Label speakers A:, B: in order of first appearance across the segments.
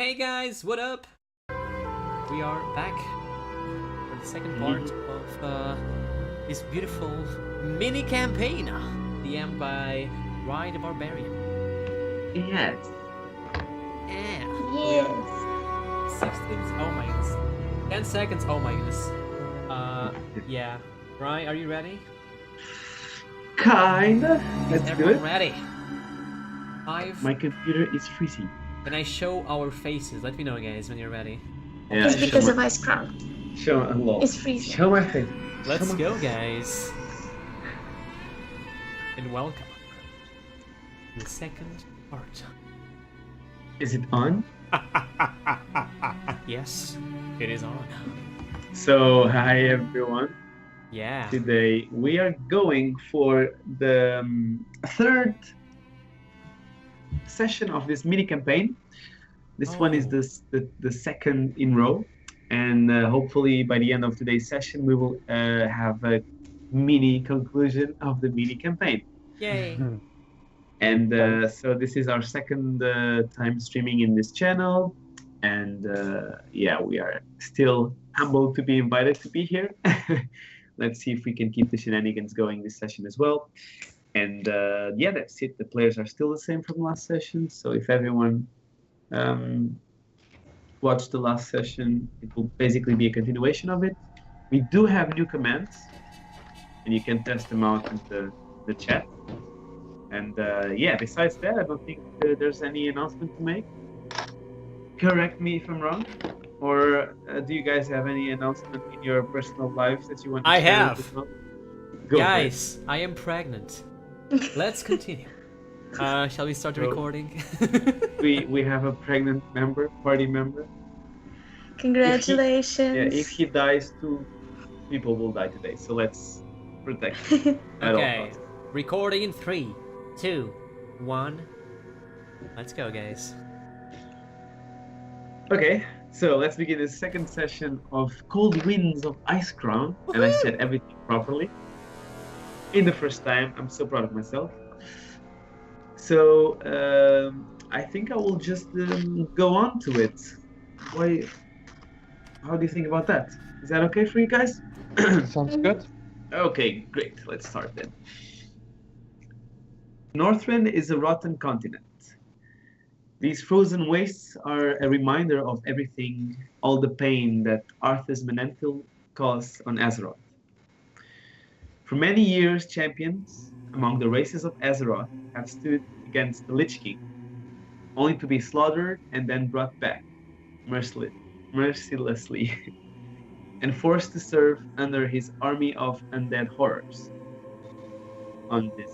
A: Hey guys, what up? We are back for the second part of this beautiful mini campaign, DM'd by Rye the Barbarian.
B: Yes.
A: Yeah.
C: Yes.
A: 16. Oh my goodness. 10 seconds. Oh my goodness. Yeah. Rye, are you ready?
B: Kinda. Let's do
A: Everyone
B: it.
A: ready? 5.
B: My computer is freezing.
A: Can I show our faces? Let me know, guys, when you're ready.
B: Yeah,
C: It's because of Icecrown.
B: show unlock.
C: It's freezing.
B: Show my face.
A: Let's
B: Show my
A: go,
B: face.
A: guys. And welcome to the second part.
B: Is it on?
A: Yes, it is on.
B: So, hi everyone.
A: Yeah.
B: Today we are going for the third session of this mini campaign. This one is the second in row, and hopefully by the end of today's session we will have a mini conclusion of the mini campaign.
A: Yay.
B: And so this is our second time streaming in this channel, and yeah, we are still humbled to be invited to be here. Let's see if we can keep the shenanigans going this session as well. And yeah, that's it. The players are still the same from last session, so if everyone watched the last session, it will basically be a continuation of it. We do have new commands, and you can test them out in the chat. And yeah, besides that, I don't think there's any announcement to make. Correct me if I'm wrong. Or do you guys have any announcement in your personal lives that you want to
A: I
B: share
A: have.
B: with us? Go for
A: Guys, I am pregnant. Let's continue. Shall we start the
B: So-
A: recording?
B: it. We have a pregnant party member.
C: Congratulations.
B: Yeah, if he dies, 2 people will die today. So let's protect him at all
A: Okay.
B: costs.
A: Recording in 3, 2, 1. Let's go, guys.
B: Okay, so let's begin the second session of Cold Winds of Icecrown. And I said everything properly. In the first time, I'm so proud of myself. So I think I will just go on to it. Why? How do you think about that? Is that okay for you guys?
D: Sounds good.
B: Okay, great. Let's start then. Northrend is a rotten continent. These frozen wastes are a reminder of everything, all the pain that Arthur's Menenthil caused on Azeroth. For many years, champions among the races of Azeroth have stood against the Lich King, only to be slaughtered and then brought back mercilessly and forced to serve under his army of undead horrors. On this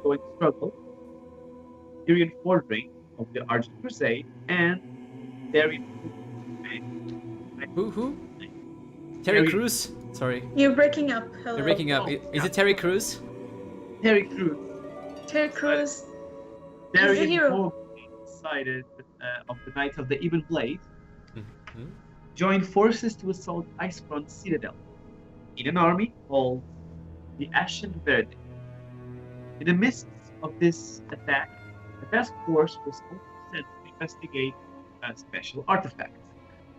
B: ongoing struggle, Tyrion Fordring of the Argent Crusade and Darien
A: Who? Terry Crews? Sorry.
C: You're breaking up. Hello.
A: You're breaking up. Is it Terry Crews?
B: Terry Crews.
C: Terry Crews.
B: Darien
C: hero.
B: Fordring decided of the Knights of the Even Blade
A: Mhm.
B: joined forces to assault Icecrown Citadel in an army called the Ashen Verde. In the midst of this attack, a task force was also sent to investigate a special artifact.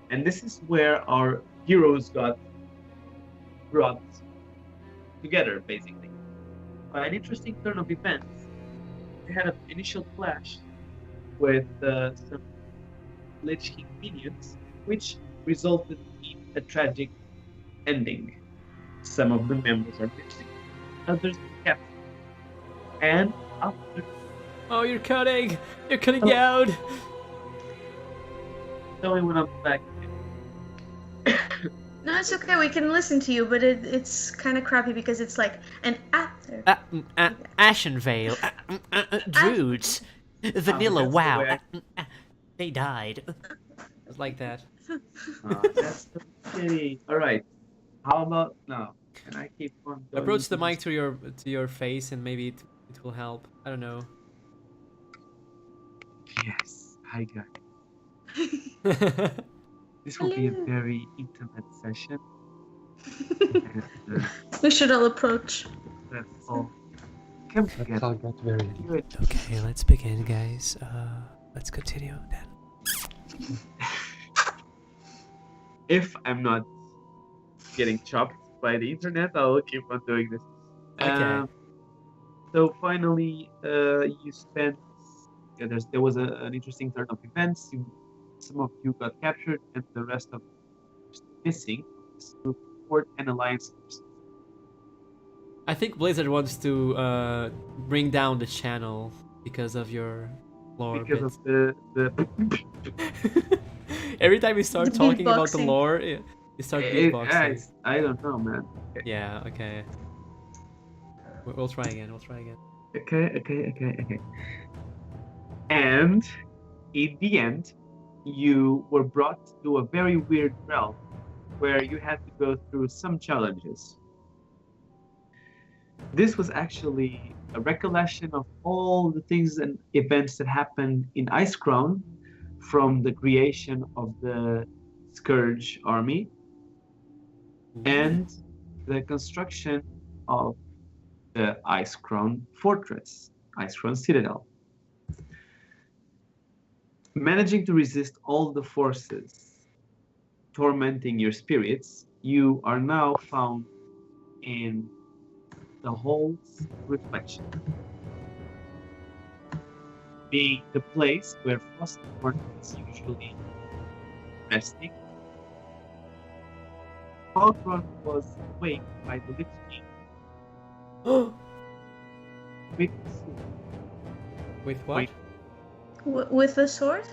B: And this is where our heroes got brought together, basically. By an interesting turn of events, they had an initial clash with some Lich King minions, which resulted in a tragic ending. Some of the members are missing, others were captured. And after
A: Oh, you're cutting! You're cutting out!
B: tell me when I'm back.
C: No, it's okay. We can listen to you, but it's kind of crappy because it's like an after.
A: Ashenvale. Druids. Vanilla,
B: that's
A: wow.
B: the way
A: They died. It's like that.
B: That's so shitty. Alright. How about now? Can I keep on going?
A: Approach the mic to your face and maybe it will help. I don't know.
B: Yes. Hi guys. This will be a
C: Hello.
B: very intimate session. And,
C: We should all approach.
B: that's all. Come
D: That
B: together.
D: all got very
B: Do it.
A: Okay, let's begin, guys. Let's continue then.
B: if I'm not getting chopped by the internet, I'll keep on doing this.
A: Okay.
B: So finally, you spent. Yeah, there was an interesting turn of events. Some of you got captured, and the rest of you are still missing. This group support and alliance.
A: I think Blizzard wants to bring down the channel because of your lore
B: Because
A: bit.
B: of the
A: Every time you start
C: The
A: talking about the
C: beatboxing.
A: lore, you start beatboxing.
B: I don't know, man.
A: Yeah, okay. We'll try again, we'll try again.
B: Okay. And in the end, you were brought to a very weird realm where you had to go through some challenges. This was actually a recollection of all the things and events that happened in Icecrown, from the creation of the Scourge army and the construction of the Icecrown fortress, Icecrown citadel. Managing to resist all the forces tormenting your spirits, you are now found in the Hall's Reflection, being the place where Frostborn is usually resting. Falcron was awake by the Lich King with
A: With what?
C: With a sword?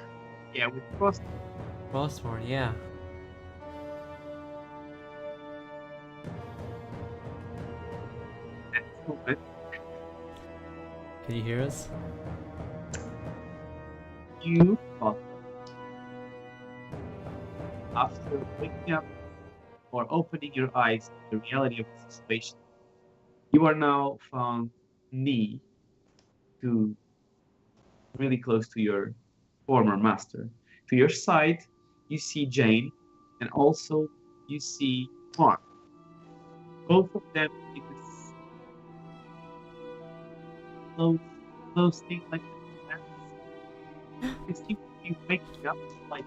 B: with Frost.
A: Frostborn, yeah.
B: At this moment,
A: Can you hear us?
B: you thought, after waking up or opening your eyes to the reality of the situation, you are now found knee to really close to your former master. To your side, you see Jane, and also you see Mark. Both of them in this close thing like that. They seem to be waking up like.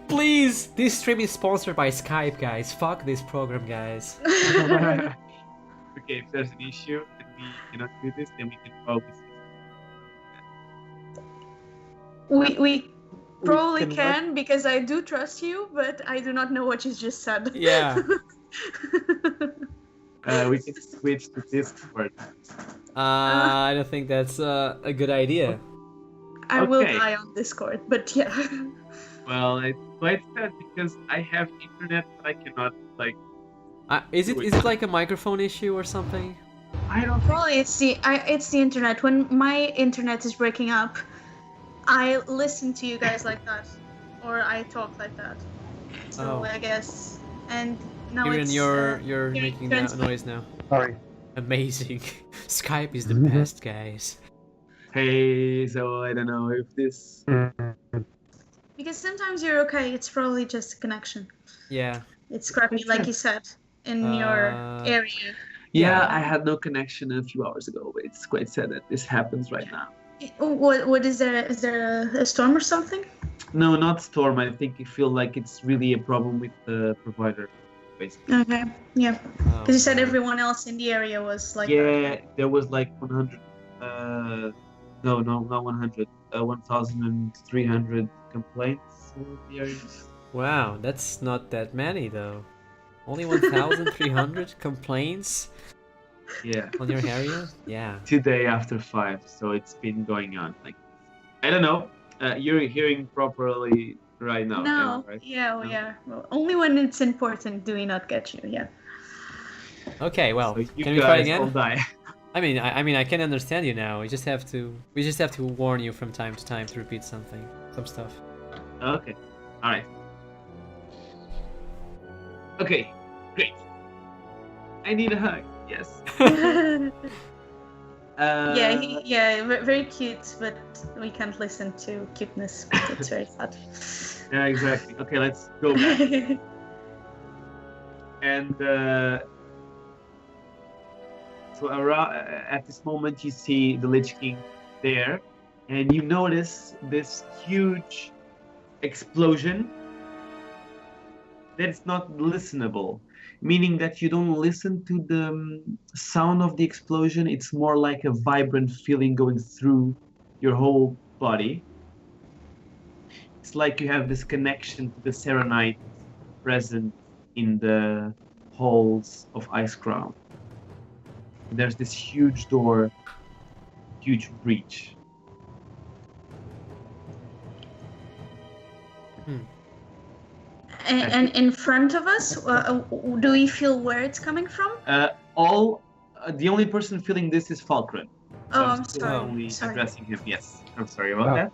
A: Please! This stream is sponsored by Skype, guys. Fuck this program, guys.
B: Okay, if there's an issue and we cannot do this, then we can probably.
C: We probably
B: cannot-
C: can, because I do trust you, but I do not know what you just said.
A: Yeah.
B: We can switch to Discord.
A: I don't think that's a good idea.
C: I will
B: Okay.
C: die on Discord, but yeah.
B: Well, it's quite sad because I have internet, but I cannot
A: Is it like a microphone issue or something?
B: I don't.
C: Probably it's the internet. When my internet is breaking up, I listen to you guys like that, or I talk like that. So
A: Oh.
C: I guess, and now
A: Even
C: it's
A: you're
C: yeah,
A: making
C: turns-
A: that noise now.
D: Sorry.
A: Amazing. Skype is the best, guys.
B: Hey, so I don't know if this.
C: because sometimes you're okay. It's probably just a connection.
A: Yeah.
C: It's crappy, like you said, in your area.
B: Yeah, I had no connection a few hours ago. But it's quite sad that this happens right now.
C: What is there? Is there a storm or something?
B: No, not Storm. I think I feel like it's really a problem with the provider, basically.
C: Okay, yeah.
A: Oh,
C: Because you said
A: man.
C: everyone else in the area was like
B: Yeah, there was like 100. No, not 100. 1,300 complaints in the area.
A: Wow, that's not that many though. Only 1,300 complaints
B: Yeah.
A: on your area? Yeah.
B: Today after 5, so it's been going on like. I don't know. You're hearing properly right now.
C: No,
B: Emma, right?
C: yeah,
B: No?
C: yeah. Well, only when it's important do we not get you. Yeah.
A: Okay, well,
B: So you
A: can we try
B: guys all
A: again?
B: die.
A: I mean, I can understand you now. We just have to warn you from time to time to repeat some stuff.
B: Okay. All right. Okay. Great. I need a hug. Yes.
C: Very cute, but we can't listen to cuteness. It's very sad.
B: Yeah, exactly. Okay, let's go back. And so around, at this moment, you see the Lich King there, and you notice this huge explosion that is not listenable, meaning that you don't listen to the sound of the explosion. It's more like a vibrant feeling going through your whole body. It's like you have this connection to the serenite present in the halls of Icecrown. There's this huge door, huge breach.
C: And in front of us, do we feel where it's coming from?
B: The only person feeling this is Falkran.
C: Oh, I'm
B: still
C: sorry.
B: only
C: Sorry.
B: addressing him. Yes, I'm sorry about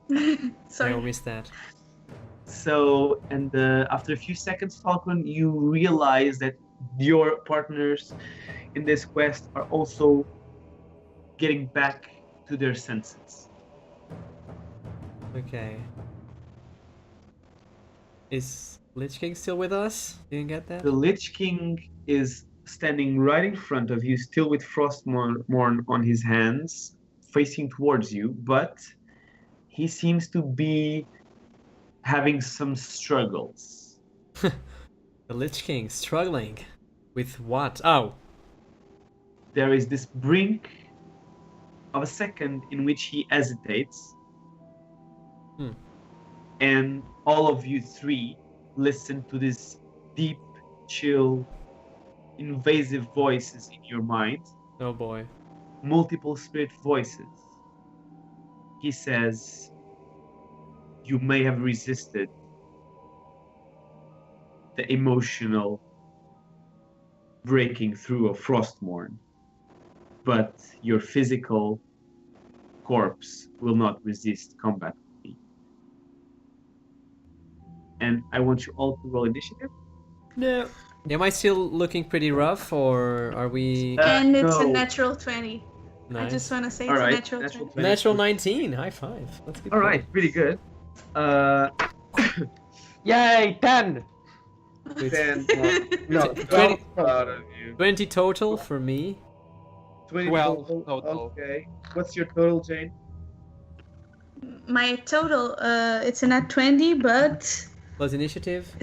B: that.
C: Sorry.
A: I missed that.
B: So, and after a few seconds, Falkran, you realize that your partners in this quest are also getting back to their senses.
A: Okay. Is Lich King still with us? Didn't get that?
B: The Lich King is standing right in front of you, still with Frostmourne on his hands, facing towards you, but he seems to be having some struggles.
A: The Lich King struggling. With what? Oh.
B: There is this brink of a second in which he hesitates. And all of you three listen to this deep, chill, invasive voices in your mind.
A: Oh boy.
B: Multiple spirit voices. He says, you may have resisted the emotional breaking through of Frostmourne, but your physical corpse will not resist combat with me. And I want you all to roll initiative.
A: No. Am I still looking pretty rough, or are we...
C: And it's a
B: No.
C: natural 20.
A: Nice.
C: I just want to say
B: All
C: it's
B: right,
C: a natural 20.
A: Natural 19. High five. That's good.
B: All right, pretty good.
D: Yay, 10!
A: Good.
B: Then
D: No,
A: 20
D: 12.
B: out of you.
A: 20 total for me.
B: 20
D: 12 total.
B: Okay. What's your total, Jane?
C: My total, it's a nat 20, but
A: Plus initiative.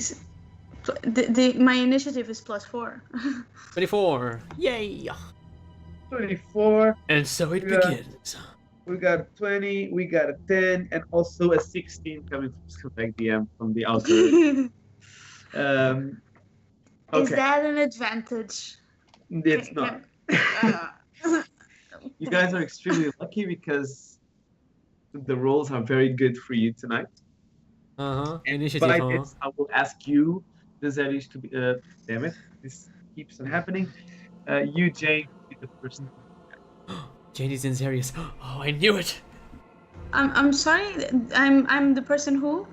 C: my initiative is +4.
A: 24. Yay!
B: 24.
A: And so it
B: Yeah.
A: begins.
B: We got a 20, we got a 10, and also a 16 coming from Select DM from the outer.
C: Is
B: Okay,
C: that an advantage?
B: it's not. You guys are extremely lucky because the rolls are very good for you tonight.
A: Uh-huh.
B: And
A: Initiative,
B: by
A: huh?
B: this, I will ask you, the Zerish, to be. Damn it, this keeps on happening. You, Jane, be the person.
A: Jane is in Zarius. Oh, I knew it!
C: I'm sorry. I'm the person who.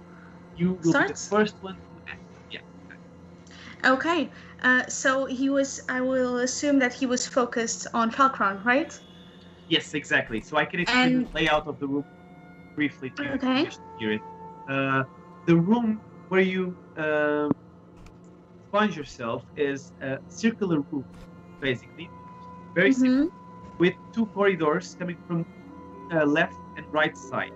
B: You will be the
C: Starts?
B: first one to act. Yeah.
C: Okay. So he was. I will assume that he was focused on Falkron, right?
B: Yes, exactly. So I can explain
C: And-
B: the layout of the room briefly to you.
C: Okay.
B: Just to hear it. The room where you find yourself is a circular room, basically, very simple, with two corridors coming from left and right side.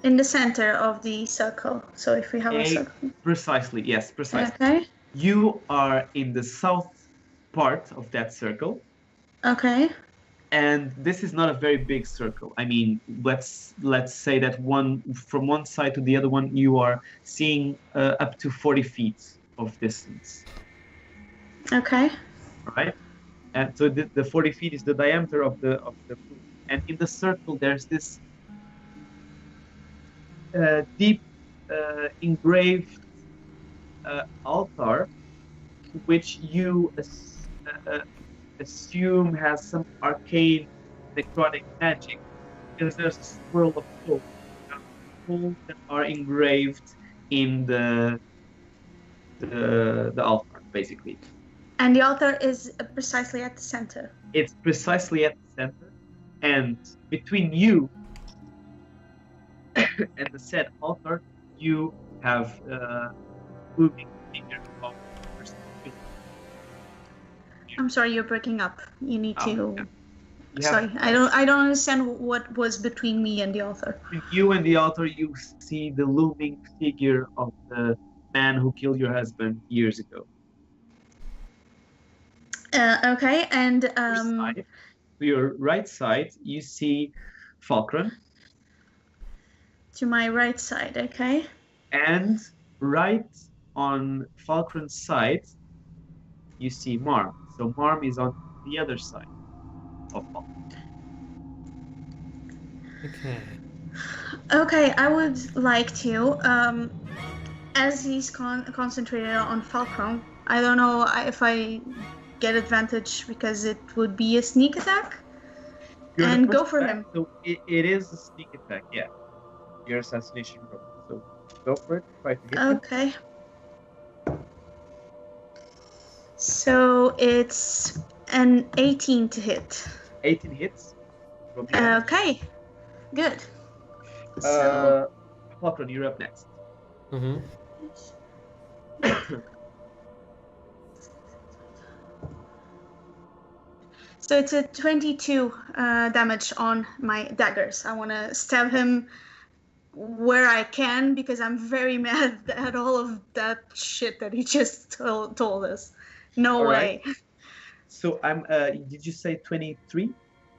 C: In the center of the circle. So if we have a circle.
B: Precisely, yes, precisely.
C: Okay.
B: You are in the south part of that circle,
C: Okay.
B: and this is not a very big circle. I mean, let's say that from one side to the other one, you are seeing up to 40 feet of distance.
C: Okay.
B: All right, and so the 40 feet is the diameter of the room, and in the circle there's this deep engraved altar, which you assume has some arcane necrotic magic, because there's a swirl of holes that are engraved in the altar, basically.
C: And the altar is precisely at the center.
B: It's precisely at the center, and between you and the said altar, you have moving figure of person.
C: I'm sorry, you're breaking up. You need to.
B: yeah. You have-
C: Sorry, I don't understand what was between me and the author.
B: Between you and the author, you see the looming figure of the man who killed your husband years ago.
C: Okay, and
B: To your right side, you see Falkran,
C: to my right side, okay.
B: and right on Falkran's side, you see Marm. So Marm is on the other side of Falkran.
A: Okay.
C: Okay, I would like to, as he's concentrated on Falcron, I don't know if I get advantage because it would be a sneak attack.
B: You're the
C: And
B: first
C: go for
B: attack,
C: him.
B: So it is a sneak attack, yeah. Your assassination roll. So go for it. Try to hit him.
C: Okay. So it's an 18 to hit.
B: 18 hits. Roll the damage.
C: Okay, good. So,
B: Falkran, you're up next.
A: Mm-hmm.
C: so it's a 22 damage on my daggers. I want to stab him where I can because I'm very mad at all of that shit that he just told us. No
B: All
C: way.
B: right. So I'm. Did you say 23?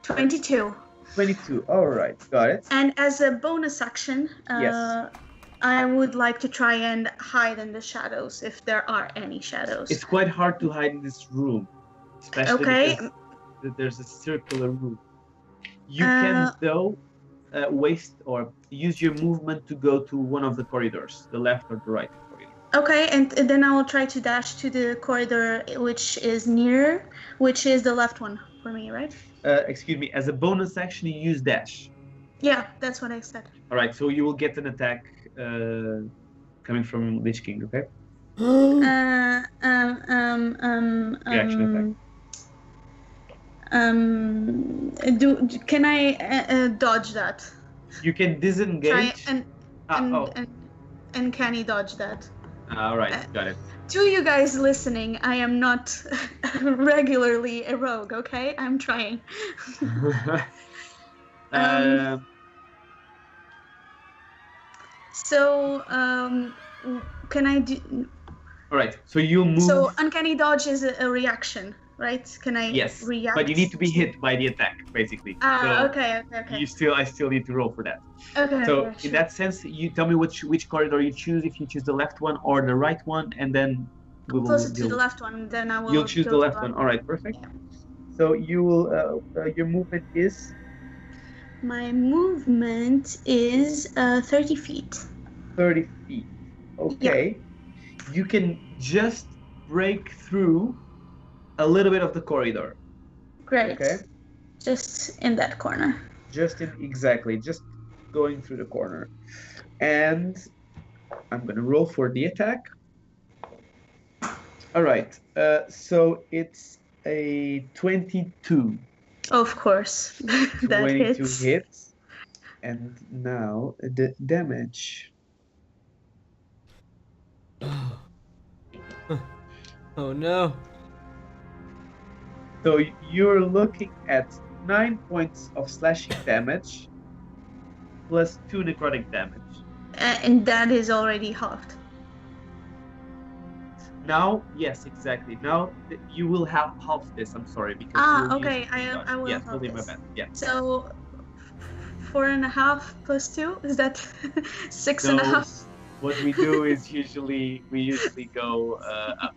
C: 22.
B: 22. All right, got it.
C: And as a bonus action,
B: Yes.
C: I would like to try and hide in the shadows if there are any shadows.
B: It's quite hard to hide in this room, especially
C: Okay.
B: because there's a circular room. You can though waste or use your movement to go to one of the corridors, the left or the right corridor.
C: Okay, and then I will try to dash to the corridor which is nearer, which is the left one for me, right?
B: Excuse me. As a bonus action, you use dash.
C: Yeah, that's what I said.
B: All right, so you will get an attack coming from Lich King. Okay. Reaction
C: Can I dodge that?
B: You can disengage.
C: Try and can he dodge that?
B: All right, got it.
C: To you guys listening, I am not regularly a rogue, okay? I'm trying. So, can I do...
B: All right, so you move.
C: So, uncanny dodge is a reaction, right? Can I
B: Yes,
C: react?
B: but you need to be hit by the attack, basically.
C: Okay.
B: I still need to roll for that.
C: Okay.
B: So
C: yeah, sure.
B: in that sense, you tell me which corridor you choose. If you choose the left one or the right one, and then we will.
C: Closer to the left one, then I will.
B: You'll choose
C: go
B: the
C: to
B: left one. All right, perfect.
C: Yeah.
B: So you will. Your movement is
C: My movement is 30 feet.
B: 30 feet. Okay. You can just break through a little bit of the corridor.
C: Great.
B: Okay.
C: Just in that corner.
B: Just going through the corner. And I'm gonna roll for the attack. All right. So it's a 22.
C: Of course. That
B: 22
C: hits.
B: hits. And now the damage.
A: Oh no.
B: So you're looking at 9 points of slashing damage plus 2 necrotic damage.
C: And that is already halved.
B: Now, yes, exactly. Now you will have half this. I'm sorry because. you'll
C: Okay.
B: use-
C: I will
B: Yes,
C: halve
B: totally my
C: this.
B: bad. Yeah.
C: So 4.5 plus 2, is that 6.5?
B: No, what we do is usually go up.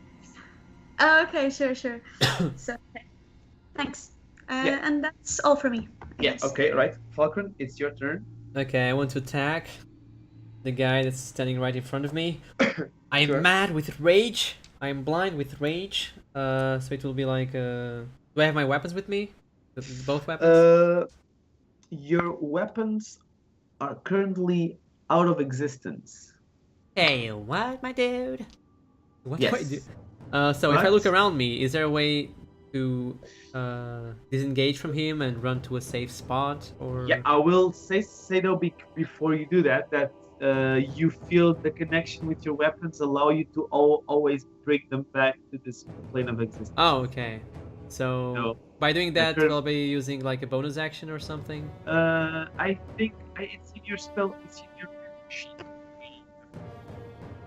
C: Okay, sure. So, okay. Thanks.
B: Yeah.
C: And that's all for me. I
B: Yeah.
C: guess.
B: Okay. Right. Falcon, it's your turn.
A: Okay, I want to attack the guy that's standing right in front of me. I'm
B: Sure.
A: mad with rage. I'm blind with rage. So it will be like. Do I have my weapons with me? Both weapons?
B: Your weapons are currently out of existence.
A: Hey, what, my dude? What do I
B: Yes.
A: do? So if I
B: What?
A: look around me, is there a way to disengage from him and run to a safe spot? Or
B: Yeah, I will say though before you do that you feel the connection with your weapons allow you to always bring them back to this plane of existence.
A: Oh, okay. So,
B: No.
A: By doing that,
B: turn-
A: we'll be using like a bonus action or something.
B: I think it's in your spell. It's in your sheet.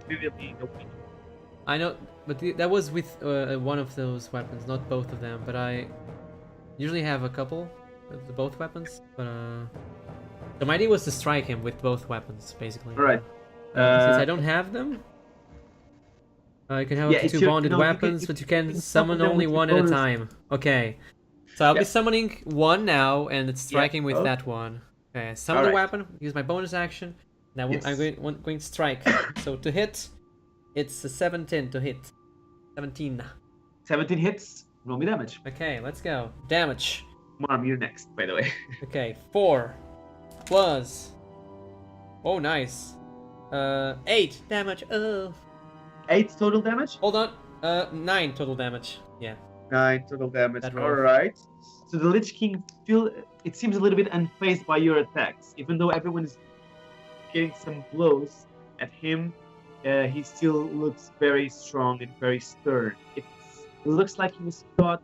B: Vividly, the window.
A: I know, but that was with one of those weapons, not both of them. But I usually have a couple of both weapons. But so my idea was to strike him with both weapons, basically.
B: All right.
A: Since I don't have them, you can have
B: Yeah,
A: up to
B: it's
A: 2
B: your-
A: bonded
B: no, you can-
A: weapons,
B: you
A: but you
B: can
A: can
B: summon
A: summon
B: them
A: only
B: with your
A: one at a
B: bonus.
A: time. Okay. So I'll be
B: Yeah.
A: summoning one now and striking with
B: oh.
A: that one. Okay, summon the
B: Alright.
A: weapon, use my bonus action. Now
B: Yes.
A: I'm going to strike. So to hit, it's a 17 to hit. 17.
B: 17 hits. Roll me damage.
A: Okay, let's go. Damage.
B: Marm, you're next, by the way.
A: Okay, 4 plus. Oh, nice. 8 damage. Oh.
B: 8 total damage.
A: Hold on. 9 total damage. Yeah.
B: 9 total damage.
A: That roll.
B: All right. So the Lich King it seems a little bit unfazed by your attacks, even though everyone is getting some blows at him. He still looks very strong and very stern. It looks like he was caught.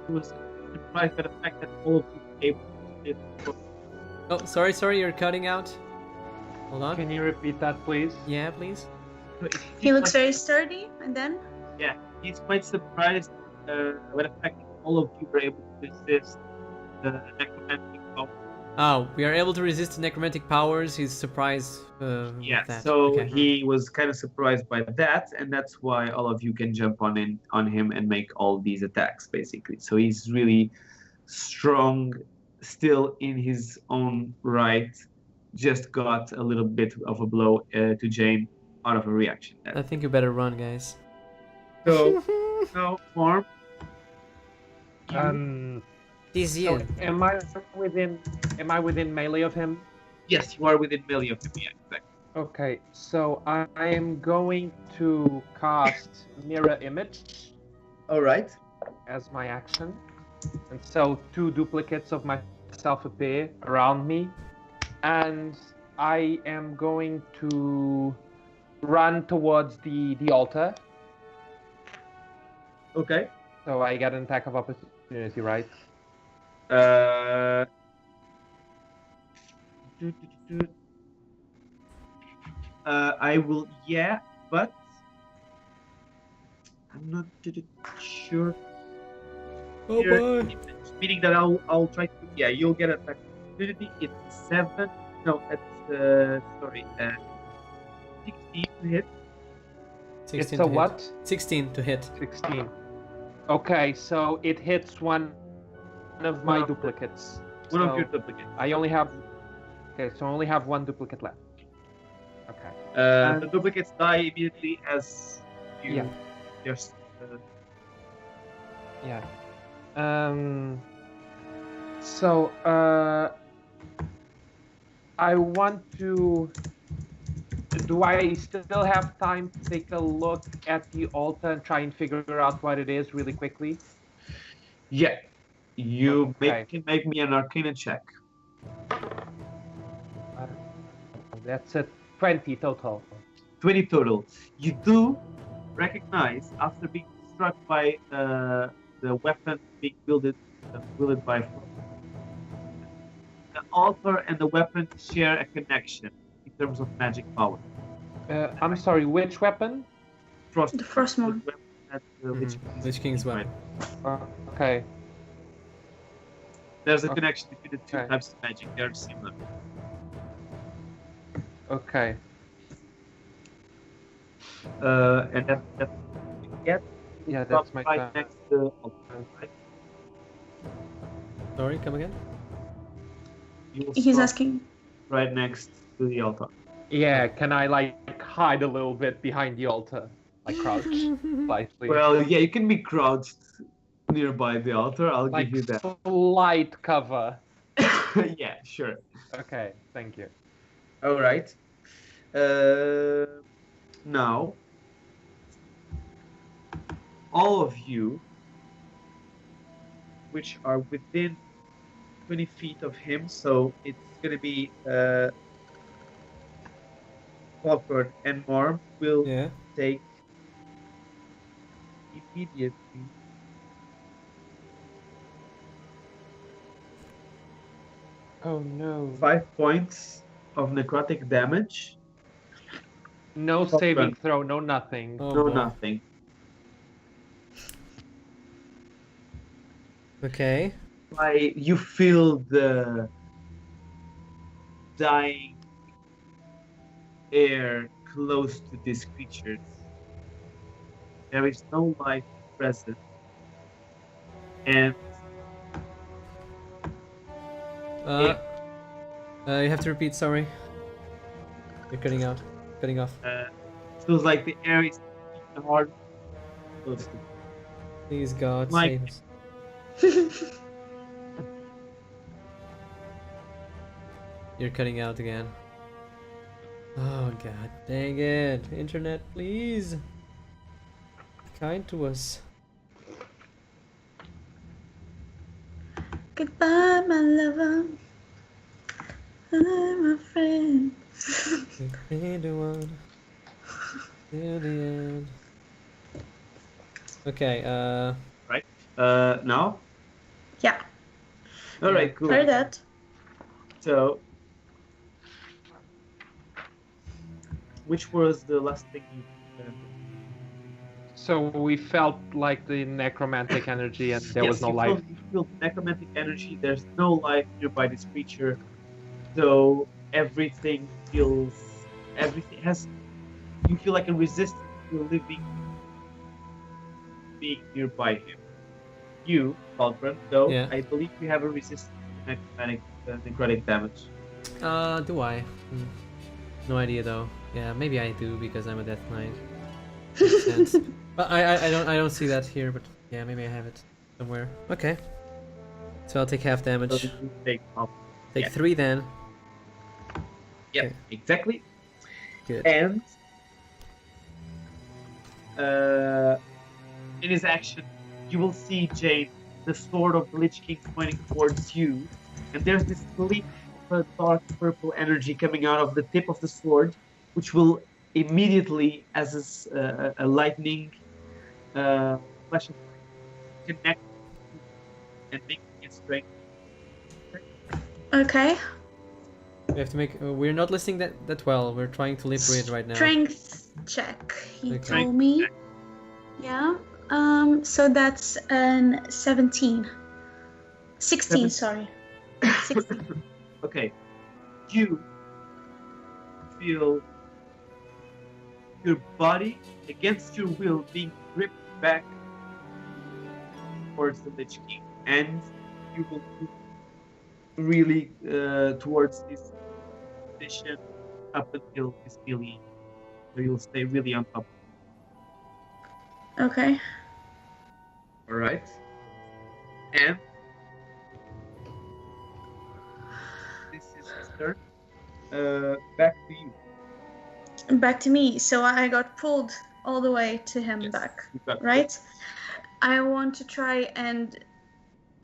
B: He was surprised by the fact that all of you were able to live.
A: Oh, sorry, you're cutting out. Hold on.
D: Can you repeat that, please?
A: Yeah, please.
C: He looks very sturdy, and then
B: Yeah, he's quite surprised by the fact that all of you were able to resist the necromantic power.
A: Oh, we are able to resist the necromantic powers. He's surprised.
B: Yeah,
A: with that.
B: so
A: Okay.
B: he was kind of surprised by that, and that's why all of you can jump on him and make all these attacks, basically. So he's really strong, still in his own right. Just got a little bit of a blow to Jane out of a reaction.
A: I think you better run, guys.
B: So now, Marm,
A: This
D: So
A: you.
D: am I within melee of him?
B: yes, you are within melee of him. Yeah, exactly.
D: Okay, so I am going to cast Mirror Image
B: All right.
D: as my action. And so 2 duplicates of myself appear around me. And I am going to run towards the altar.
B: Okay.
D: So I get an attack of opportunity, right?
B: I will, yeah, but I'm not sure.
A: Oh
B: Here,
A: boy.
B: meaning that I'll try to, yeah, you'll get an opportunity. It's 7. No, that's 16 to hit.
A: 16
D: It's
A: to
D: a
A: hit.
D: what?
A: 16 to hit.
D: 16. Okay, so it hits one of my
B: One of-
D: duplicates.
B: One of
D: So
B: your duplicates.
D: I only have. Okay, so I only have 1 duplicate left. Okay.
B: The duplicates die immediately as you
D: Yeah.
B: just.
D: Yeah. So I want to. Do I still have time to take a look at the altar and try and figure out what it is really quickly?
B: Yeah. You
D: Okay.
B: can make me an Arcana check.
D: That's a 20 total.
B: 20 total. You do recognize, after being struck by the weapon being wielded by the altar and the weapon share a connection in terms of magic power.
D: I'm sorry, which weapon?
C: the first one.
B: The weapon that the Lich King is
A: Lich King's
B: using,
A: weapon.
B: right?
D: Okay.
B: There's a
D: Okay.
B: connection between the two
D: Okay.
B: types of magic. They're similar.
D: Okay.
B: And that's get
D: Yeah, that's my
B: right
D: turn.
B: next to the altar, right?
A: Sorry, come again?
B: You will
C: He's
B: stop
C: asking.
B: right next to the altar.
D: Yeah, can I like hide a little bit behind the altar? Like crouch slightly.
B: Well, yeah, you can be crouched nearby the altar. I'll
D: like
B: give you that.
D: slight cover.
B: Yeah, sure.
D: Okay, thank you.
B: All right. Now, all of you, which are within 20 feet of him, so it's going to be Clockwork and Marm will
A: Yeah.
B: take immediately.
D: Oh no.
B: 5 points of necrotic damage.
D: No
B: Top
D: saving
B: run.
D: throw, no nothing.
A: Oh,
B: No,
A: boy.
B: nothing.
A: Okay.
B: You feel the dying air close to these creatures. There is no life present. And
A: You have to repeat, sorry. You're cutting out. Cutting off.
B: feels like the air is hard close to.
A: Please, God,
B: Like-
A: save us. You're cutting out again. Oh, God dang it. Internet, please. Kind to us.
C: Goodbye, my lover. I'm a friend.
A: Be the one. Till the end. Okay,
B: Now?
C: Yeah,
B: Alright, cool.
C: heard that.
B: So, which was the last thing you
D: So we felt like the necromantic energy and there was no life.
B: You feel necromantic energy, there's no life nearby this creature. So everything has, you feel like a resistance to living being nearby him. You, Falcon, though,
A: Yeah.
B: I believe you have a resistance to necrotic damage.
A: do I? No idea though. Yeah, maybe I do because I'm a Death Knight. Makes sense. But I don't see that here, but yeah, maybe I have it somewhere. Okay. So I'll take half
B: So
A: damage.
B: you take half.
A: Take
B: yeah.
A: 3 then.
B: Yeah,
A: Okay.
B: exactly.
A: Good.
B: And in his action, you will see, Jane, the sword of the Lich King pointing towards you, and there's this gleam of a dark purple energy coming out of the tip of the sword, which will immediately, as a lightning flash of light, connect and make it strength.
C: Okay.
A: We have to make. We're not listening that well. We're trying to lip read right now.
C: Strength check, he
A: Okay.
C: told me. Yeah. So that's an 17. 16, sorry. 16.
B: Okay, you feel your body against your will being ripped back towards the Lich King, and you will move really towards this position up until this melee, so you'll stay really on top.
C: Okay.
B: All right, and this is his turn. Back to you.
C: Back to me. So I got pulled all the way to him
B: Yes,
C: back,
B: you got
C: right? I want to try and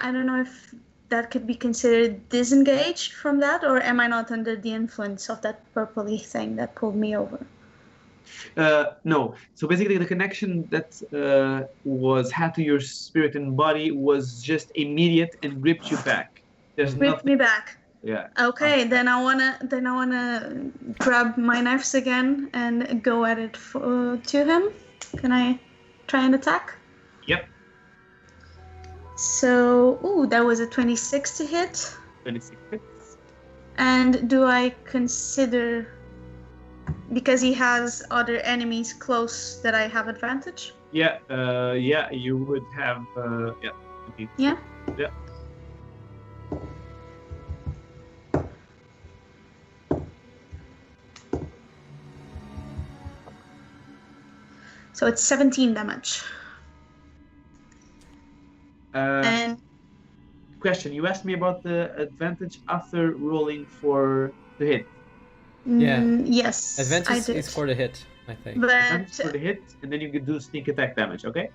C: I don't know if that could be considered disengaged from that, or am I not under the influence of that purpley thing that pulled me over?
B: No. So basically, the connection that had to your spirit and body was just immediate and gripped you back. There's
C: Ripped
B: nothing.
C: me back.
B: Yeah.
C: Okay, then I wanna grab my knives again and go at it to him. Can I try and attack?
B: Yep.
C: So, that was a 26 to hit.
B: 26 hits.
C: And do I consider, because he has other enemies close, that I have advantage?
B: Yeah. Yeah. You would have. Yeah. Okay.
C: Yeah.
B: Yeah.
C: So it's 17 damage. And
B: Question. You asked me about the advantage after rolling for the hit.
A: Yeah.
C: Yes, I
A: Advantage
C: did.
A: is for the hit, I think.
B: Advantage for
C: But
B: the hit, and then you can do sneak attack damage. Okay.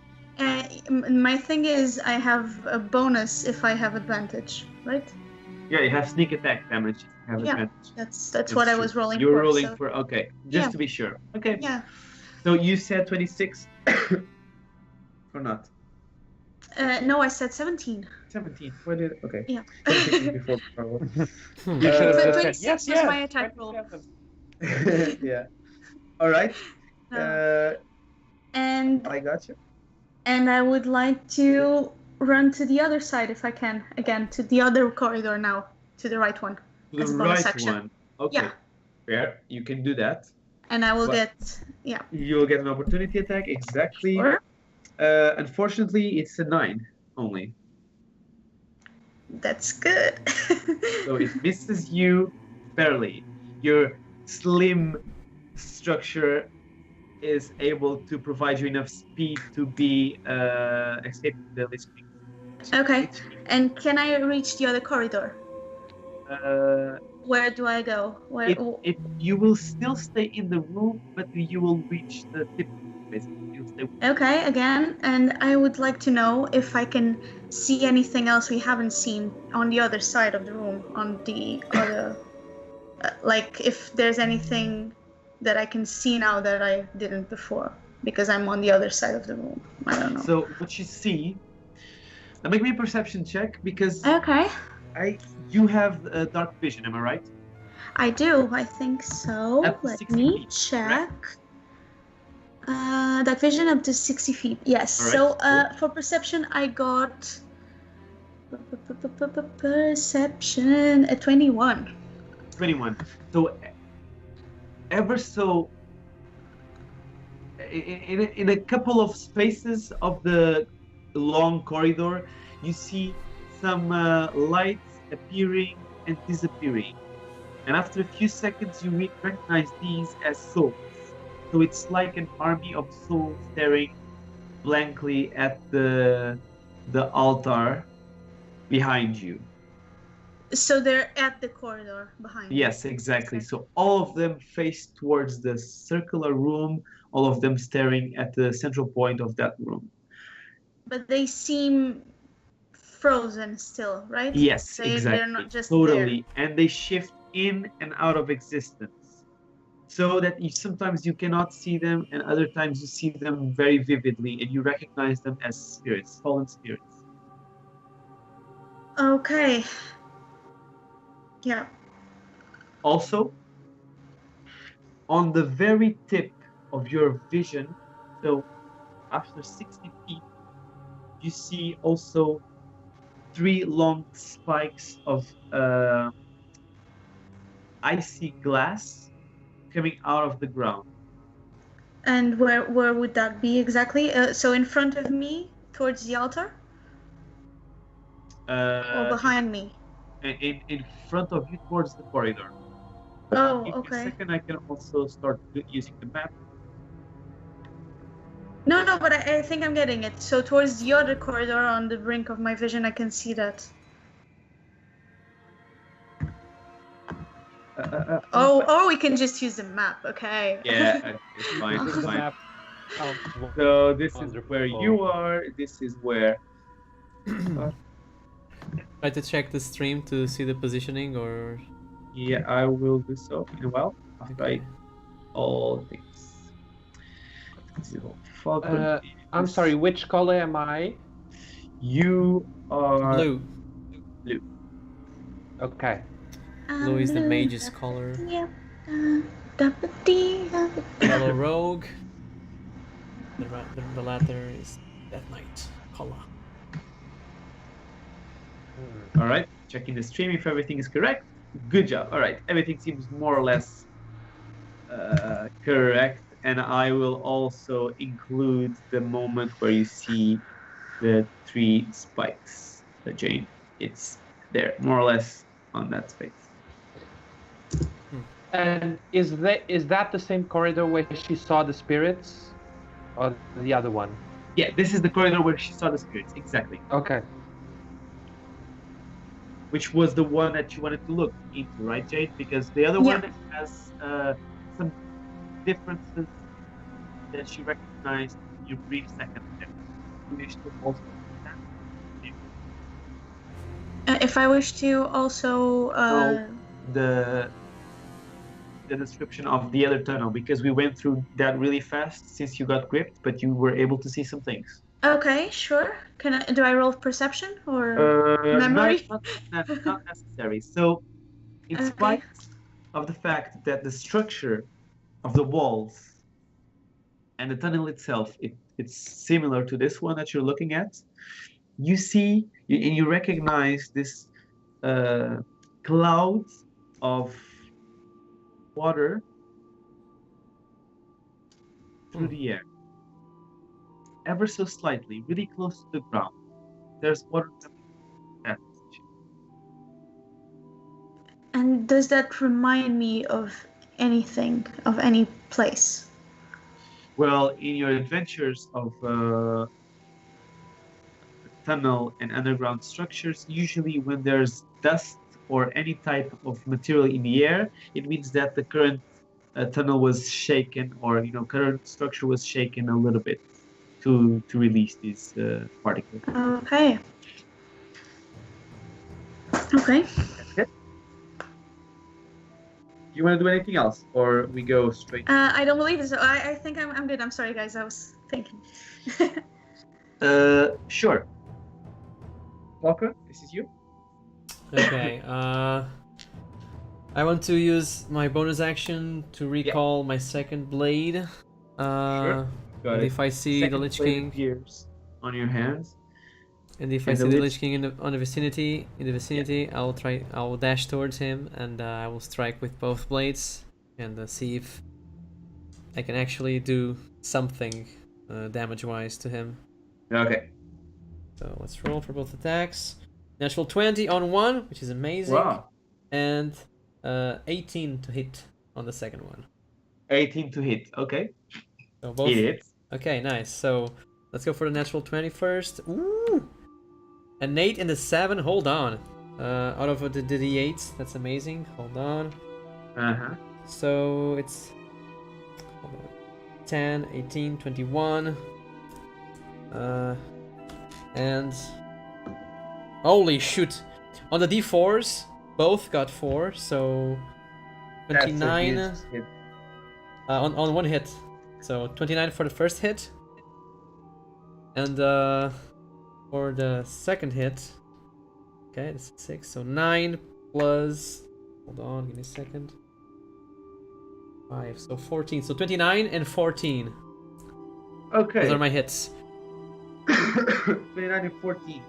C: my thing is, I have a bonus if I have advantage, right?
B: Yeah. You have sneak attack damage. If you have
C: Yeah.
B: advantage.
C: That's what I
B: true.
C: was rolling
B: You were
C: for.
B: rolling
C: so-
B: for. Okay. Just
C: Yeah.
B: to be sure. Okay.
C: Yeah.
B: So you said 26. or not?
C: No, I said 17.
B: 17. Why did? Okay.
C: Yeah.
B: 17 before Carl.
D: You should have
C: So
D: just said
C: 26
D: yes.
C: was my attack roll.
D: 27.
B: Yeah. All right.
C: And
B: I got you.
C: and I would like to run to the other side if I can. Again, to the other corridor now, to the right one.
B: The
C: As a bonus
B: right
C: action.
B: one. Okay.
C: Yeah.
B: Fair. You can do that.
C: And I will
B: What?
C: get
B: You'll get an opportunity attack. Exactly.
C: Sure.
B: Unfortunately, it's a 9 only.
C: That's good.
B: So it misses you barely. Your slim structure is able to provide you enough speed to be escaping the Lich King.
C: Okay. And can I reach the other corridor? Where do I go? Where?
B: You will still stay in the room, but you will reach the tip. Basically, you'll stay.
C: Okay, again, and I would like to know if I can see anything else we haven't seen on the other side of the room, on the other, like if there's anything that I can see now that I didn't before, because I'm on the other side of the room. I don't know.
B: So what you see, now make me a perception check because
C: Okay,
B: you have dark vision. Am I right?
C: I do. I think so.
B: Up to
C: Let
B: 60
C: me
B: feet,
C: check. That vision up to 60 feet. Yes.
B: Alright,
C: So
B: cool.
C: for perception, I got perception at 21.
B: 21. So ever so in a couple of spaces of the long corridor, you see some lights appearing and disappearing, and after a few seconds you recognize these as souls. So it's like an army of souls staring blankly at the altar behind you.
C: So they're at the corridor behind.
B: Yes, exactly.
C: Okay.
B: So all of them face towards the circular room, all of them staring at the central point of that room.
C: But they seem frozen still, right?
B: Yes,
C: They're
B: exactly.
C: not just
B: Totally. And they shift in and out of existence. So that sometimes you cannot see them, and other times you see them very vividly, and you recognize them as spirits, fallen spirits.
C: there. Okay. Yeah.
B: Also, on the very tip of your vision, so after 60 feet, you see also 3 long spikes of icy glass coming out of the ground.
C: And where would that be exactly? So in front of me, towards the altar, or behind me?
B: In front of you towards the corridor.
C: Oh,
B: Give me a
C: okay.
B: second, I can also start using the map.
C: No, but I think I'm getting it. So towards the other corridor on the brink of my vision, I can see that. Or we can just use the map, okay?
B: Yeah, it's fine,
D: This
B: it's
D: is the
B: fine.
D: map. Oh,
B: So this is
D: Wonderful.
B: where you are, this is where...
A: Try to check the stream to see the positioning, or
B: Yeah, I will do so in a while. After I all things.
D: I'm sorry, which color am I?
B: You are
A: blue.
D: Okay.
A: Blue is the mage's color.
C: Yep.
A: Yellow rogue. The latter is Death Knight color.
B: all right. Checking the stream if everything is correct. Good job. All right, everything seems more or less correct, and I will also include the moment where you see the 3 spikes. The Jane, it's there, more or less on that space.
D: And is that the same corridor where she saw the spirits, or the other one?
B: Yeah, this is the corridor where she saw the spirits. Exactly.
D: Okay.
B: Which was the one that you wanted to look into, right, Jade? Because the other
C: Yeah.
B: one has some differences that she recognized in your brief second there. You wish to also
C: If I wish to also...
B: the description of the other tunnel, because we went through that really fast since you got gripped, but you were able to see some things.
C: Okay, sure. Do I roll perception or
B: Uh,
C: memory?
B: not necessary. So, in
C: Okay.
B: spite of the fact that the structure of the walls and the tunnel itself, it's similar to this one that you're looking at, you see and you recognize this cloud of water through the air, ever so slightly, really close to the ground. There's water coming from that position.
C: And does that remind me of anything, of any place?
B: Well, in your adventures of tunnel and underground structures, usually when there's dust or any type of material in the air, it means that the current tunnel was shaken, or current structure was shaken a little bit to release these particles.
C: Okay. Okay.
B: That's it. You want to do anything else, or we go straight?
C: I don't believe it. So I think I'm good. I'm sorry, guys. I was thinking.
B: Sure. Walker, this is you.
A: Okay. I want to use my bonus action to recall my second blade.
B: Sure. Got
A: And
B: it.
A: if I see the Lich King,
B: Appears on your hands.
A: and if I
B: and
A: see
B: the
A: the
B: Lich-
A: Lich King in the vicinity, I will dash towards him and I will strike with both blades and see if I can actually do something damage-wise to him.
B: Okay.
A: So let's roll for both attacks. Natural 20 on one, which is amazing,
B: Wow.
A: and 18 to hit on the second one.
B: 18 to hit. Okay.
A: So both.
B: Hit it.
A: Okay, nice. So let's go for the natural 20 first. Ooh! An 8 and a 7. Hold on. Out of the D8s. That's amazing. Hold on.
B: Uh-huh.
A: So it's hold on. 10, 18, 21. And holy shoot. On the D4s, both got 4, so 29
B: That's a huge hit.
A: on one hit. So 29 for the first hit. And for the second hit, okay, this is 6, so 9 plus, hold on, give me a second, 5, so 14, so 29 and 14.
B: Okay.
A: Those are my hits.
B: 29 and 14.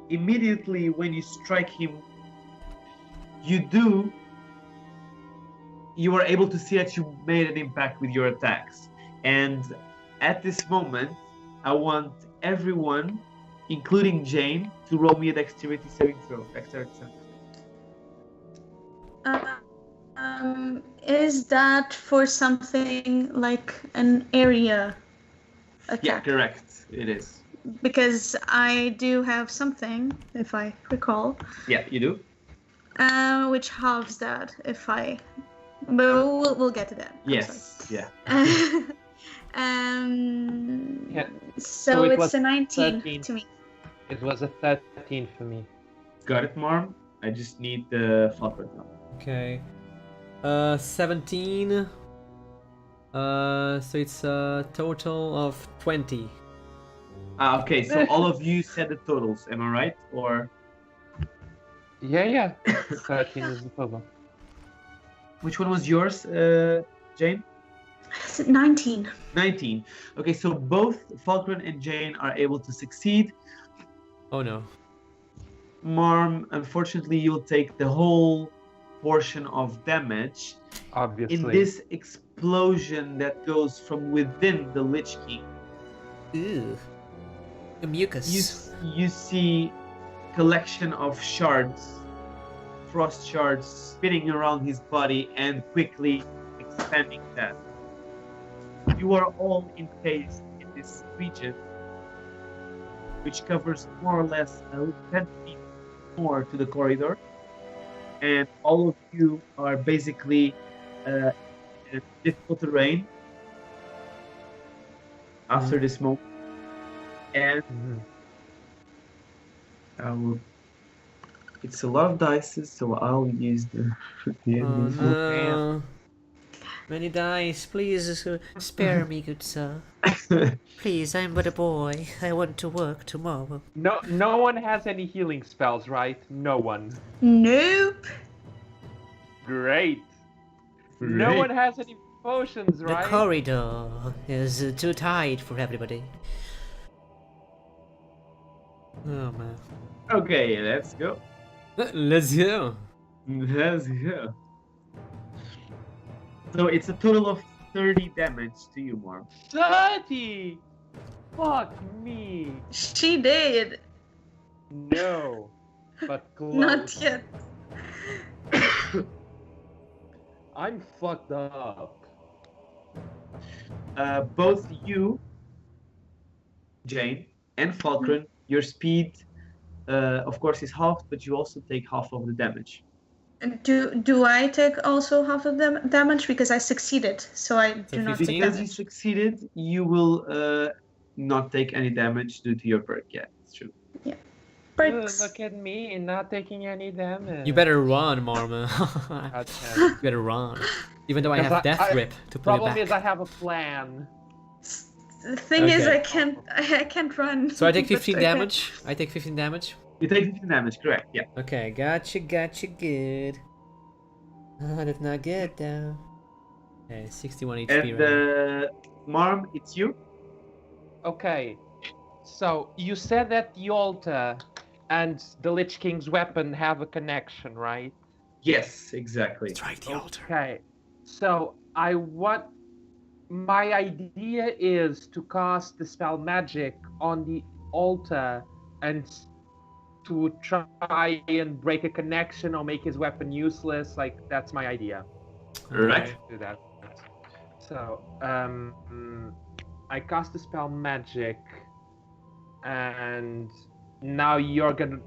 B: Immediately when you strike him, you are able to see that you made an impact with your attacks. And at this moment, I want everyone, including Jane, to roll me a dexterity saving throw. Dexterity saving throw.
C: Is that for something like an area attack?
B: Yeah, correct. It is.
C: Because I do have something, if I recall,
B: Yeah, you do?
C: which halves that if I. But we'll get to that. I'm
B: Yes. Yeah.
C: sorry.
D: Yeah.
C: So
D: So it
C: it's
D: was
C: a 19
D: 13.
C: to me.
D: It was a 13 for me.
B: Got it, Marm? I just need the Falkland now.
A: Okay. 17. So it's a total of 20.
B: Okay, so all of you said the totals, am I right? Or
D: Yeah. 13 is the total.
B: which one was yours, Jane?
C: It's 19.
B: 19. Okay, so both Falkland and Jane are able to succeed.
A: Oh no.
B: Marm, unfortunately, you'll take the whole portion of damage
D: Obviously.
B: in this explosion that goes from within the Lich King.
A: Ew. The mucus.
B: You see collection of shards, frost shards, spinning around his body and quickly expanding that. You are all encased in this region, which covers more or less 10 feet more to the corridor, and all of you are basically in difficult terrain after this moment. And I will. It's a lot of dice, so I'll use the.
A: Oh no. Many dice, please spare me, good sir. Please, I'm but a boy. I want to work tomorrow.
D: No one has any healing spells, right? No one.
C: Nope.
D: Great. No one has any potions,
A: The
D: right?
A: corridor is too tight for everybody. Oh man.
B: Okay, let's go.
A: Let's go.
B: Let's go. So it's a total of 30 damage to you, Marm.
D: 30! Fuck me.
C: She did.
D: No. But close.
C: Not yet.
D: I'm fucked up.
B: Both you, Jane, and Falcon, your speed, of course, is halved, but you also take half of the damage.
C: Do I take also half of the damage because I succeeded? So I do not take
B: Because you
C: damage.
B: succeeded, you will not take any damage due to your perk. Yeah, it's true.
C: Perks.
D: Look at me, not taking any damage.
A: You better run, Marma.
D: Okay.
A: You better run. Even though I have Death Grip to pull you
D: Problem
A: back.
D: is I have a plan.
C: The thing is,
A: Okay.
C: I can't run.
A: So I take
C: but
A: 15
C: I can-
A: damage. I take 15 damage.
B: You take 15 damage, correct? Yeah.
A: Okay, gotcha, good. Oh, that's not good though. Okay, 61 HP
B: And
A: right
B: Marm, it's you.
D: Okay. So you said that the altar and the Lich King's weapon have a connection, right?
B: Yes, exactly.
A: now. Strike the altar.
D: Okay. So my idea is to cast the spell magic on the altar and to try and break a connection or make his weapon useless. Like, that's my idea.
B: Right.
D: Do that. So, I cast the spell magic, and now you're gonna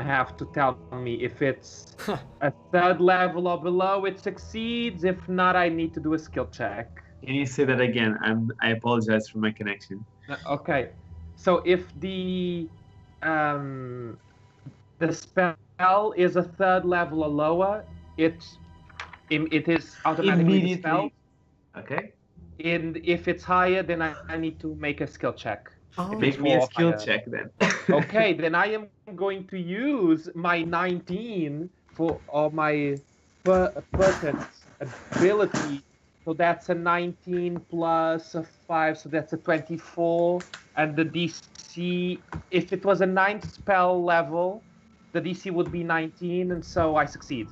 D: have to tell me if it's a 3rd level or below, it succeeds. If not, I need to do a skill check.
B: Can you say that again? I apologize for my connection.
D: Okay, so if the spell is a 3rd level or lower, it is automatically dispelled.
B: Okay.
D: And if it's higher, then I need to make a skill check.
A: Oh,
B: Make me a
D: Or
B: skill
D: higher.
B: check then.
D: Okay, then I am going to use my 19 for all my pertinent ability. So that's a 19 plus a 5, so that's a 24. And the DC, if it was a 9th spell level, the DC would be 19, and so I succeed.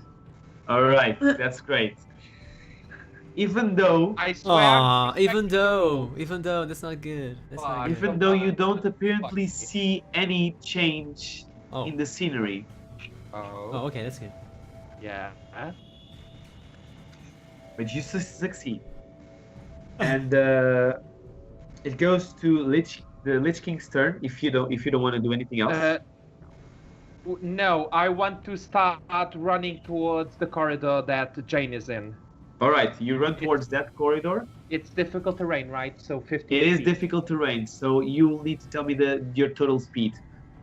B: All right, that's great. Even though,
D: I swear.
A: Aw, even though, that's not good. That's not
D: Fuck.
A: good.
B: even though you don't apparently see any change
A: Oh,
B: in the scenery,
A: oh, okay, that's good.
D: Yeah.
B: but you succeed, and it goes to the Lich King's turn. If you don't want to do anything else.
D: No, I want to start running towards the corridor that Jane is in.
B: All right, you run towards that corridor.
D: It's difficult terrain, right? So 50
B: It is
D: feet.
B: difficult terrain, so you'll need to tell me your total speed.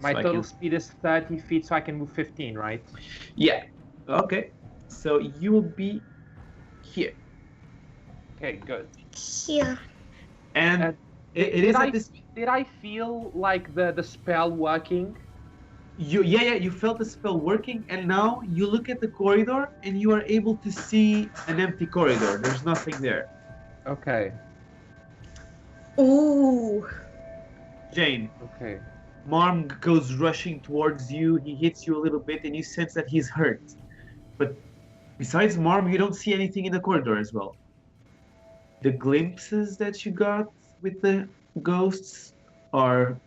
D: My
B: so I
D: total
B: can-
D: speed is 30 feet, so I can move 15, right?
B: Yeah. Okay. So you will be here,
D: Okay, good.
C: Yeah.
B: and
D: And
B: it is at this.
D: Did I feel like the spell working?
B: You felt the spell working, and now you look at the corridor, and you are able to see an empty corridor. There's nothing there.
D: Okay,
C: Ooh.
B: Jane,
D: okay.
B: Marm goes rushing towards you. He hits you a little bit, and you sense that he's hurt. But besides Marm, you don't see anything in the corridor as well. The glimpses that you got with the ghosts are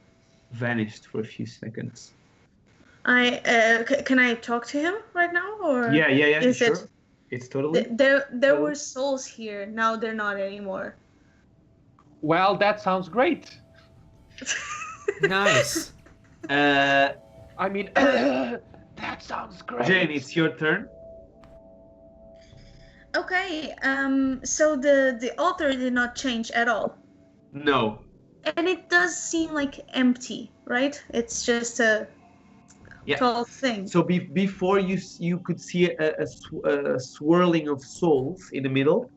B: vanished for a few seconds.
C: Can I talk to him right now, or
B: Yeah,
C: is
B: sure.
C: it
B: It's totally.
C: there were souls here, now they're not anymore.
D: Well, that sounds great.
A: Nice.
D: I mean, that sounds great.
B: Jane, it's your turn.
C: Okay, so the altar did not change at all.
B: No.
C: And it does seem like empty, right? It's just a
B: Yeah.
C: tall thing.
B: So before you could see a swirling of souls in the middle,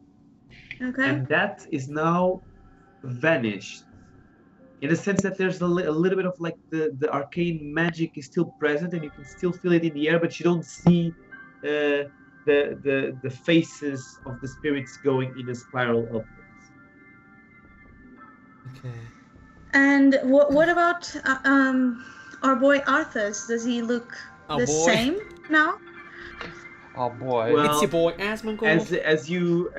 C: Okay.
B: and that is now vanished. In the sense that there's a little bit of like the arcane magic is still present, and you can still feel it in the air, but you don't see the faces of the spirits going in a spiral upwards.
A: Okay.
C: And what about our boy Arthas? Does he look
A: Our
C: the
A: boy.
C: same now?
D: Oh boy.
B: Well,
A: It's your boy Asmongold.
B: As you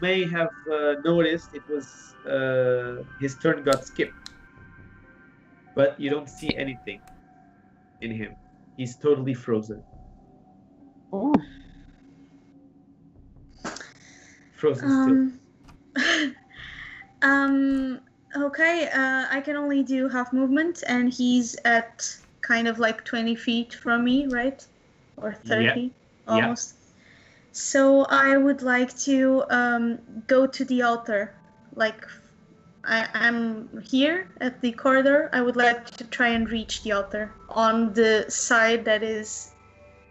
B: may have noticed, it was his turn got skipped, but you don't see anything in him. He's totally frozen.
D: Ooh.
B: Frozen still.
C: Okay. I can only do half movement, and he's at kind of like 20 feet from me, right? Or 30, almost. So I would like to go to the altar. Like, I'm here at the corridor. I would like to try and reach the altar on the side that is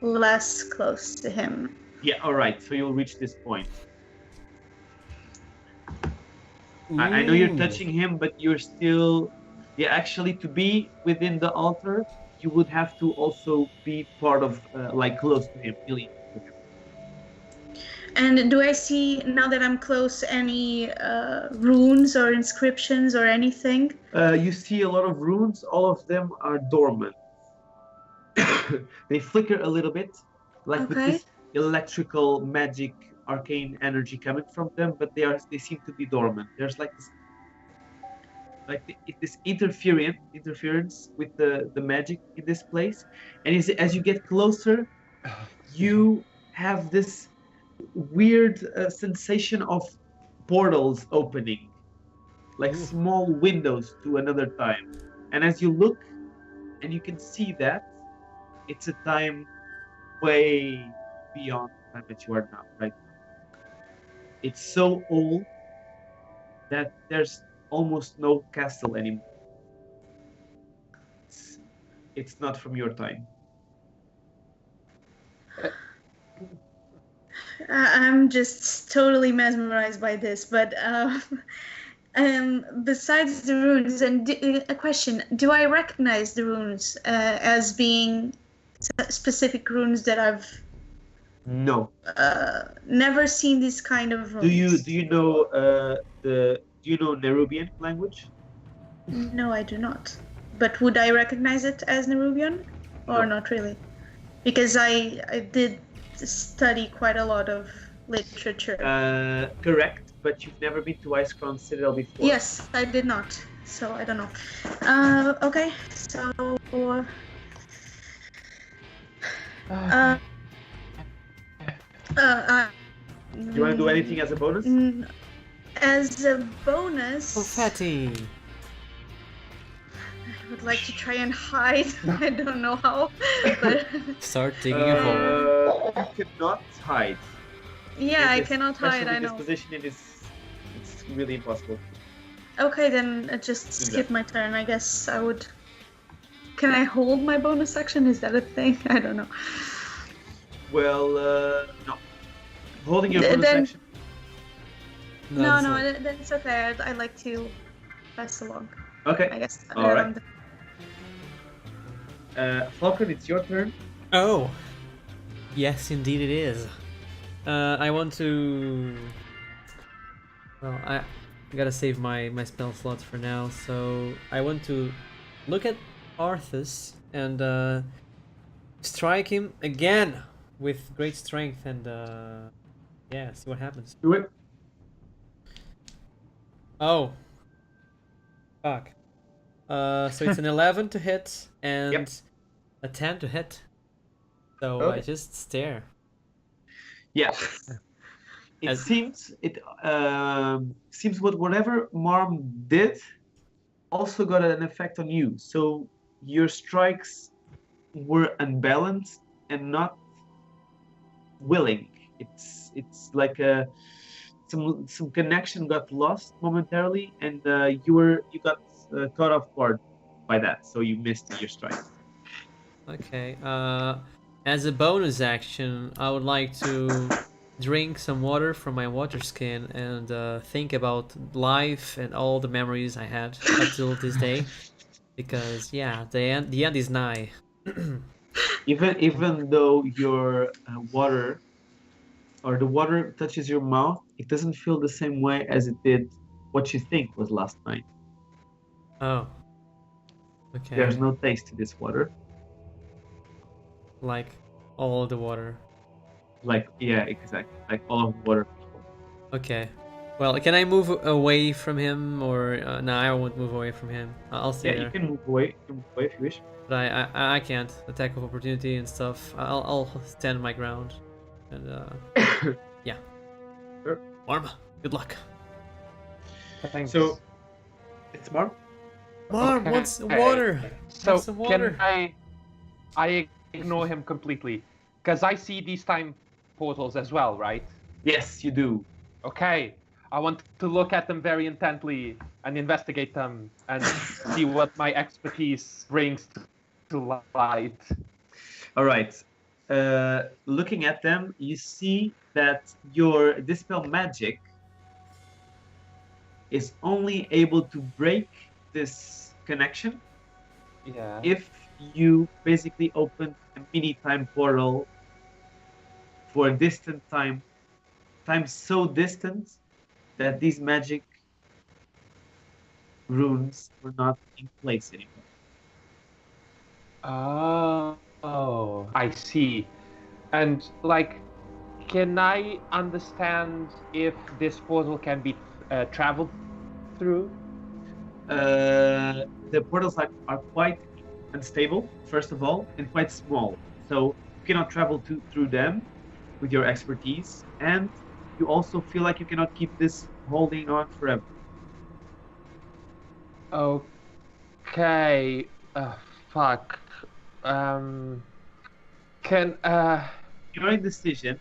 C: less close to him.
B: Yeah, all right. So you'll reach this point. I know you're
A: Ooh.
B: touching him, but you're still... Yeah, actually, to be within the altar, you would have to also be part of, like, close to him, really.
C: And do I see, now that I'm close, any runes or inscriptions or anything?
B: You see a lot of runes. All of them are dormant. They flicker a little bit, like with
C: Okay.
B: this electrical magic arcane energy coming from them, but they seem to be dormant. There's like this interference with the magic in this place, and as you get closer, you have this weird sensation of portals opening, like small windows to another time. And as you look, and you can see that it's a time way beyond the time that you are now, right? It's so old that there's almost no castle anymore. It's not from your time.
C: I'm just totally mesmerized by this, but besides the runes, and a question, do I recognize the runes as being specific runes that I've
B: No.
C: never seen this kind of runes?
B: Do you know do you know Nerubian language?
C: No, I do not. But would I recognize it as Nerubian? Or
B: No.
C: not really? Because I did study quite a lot of literature.
B: Correct, but you've never been to Icecrown Citadel before.
C: Yes, I did not. So I don't know. Okay, so
B: Do you want to do anything as a bonus?
C: as a bonus,
A: Confetti.
C: I would like to try and hide. I don't know how, but
A: Start digging a hole.
B: You cannot hide.
C: yeah, I
B: It is-
C: cannot hide. I
B: especially in
C: know.
B: this position, it's really impossible.
C: Okay, then just skip my turn. I guess I would. Can I hold my bonus action? Is that a thing? I don't know.
B: Well, no. Holding your bonus
C: Then-
B: action.
C: No,
A: it's not.
C: that's okay. I like to pass along.
B: Okay.
C: I guess.
B: All right. Falcon, it's your turn.
A: Oh, yes, indeed it is. I want to. Well, I gotta save my spell slots for now, so I want to look at Arthas and strike him again with great strength and yeah, see what happens.
B: Do it.
A: Oh, fuck. So it's an 11 to hit and
B: Yep.
A: a 10 to hit. So I
B: Okay.
A: just stare.
B: Yeah. It
A: As-
B: seems whatever Marm did also got an effect on you. So your strikes were unbalanced and not willing. It's like some connection got lost momentarily, and you got caught off guard by that. So you missed your strike.
A: Okay. As a bonus action, I would like to drink some water from my water skin and think about life and all the memories I had up till this day. Because yeah, the end is nigh.
B: Even though your water or the water touches your mouth, it doesn't feel the same way as it did what you think was last night.
A: Oh. Okay.
B: There's no taste to this water.
A: Like all the water.
B: Like, yeah, exactly. Like all of the water.
A: Okay. Well, can I move away from him, or no? I won't move away from him. I'll stay
B: Yeah,
A: there.
B: you can move away. You can move away if you wish.
A: But I can't. Attack of opportunity and stuff. I'll stand my ground. And yeah.
B: Sure.
A: Marma, good luck.
D: Thanks.
B: So, it's Marm.
A: Marm,
D: Okay.
A: wants water.
D: So
A: Have some water.
D: can I ignore him completely? Because I see these time portals as well, right?
B: Yes, you do.
D: Okay. I want to look at them very intently and investigate them and see what my expertise brings to light.
B: All right. Looking at them, you see that your dispel magic is only able to break this connection
D: Yeah.
B: if you basically open a mini time portal for a distant time so distant that these magic runes were not in place anymore.
D: Oh, I see. And like, can I understand if this portal can be traveled through?
B: The portals are quite unstable, first of all, and quite small. So you cannot travel through them with your expertise, and you also feel like you cannot keep this holding on forever.
D: Okay. Fuck. Can
B: Your indecision,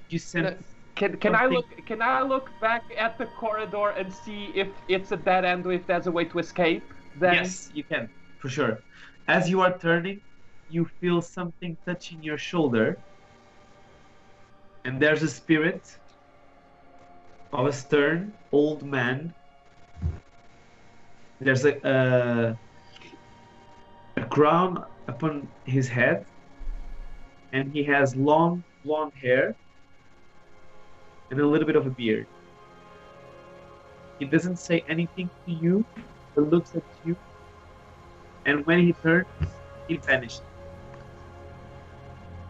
B: you sense.
D: can I look back at the corridor and see if it's a dead end or if there's a way to escape? Then
B: Yes, you can, for sure. As you are turning, you feel something touching your shoulder, and there's a spirit of a stern old man. There's a crown upon his head, and he has long blonde hair and a little bit of a beard. He doesn't say anything to you, but looks at you, and when he turns, he vanishes.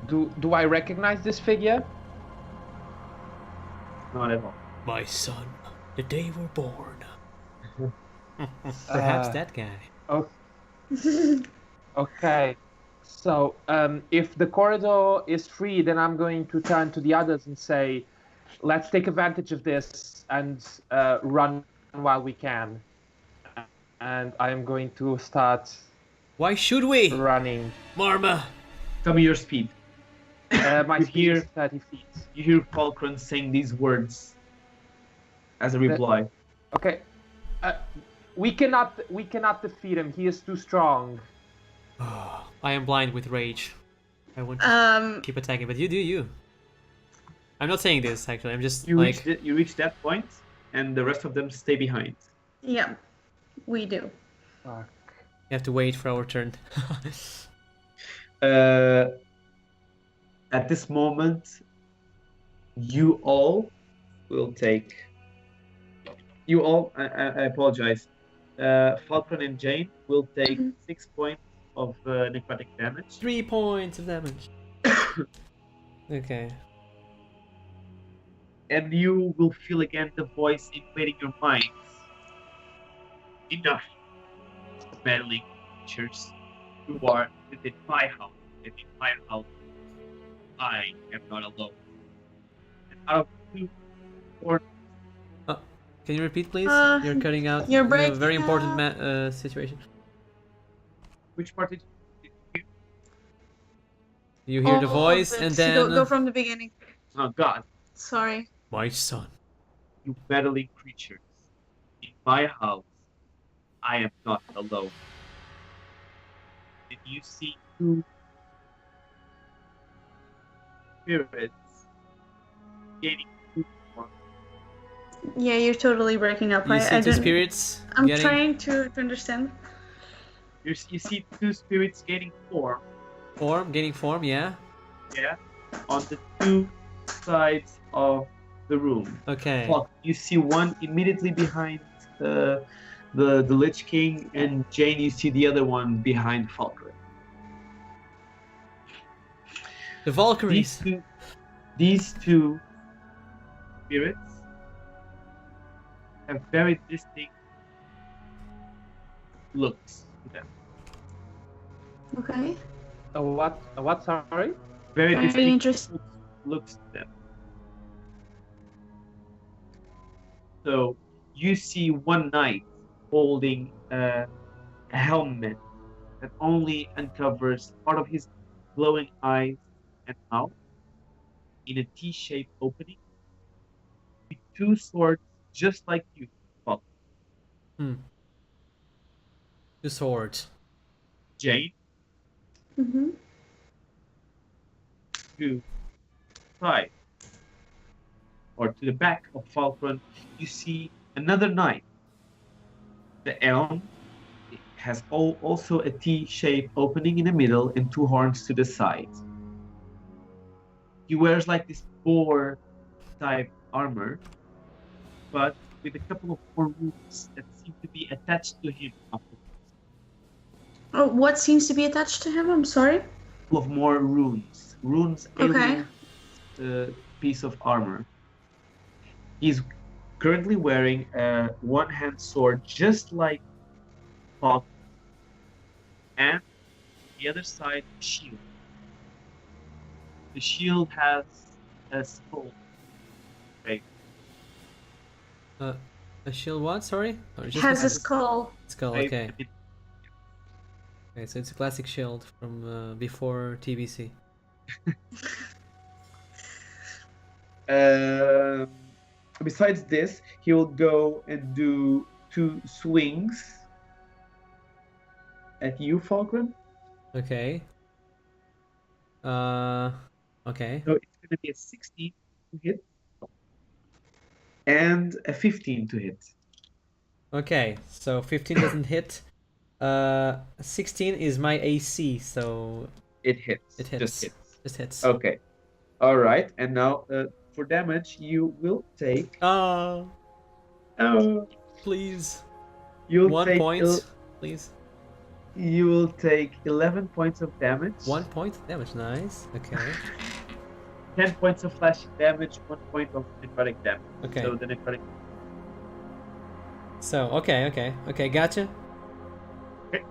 D: do I recognize this figure?
B: Not at all.
A: My son, the day we're born. Perhaps that guy.
D: Okay. So, if the corridor is free, then I'm going to turn to the others and say, let's take advantage of this and run while we can. And I'm going to start
A: Why should we?
D: running.
A: Marma.
B: Tell me your speed.
D: My
B: You
D: speed is
B: hear-
D: 30 feet.
B: You hear Falkron saying these words as a reply.
D: Okay. We cannot defeat him. He is too strong.
A: I am blind with rage. I want to keep attacking, but you do you. I'm not saying this actually. I'm just
B: You
A: like
B: reach that point, and the rest of them stay behind.
C: Yeah, we do.
D: Fuck.
A: we have to wait for our turn.
B: At this moment, you all will take. You all, I apologize. Falcon and Jane will take 6 points of necrotic damage.
A: 3 points of damage. Okay.
B: And you will feel again the voice invading your minds. Enough, meddling creatures. You are within my house. Within my house, I am not alone. And out of 2 or
A: Can you repeat, please? You're cutting out.
C: you're
A: in a
C: breaking
A: very important
C: up.
A: situation.
B: which part did you?
A: You hear the
C: All of
A: voice,
C: it.
A: and
C: Go
A: then
C: from the beginning.
B: Oh God,
C: Sorry.
A: my son.
B: you meddling creatures! In my house, I am not alone. And you see 2 spirits gaining 2 form.
C: Yeah, you're totally breaking up.
A: You see
C: I
A: two
C: don't.
A: spirits
C: I'm
A: getting
C: trying to understand.
B: You see 2 spirits gaining form.
A: gaining form, yeah?
B: Yeah, on the 2 sides of the room.
A: Okay.
B: Fuck, you see one immediately behind the Lich King, and Jane, you see the other one behind Falkner.
A: The Valkyries.
B: These two spirits have very distinct looks to them.
C: Okay.
D: What? Sorry.
B: Very
C: Very
B: distinct
C: interesting.
B: looks to them. So you see one knight holding a helmet that only uncovers part of his glowing eyes and mouth in a T-shaped opening with 2 swords just like you. Well,
A: The swords.
B: Jane,
C: Mm-hmm.
B: to side or to the back of Falcon, you see another knight. The elm has also a T-shaped opening in the middle and 2 horns to the side. He wears like this boar type armor, but with a couple of more wounds that seem to be attached to him afterwards.
C: Oh, what seems to be attached to him? I'm sorry.
B: A couple of more runes. Runes
C: Okay.
B: alien piece of armor. He's currently wearing a one-hand sword just like Falk, and the other side a shield. The shield has a skull. Right.
A: A shield what? Sorry? Or just
C: Has a skull.
A: skull,
B: Right.
A: okay. Okay, so it's a classic shield from before TBC.
B: Besides this, he will go and do 2 swings at you, Falkland.
A: Okay. Okay.
B: So it's going to be a 16 to hit and a 15 to hit.
A: Okay, so 15 doesn't hit. 16 is my AC, so
B: It hits.
A: it hits.
B: Just hits.
A: Just hits.
B: Okay. All right. And now for damage, you will take.
A: Oh,
B: Oh.
A: please.
B: You'll
A: 1
B: take
A: point, please.
B: You will take 11 points of damage.
A: 1 point damage, nice. Okay.
B: 10 points of slashing damage, 1 point of necrotic damage.
A: Okay.
B: So the necrotic.
A: So, okay, gotcha.
B: Okay.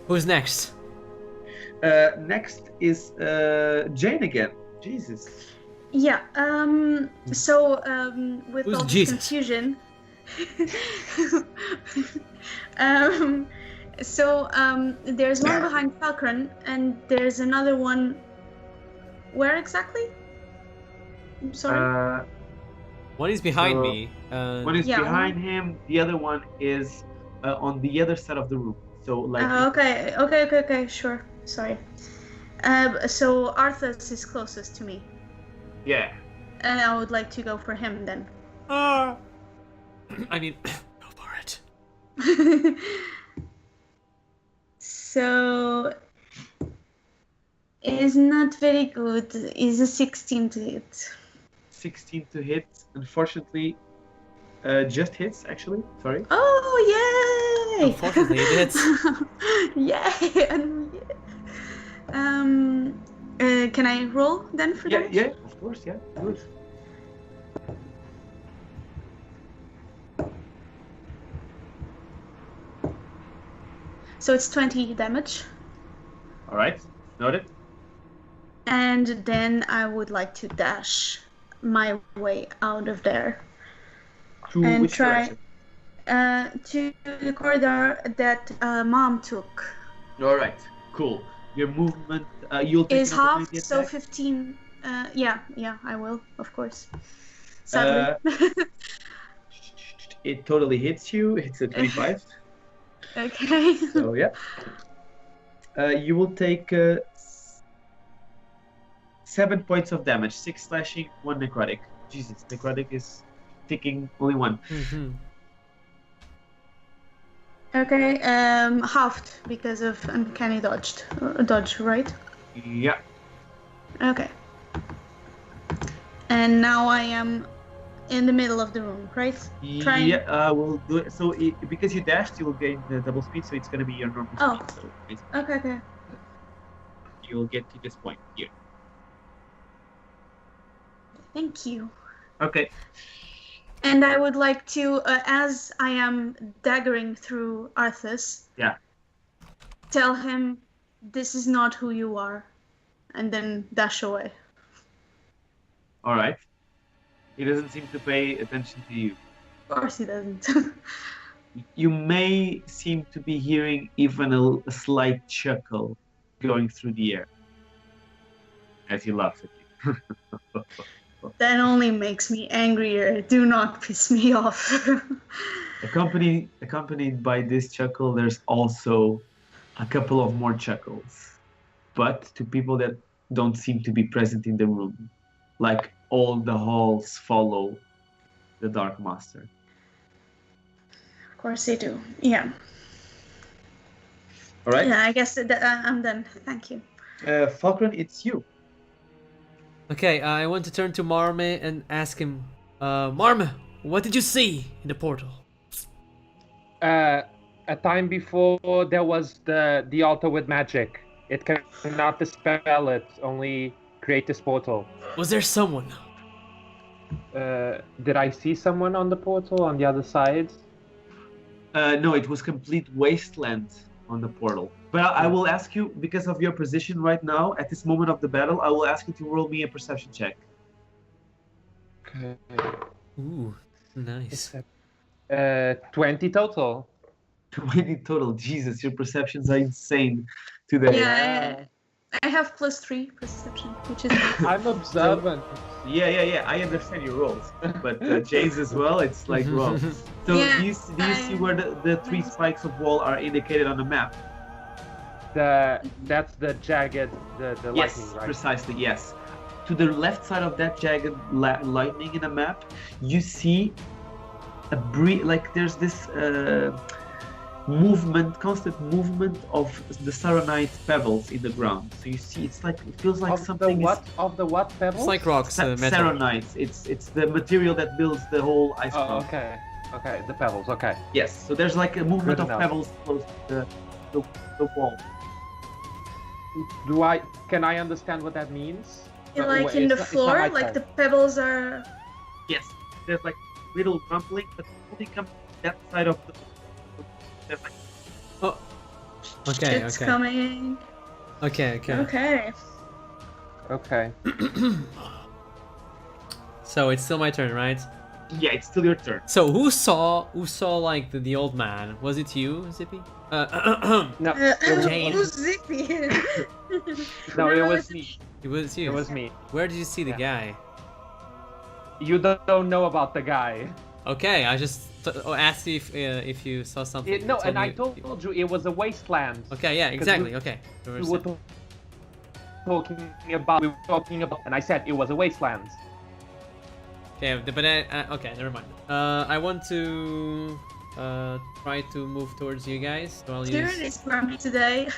A: Who's next?
B: Next is Jane again. Jesus.
C: Yeah. So with
A: Who's
C: all this
A: Jesus?
C: confusion. There's one behind Falcon, and there's another one. Where exactly? I'm sorry.
A: One is behind
B: So,
A: me.
B: One is
C: Yeah,
B: behind him. The other one is on the other side of the room. So like.
C: Okay. Sure. Sorry. So Arthas is closest to me,
B: Yeah.
C: and I would like to go for him then.
A: I mean, go for it.
C: So it is not very good. It's a 16 to hit.
B: 16 to hit. Unfortunately, just hits actually. Sorry.
C: Oh yay!
A: Unfortunately, it hits.
C: Yay! Can I roll then for that?
B: Yeah. Of course. Yeah. Good.
C: So it's 20 damage.
B: All right. Noted.
C: And then I would like to dash my way out of there.
B: To
C: And
B: which
C: try-
B: direction?
C: To the corridor that Mom took.
B: All right. Cool. Your movement. You'll take
C: Is
B: an
C: half,
B: opportunity
C: so
B: attack.
C: 15. Yeah, I will, of course. Sadly.
B: It totally hits you. It's a 25.
C: Okay.
B: So yeah. You will take 7 points of damage, 6 slashing, 1 necrotic. Jesus, necrotic is ticking only 1.
A: Mm-hmm.
C: Okay, halved because of uncanny dodge, right?
B: Yeah.
C: Okay. And now I am in the middle of the room, right? Trying-
B: Yeah, we'll do it. So because you dashed, you will gain the double speed, so it's gonna be your normal
C: Oh.
B: speed. So basically,
C: Okay.
B: you'll get to this point here.
C: Thank you.
B: Okay.
C: And I would like to, as I am daggering through Arthas,
B: Yeah.
C: tell him this is not who you are, and then dash away.
B: All right. He doesn't seem to pay attention to you.
C: Of course he doesn't.
B: You may seem to be hearing even a slight chuckle going through the air as he laughs at you.
C: That only makes me angrier. Do not piss me off.
B: Accompanied by this chuckle, there's also a couple of more chuckles, but to people that don't seem to be present in the room, like all the halls follow the Dark Master.
C: Of course they do. Yeah.
B: All right.
C: Yeah, I guess that I'm done. Thank you.
B: Falcon, it's you.
A: Okay, I want to turn to Marme and ask him, Marme, what did you see in the portal?
D: A time before there was the altar with magic. It cannot dispel it, only create this portal.
A: Was there someone?
D: Did I see someone on the portal on the other side?
B: No, it was complete wasteland on the portal. But I will ask you, because of your position right now, at this moment of the battle, I will ask you to roll me a perception check.
D: Okay.
A: Ooh, nice.
D: 20 total.
B: 20 total. Jesus, your perceptions are insane today.
C: Yeah, I have +3 perception, which is
D: I'm observant.
B: Yeah. I understand your rolls, but James as well. It's like wrong. So
C: Yeah,
B: do you see where the 3 spikes of wall are indicated on the map?
D: That's the jagged, the
B: Yes,
D: lightning, right?
B: precisely. Yes. To the left side of that jagged lightning in the map, you see like there's this constant movement of the saronite pebbles in the ground. So you see, it feels like something
D: Of the what pebbles?
A: It's like rocks, metal.
B: saronite. It's the material that builds the whole ice
D: Oh,
B: crown.
D: okay, the pebbles, okay.
B: Yes. So there's like a movement
D: Good
B: of
D: enough.
B: pebbles close to the wall.
D: Can I understand what that means?
C: like
D: Wait,
C: in the
D: it's not
C: floor,
D: my
C: like
D: turn.
C: the pebbles are.
B: Yes. There's like little rumbling, but only come that side of the. There's like
A: Oh. Okay,
C: It's
A: okay.
C: coming.
A: Okay.
C: Okay.
D: Okay.
A: So it's still my turn, right?
B: yeah, it's still your turn.
A: So who saw like the old man? Was it you, Zippy?
D: No,
A: Jane.
C: Who's Zippy?
D: no, it was me.
A: It was you.
D: It was me.
A: Where did you see the
D: Yeah.
A: guy?
D: You don't know about the guy.
A: Okay, I just asked you if you saw something.
D: No,
A: You
D: and I
A: me-
D: told you it was a wasteland.
A: Okay, yeah, exactly. Okay.
D: We were talking about, and I said it was a wasteland.
A: Okay, but okay, never mind. I want to try to move towards you guys. So I'll
C: Kieran
A: use.
C: is grumpy today.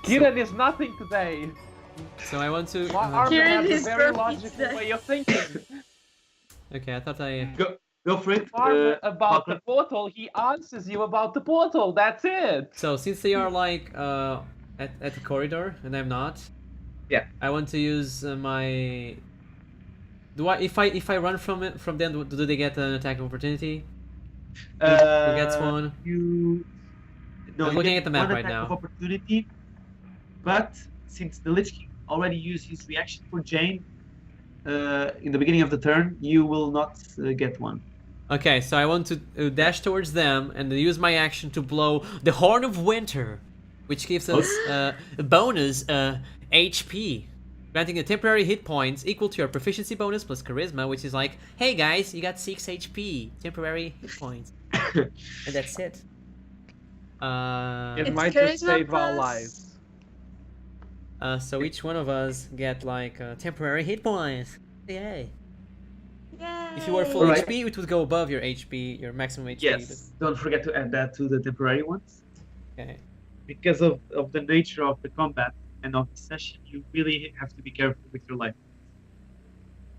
D: Kieran is nothing today.
A: So I want to.
D: Armin
C: Kieran
D: has a
C: is
D: very
C: grumpy
D: logical
C: today.
D: way of thinking.
A: Okay, I thought I.
B: Go for it.
D: Armin, about
B: Falcon.
D: the portal, he answers you about the portal. That's it.
A: So since they are like at the corridor and I'm not.
B: Yeah.
A: I want to use my. Do I if I run from them, do they get an attack of opportunity? Who gets one?
B: No,
A: I'm
B: you
A: looking
B: get
A: at the map
B: one
A: right
B: attack
A: now.
B: of opportunity, but since the Lich King already used his reaction for Jane in the beginning of the turn, you will not get one.
A: Okay, so I want to dash towards them and use my action to blow the Horn of Winter, which gives us a bonus HP, granting a temporary hit points equal to your proficiency bonus plus charisma, which is like, hey guys, you got 6 HP, temporary hit points, and that's it.
D: It
C: It's
D: might just
C: charisma
D: save our
C: plus-
D: lives.
A: So each one of us get like temporary hit points. Yay!
C: Yay!
A: If you were full
B: Alright.
A: HP, it would go above your HP, your maximum HP.
B: Yes, don't forget to add that to the temporary ones.
A: But... Okay.
B: Because of the nature of the combat and of the session, you really have to be careful with your life.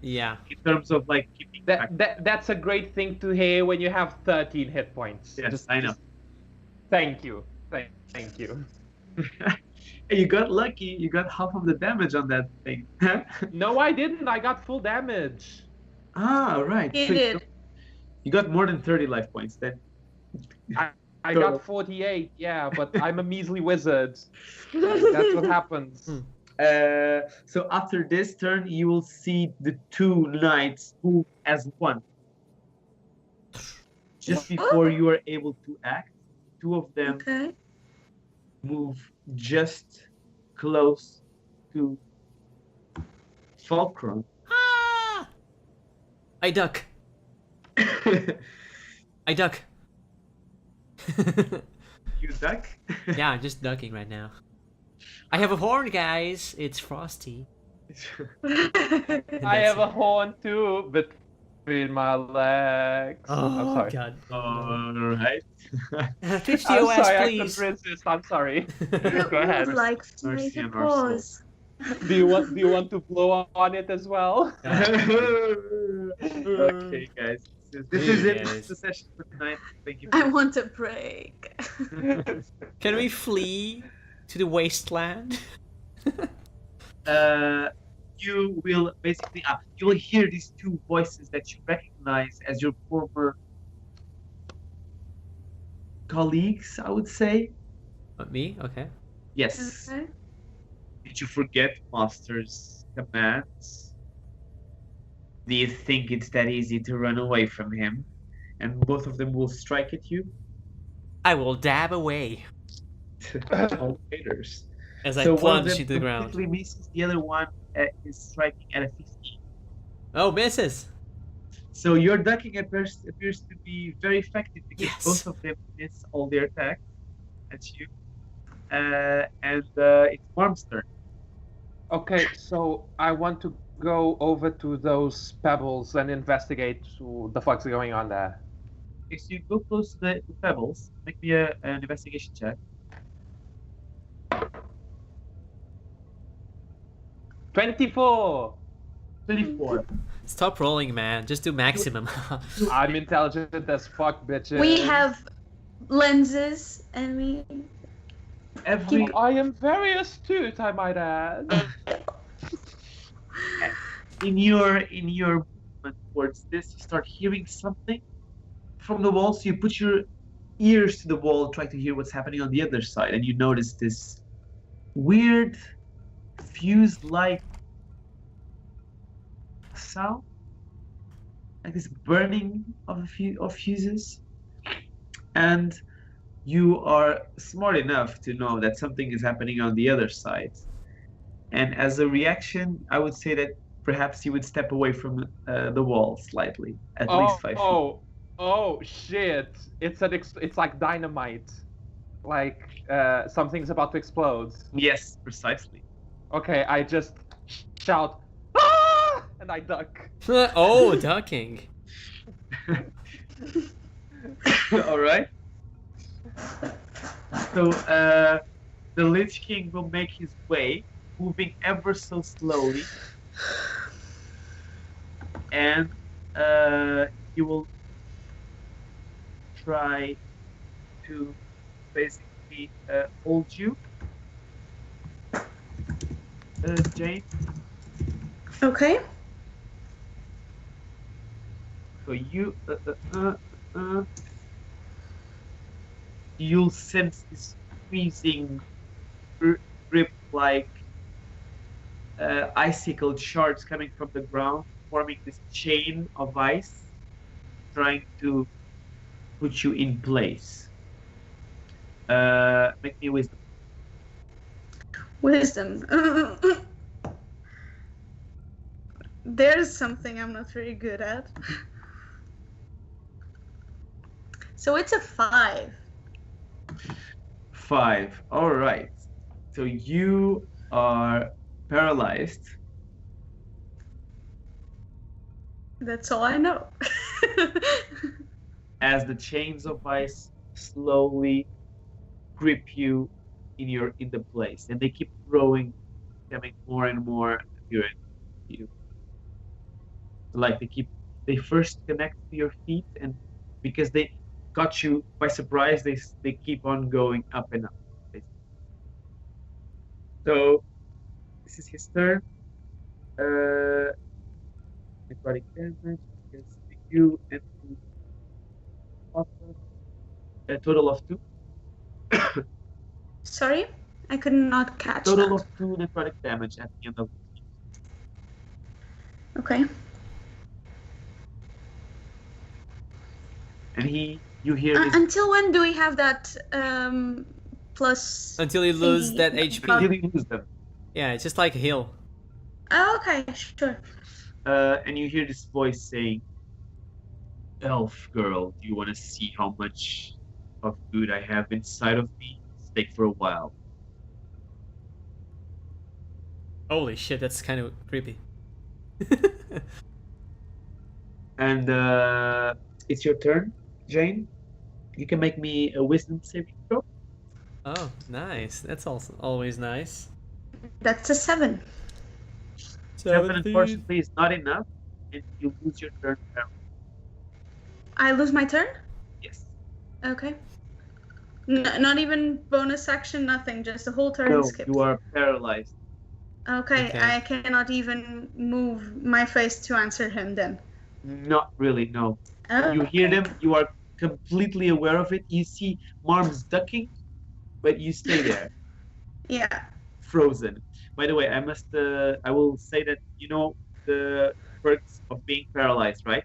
A: Yeah.
B: In terms of like keeping track.
D: That's a great thing to hear when you have 13 hit points.
B: Yes, I know.
D: Thank you. Thank you.
B: Hey, you got lucky. You got half of the damage on that thing.
D: No, I didn't. I got full damage.
B: Ah, right.
C: You
B: So
C: did.
B: You got more than 30 life points then.
D: I
B: Total.
D: got 48, yeah, but I'm a measly wizard. That's what happens.
B: So after this turn, you will see the two knights move as one. Just before you are able to act, two of them
C: Okay.
B: move just close to Fulcrum.
A: Ah! I duck. I duck.
B: You duck?
A: Yeah, I'm just ducking right now. I have a horn, guys. It's Frosty.
D: I have a horn too between my legs.
A: Oh,
D: I'm sorry.
A: God.
B: Alright.
A: Twitch the
D: I'm
A: OS,
D: sorry, I
A: please.
D: couldn't resist. I'm sorry.
C: Who
D: Go ahead.
C: would like to
B: Mercy
C: make a
B: on our souls.
C: pause?
D: Do you want to blow on it as well?
B: Okay, guys. This is it.
A: Yes.
B: This is the session for tonight. Thank you.
C: I want a break.
A: Can we flee to the wasteland?
B: You will basically you will hear these two voices that you recognize as your former colleagues, I would say.
A: Me? Okay.
B: Yes.
C: Okay.
B: Did you forget Master's commands? Do you think it's that easy to run away from him? And both of them will strike at you?
A: I will dab away
B: All haters.
A: as I
B: So one of
A: plunge
B: them
A: into the ground.
B: completely misses, the other one is striking at a 15.
A: Oh, misses.
B: So your ducking appears to be very effective because
A: Yes.
B: both of them miss all their attacks at you. And it's Worm's turn.
D: Okay, so I want to go over to those pebbles and investigate what the fuck's going on there.
B: If you go close to the pebbles, make me an investigation check.
D: 24!
B: 24.
A: Stop rolling, man. Just do maximum.
D: I'm intelligent as fuck, bitches.
C: We have lenses and we.
B: Every
D: I am very astute, I might add.
B: in your movement towards this, you start hearing something from the wall. So you put your ears to the wall, try to hear what's happening on the other side, and you notice this weird fuse-like sound, like this burning of fuses, and you are smart enough to know that something is happening on the other side. And as a reaction, I would say that perhaps you would step away from the wall slightly, at least 5 feet.
D: Oh shit! It's like dynamite. Like something's about to explode.
B: Yes, precisely.
D: Okay, I just shout, "Ah!" and I duck.
A: Oh, ducking.
B: All right. So the Lich King will make his way, moving ever so slowly, and he will try to basically hold you, Jane.
C: Okay.
B: So you'll sense this freezing grip like icicle shards coming from the ground, forming this chain of ice, trying to put you in place. Make me a wisdom.
C: Wisdom. There's something I'm not very good at. So it's a 5.
B: 5. All right. So you are paralyzed.
C: That's all I know.
B: As the chains of ice slowly grip you in the place, and they keep growing, becoming more and more apparent to you. Like they first connect to your feet, and because they caught you by surprise, they keep on going up and up. Basically. So this is his turn. Necrotic damage against you and a total of 2.
C: Sorry, I could not catch
B: Total
C: that.
B: of 2 necrotic damage at the end of.
C: Okay.
B: And you hear this
C: Until when do we have that plus?
A: Until you lose
C: thingy?
A: that HP.
B: until you lose them.
A: Yeah, it's just like a heal.
C: Oh, okay, sure.
B: And you hear this voice saying, "Elf girl, do you want to see how much of good I have inside of me? Stay for a while."
A: Holy shit, that's kind of creepy.
B: And it's your turn, Jane. You can make me a wisdom saving throw.
A: Oh, nice. That's also always nice.
C: That's a 7.
B: 7 unfortunately is not enough, and you lose your turn.
C: I lose my turn?
B: Yes.
C: Okay. Not even bonus action, nothing, just the whole turn
B: No,
C: skipped.
B: you are paralyzed.
C: Okay,
A: Okay.
C: I cannot even move my face to answer him then.
B: Not really, no.
C: Oh,
B: You hear them, you are completely aware of it. You see Marm's ducking, but you stay there,
C: Yeah.
B: frozen. By the way, I will say that you know the perks of being paralyzed, right?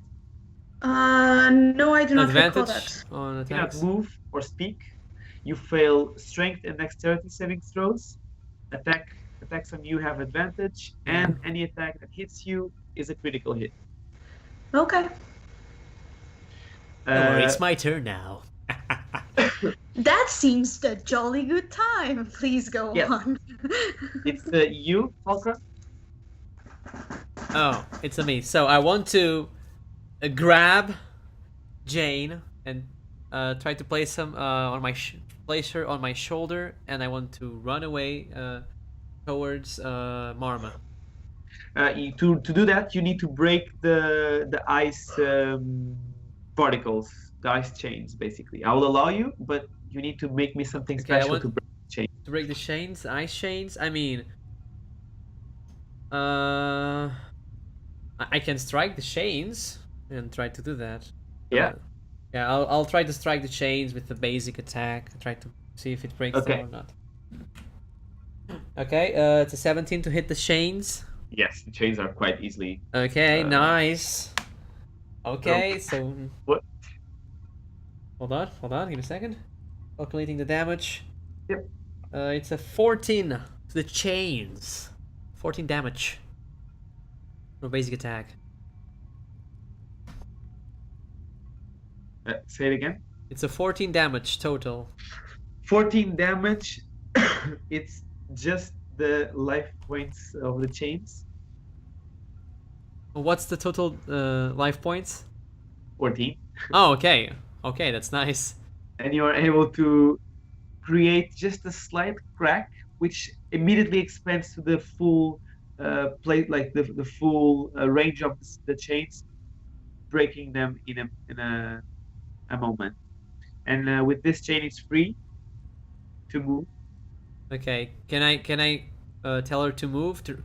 C: No, I do not recall
A: Advantage
C: that.
A: on
B: You cannot
A: attacks.
B: move or speak. You fail strength and dexterity saving throws. Attacks on you have advantage, and any attack that hits you is a critical hit.
C: Okay.
A: Don't worry, it's my turn now.
C: That seems a jolly good time. Please go
B: Yes.
C: on.
B: It's you, Falkra.
A: Oh, it's me. So I want to grab Jane and try to place him on my place her on my shoulder, and I want to run away towards Marma.
B: To do that, you need to break the ice particles, the ice chains. Basically, I will allow you, but you need to make me something
A: Okay, I
B: special
A: want
B: to break the chain.
A: to break the chains, ice chains. I mean, I can strike the chains and try to do that.
B: Yeah.
A: Yeah, I'll try to strike the chains with the basic attack. Try to see if it breaks
B: Okay.
A: them or not. Okay, it's a 17 to hit the chains.
B: Yes, the chains are quite easily.
A: Okay, nice. Okay, so
B: What?
A: hold on, give me a second. Calculating the damage.
B: Yep.
A: It's a 14 to the chains. 14 damage. No basic attack.
B: Say it again.
A: It's a 14 damage total.
B: 14 damage. It's just the life points of the chains.
A: What's the total life points?
B: 14.
A: Oh, okay. Okay, that's nice.
B: And you are able to create just a slight crack, which immediately expands to the full plate, like the full range of the chains, breaking them in a moment. And with this chain, it's free to move.
A: Okay, can I tell her to move? To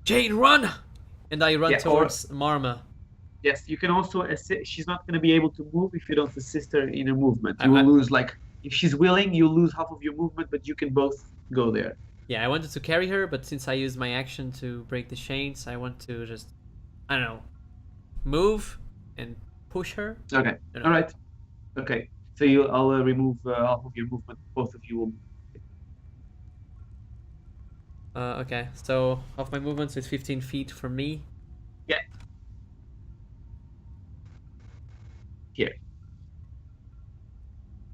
A: Jane, run! And I run
B: Yeah,
A: towards Marma.
B: Yes, you can also assist. She's not going to be able to move if you don't assist her in her movement.
A: I-
B: You will
A: I-
B: lose, like, if she's willing, you'll lose half of your movement, but you can both go there.
A: Yeah, I wanted to carry her, but since I used my action to break the chains, I want to just, I don't know, move and push her.
B: Okay.
A: I don't
B: All
A: know.
B: right. Okay. So I'll remove half of your movement. Both of you will.
A: Okay, so half my movements is 15 feet from me.
B: Yeah. Here.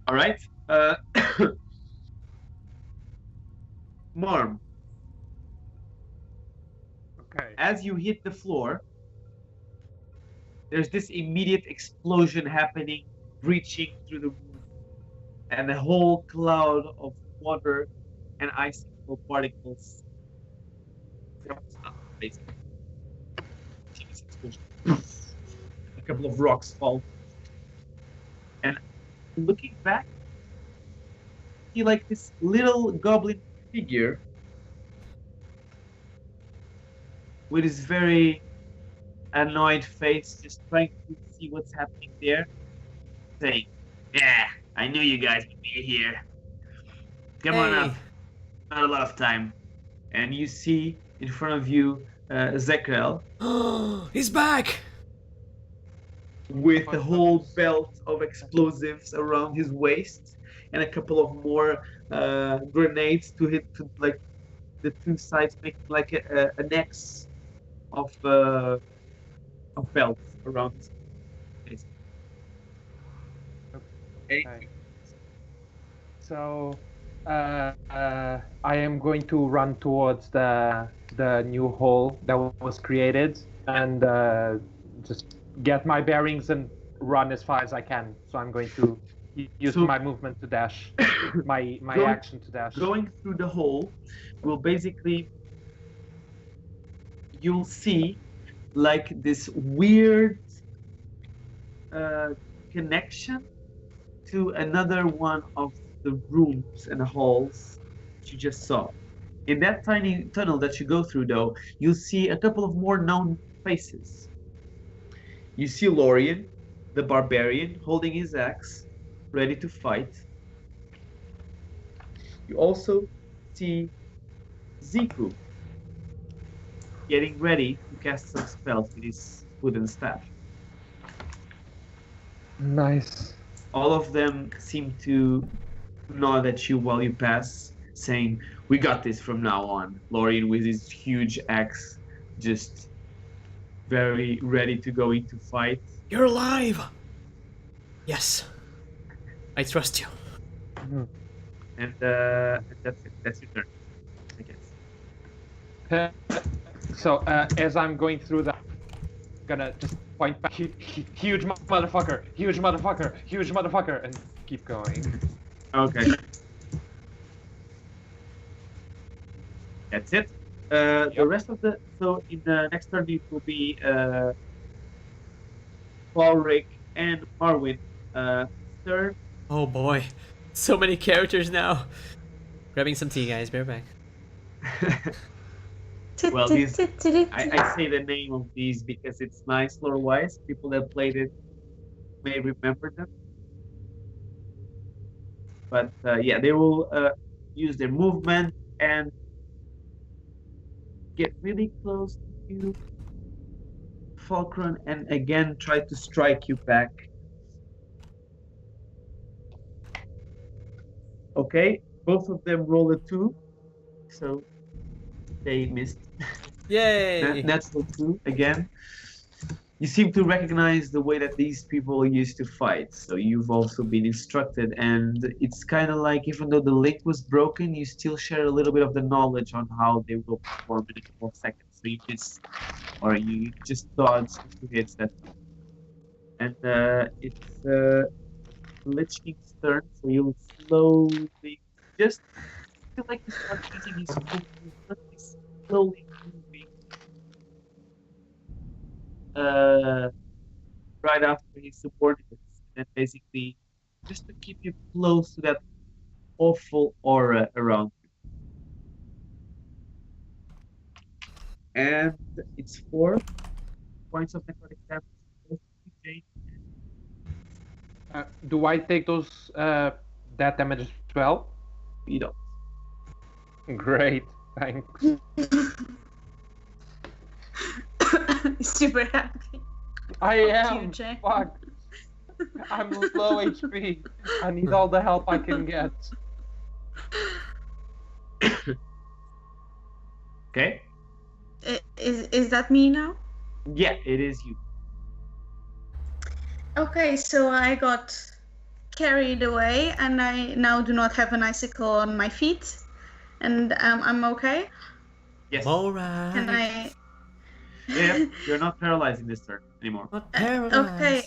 B: All right. Marm,
D: Okay.
B: As you hit the floor, there's this immediate explosion happening, breaching through the roof, and a whole cloud of water and icicle particles drops out, basically. A couple of rocks fall. And looking back, you see like this little goblin figure with his very annoyed face, just trying to see what's happening there, saying, "Yeah, I knew you guys would be here. Come on up. Not a lot of time." And you see in front of you Zekrel
A: He's back!
B: with a whole belt of explosives around his waist and a couple of more grenades to hit to, like, the two sides, making like an X of belts around his face.
D: Okay. So, I am going to run towards the new hole that was created and just get my bearings and run as far as I can. So I'm going to use my movement to dash, my action to dash.
B: Going through the hole will basically, you'll see like this weird connection to another one of the rooms and halls that you just saw. In that tiny tunnel that you go through, though, you'll see a couple of more known faces. You see Lorien, the barbarian, holding his axe, ready to fight. You also see Ziku getting ready to cast some spells with his wooden staff.
D: Nice.
B: All of them seem to nod at you while you pass, saying, "We got this from now on." Lorien with his huge axe, just very ready to go into fight.
A: You're alive! Yes. I trust you.
B: And that's it. That's your turn, I guess.
D: So as I'm going through that, I'm gonna just point back, huge motherfucker, huge motherfucker, huge motherfucker, and keep going.
B: Okay. That's it. The rest of the, so in the next turn it will be Paulric and Marwin. Third.
A: Oh boy. So many characters now. Grabbing some tea, guys. Bear back.
B: Well, these, I say the name of these because it's nice lore-wise. People that played it may remember them. But yeah, they will use their movement and get really close to you, Fulcrum, and again try to strike you back. Okay, both of them roll a 2, so they missed.
A: Yay!
B: Natural 2 again. You seem to recognize the way that these people used to fight, so you've also been instructed, and it's kind of like, even though the link was broken, you still share a little bit of the knowledge on how they will perform in a couple of seconds. So you just dodge two hits that. And it's Lich King's turn, so you'll slowly just feel like you start using his full movement, he's slowly moving. Right after his subordinates, and basically just to keep you close to that awful aura around you. And it's 4 points of necrotic damage.
D: Do I take those that damage as well?
B: You don't.
D: Great, thanks.
C: Super happy.
D: I am.
C: You, Jay.
D: Fuck. I'm low HP. I need all the help I can get.
B: Okay.
C: Is that me now?
B: Yeah, it is you.
C: Okay, so I got carried away, and I now do not have an icicle on my feet, and I'm okay.
B: Yes.
A: Alright.
C: Can I
B: Yeah, you're not paralyzed in this turn anymore.
A: Not paralyzed.
C: Okay.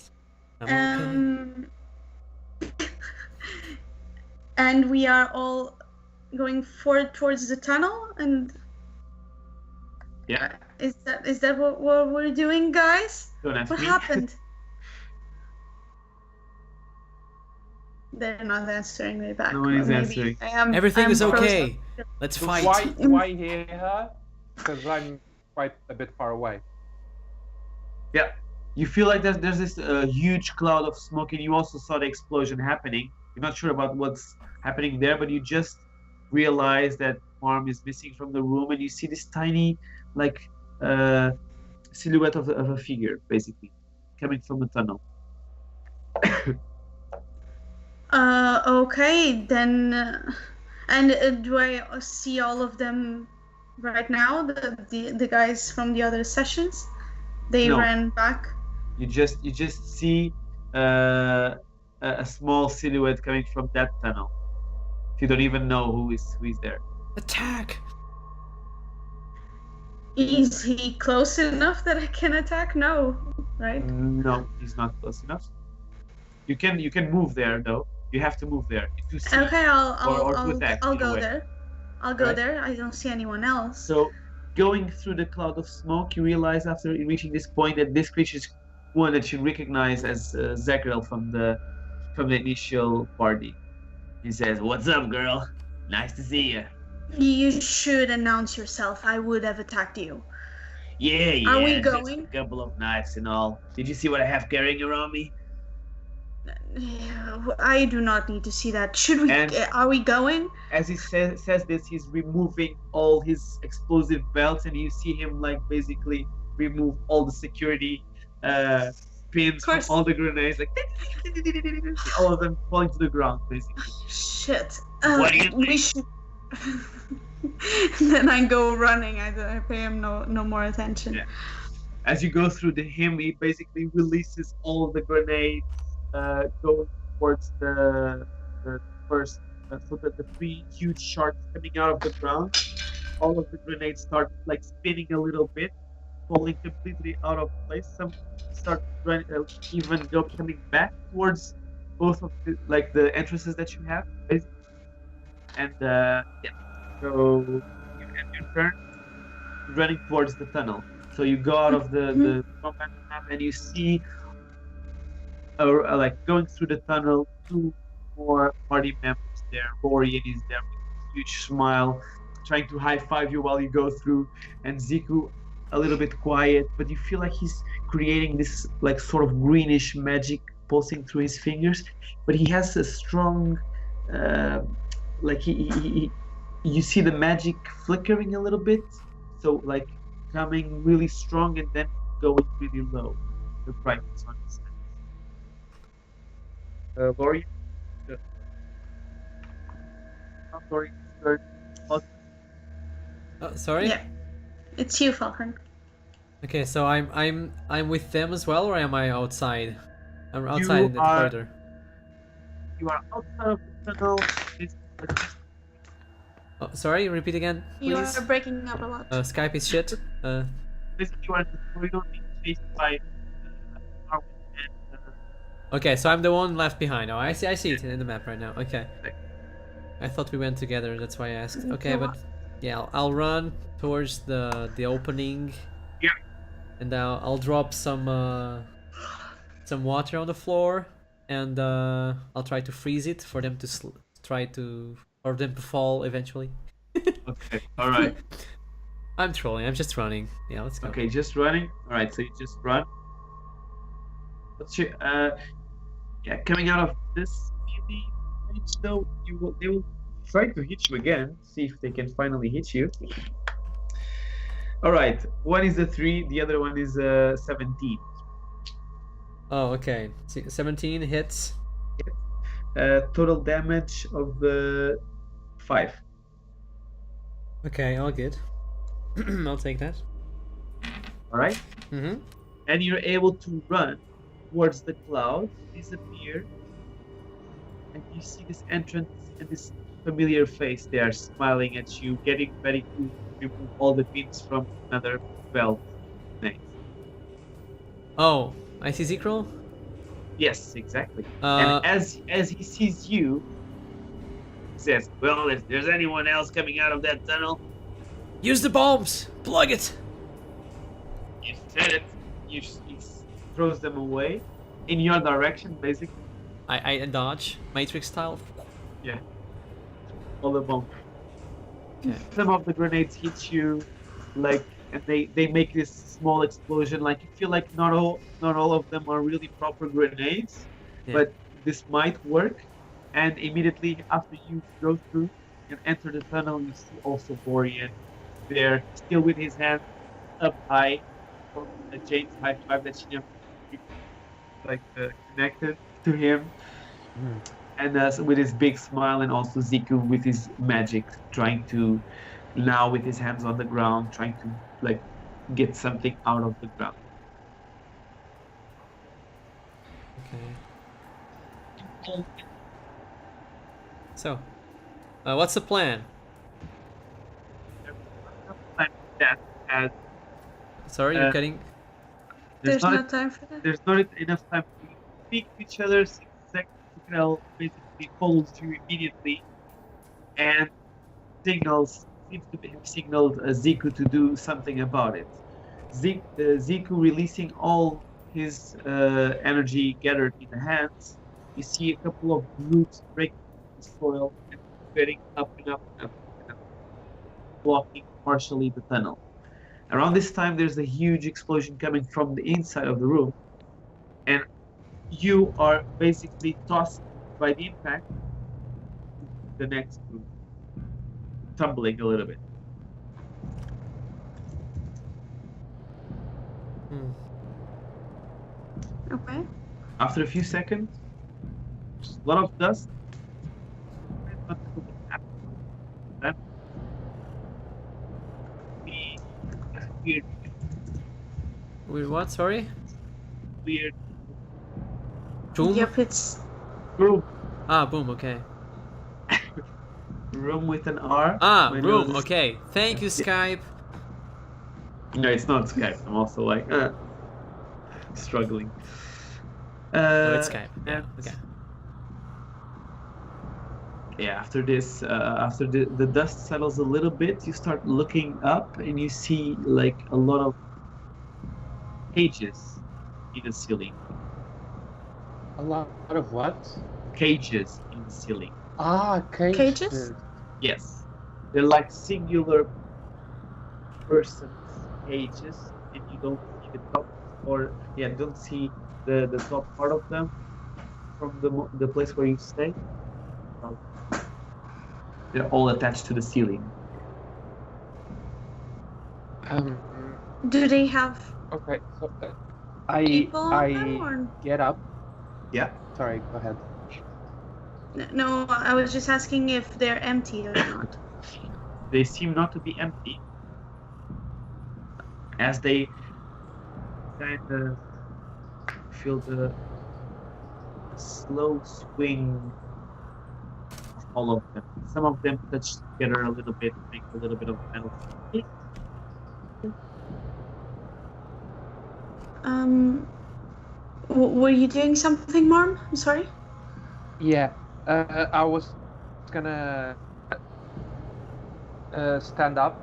A: I'm okay.
C: And we are all going forward towards the tunnel, and
B: Yeah,
C: is that what we're doing, guys?
B: don't ask
C: What
B: me.
C: happened? They're not answering me back.
B: No one is
C: Maybe
B: answering.
A: Everything
C: I'm
A: is
C: frozen.
A: okay. Let's fight.
D: Why hear her? Because I'm quite a bit far away.
B: Yeah, you feel like there's this huge cloud of smoke, and you also saw the explosion happening. You're not sure about what's happening there, but you just realize that arm is missing from the room, and you see this tiny, like, silhouette of a figure, basically, coming from the tunnel.
C: Okay, then. And do I see all of them right now? The guys from the other sessions? They
B: No.
C: ran back.
B: You just see a small silhouette coming from that tunnel. You don't even know who is there.
A: Attack!
C: Is he close enough that I can attack? No, right?
B: No, he's not close enough. You can move there though. You have to move there to see.
C: Okay,
B: or to attack,
C: I'll
B: in a
C: go
B: way.
C: there. I'll go
B: Right.
C: there. I don't see anyone else.
B: So, going through the cloud of smoke, you realize after reaching this point that this creature is one that you recognize as Zagrel from the initial party. He says, "What's up, girl? Nice to see you."
C: You should announce yourself. I would have attacked you.
B: Yeah.
C: Are we
B: just
C: going?
B: a couple of knives and all. Did you see what I have carrying around me?
C: I do not need to see that. Should we?
B: And-
C: Are we going?
B: As he says this, he's removing all his explosive belts, and you see him like basically remove all the security pins from
C: course.
B: all the grenades, like all of them falling to the ground, basically.
C: Shit.
B: What do you
C: We should. Then I go running. I pay him no more attention.
B: Yeah. As you go through him, he basically releases all the grenades, going towards the first, so that the three huge sharks coming out of the ground, all of the grenades start like spinning a little bit, falling completely out of place. Some start coming back towards both of the entrances that you have, basically. And so you have your turn running towards the tunnel. So you go out of the combat map and you see, like going through the tunnel, two more party members there. Rorian is there with a huge smile, trying to high five you while you go through, and Ziku a little bit quiet, but you feel like he's creating this like sort of greenish magic pulsing through his fingers. But he has a strong, like you see the magic flickering a little bit, so like coming really strong and then going really low, the brightness on his hands. Lori? Lori,
A: Sorry.
C: Yeah. It's you, Falcon.
A: Okay, so I'm with them as well, or am I outside? I'm outside
B: You
A: in the
B: are-
A: corridor.
B: you are outside of the tunnel.
A: Oh, sorry. Repeat again,
C: You
A: please.
C: are breaking up a lot.
A: Skype is shit.
B: Basically, you are in the corridor being faced by Arwen and
A: Okay, so I'm the one left behind. Oh, I see it in the map right now. Okay. I thought we went together. That's why I asked. Okay, but yeah, I'll run towards the opening.
B: Yeah.
A: And I'll drop some water on the floor, and I'll try to freeze it for them to for them to fall eventually.
B: Okay, all right.
A: I'm trolling. I'm just running. Yeah, let's go.
B: Okay, just running. All right, so you just run. What's your yeah, coming out of this really range though, they will try to hit you again. See if they can finally hit you. All right, one is a 3, the other one is a 17.
A: Oh, okay. 17 hits.
B: Total damage of 5.
A: Okay, all good. I'll take that.
B: All right,
A: Mm-hmm.
B: and you're able to run towards the cloud, disappear, and you see this entrance and this familiar face there smiling at you, getting ready to remove all the pins from another belt. Nate.
A: Oh, I see Zekro.
B: Yes, exactly.
A: Uh,
B: And as he sees you, he says, "Well, if there's anyone else coming out of that tunnel,
A: use the bombs. Plug it.
B: you said it." He throws them away in your direction, basically.
A: I dodge, Matrix style.
B: Yeah. All the bombs.
A: Okay.
B: Some of the grenades hit you, like, and they make this small explosion. Like you feel like not all of them are really proper grenades,
A: Yeah.
B: but this might work. And immediately after you go through and enter the tunnel, you see also Borean there, still with his hand up high, from Jane's high five that she never connected to him. And with his big smile, and also Ziku with his magic, trying to, now with his hands on the ground, trying to like get something out of the ground.
A: Okay. So, what's the plan?
B: That as
A: Sorry, you're cutting.
C: There's no
B: not
C: time for that.
B: there's not enough time to speak to each other. So Zekro basically follows you immediately, and seems to have signaled Ziku to do something about it. Ziku releasing all his energy gathered in the hands. You see a couple of roots breaking the soil and getting up and up and up and up, blocking partially the tunnel. Around this time, there's a huge explosion coming from the inside of the room, and you are basically tossed by the impact to the next room, tumbling a little bit.
C: Okay.
B: After a few seconds, a lot of dust. Then
A: Weird what? Sorry?
B: weird
A: Boom?
C: Yep, it's
B: room
A: Ah, boom, okay.
B: with an R.
A: Ah,
B: My
A: room,
B: nose is-
A: okay. Thank you,
B: Yeah.
A: Skype.
B: No, it's not Skype. I'm also like struggling.
A: No, it's Skype. Yeah,
B: and-
A: okay.
B: Yeah, after this, after the dust settles a little bit, you start looking up and you see like a lot of cages in the ceiling.
D: A lot of what?
B: Cages in the ceiling.
D: Ah, cages.
C: Cages?
B: Yes, they're like singular persons cages, and you don't see the top, or don't see the top part of them from the place where you stay. They're all attached to the ceiling.
C: do they have
D: Okay, so
C: people on them
D: I
C: or
D: get up.
B: Yeah.
D: Sorry, go ahead.
C: no? I was just asking if they're empty or not.
B: They seem not to be empty, as they kind of feel the slow swing of all of them. Some of them touch together a little bit, make a little bit of metal.
C: Were you doing something, Marm? I'm sorry.
D: Yeah, I was gonna stand up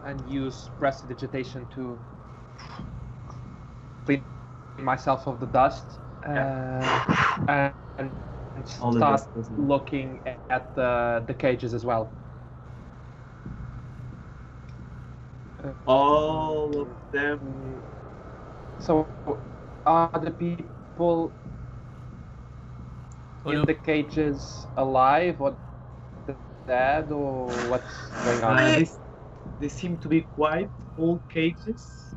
D: and use prestidigitation to clean myself of the dust and
B: All the
D: start
B: dust doesn't-
D: looking at the cages as well.
B: All of them.
D: So, are the people
A: Oh,
D: in
A: no.
D: the cages alive or dead, or what's going on?
B: They seem to be quite old cages.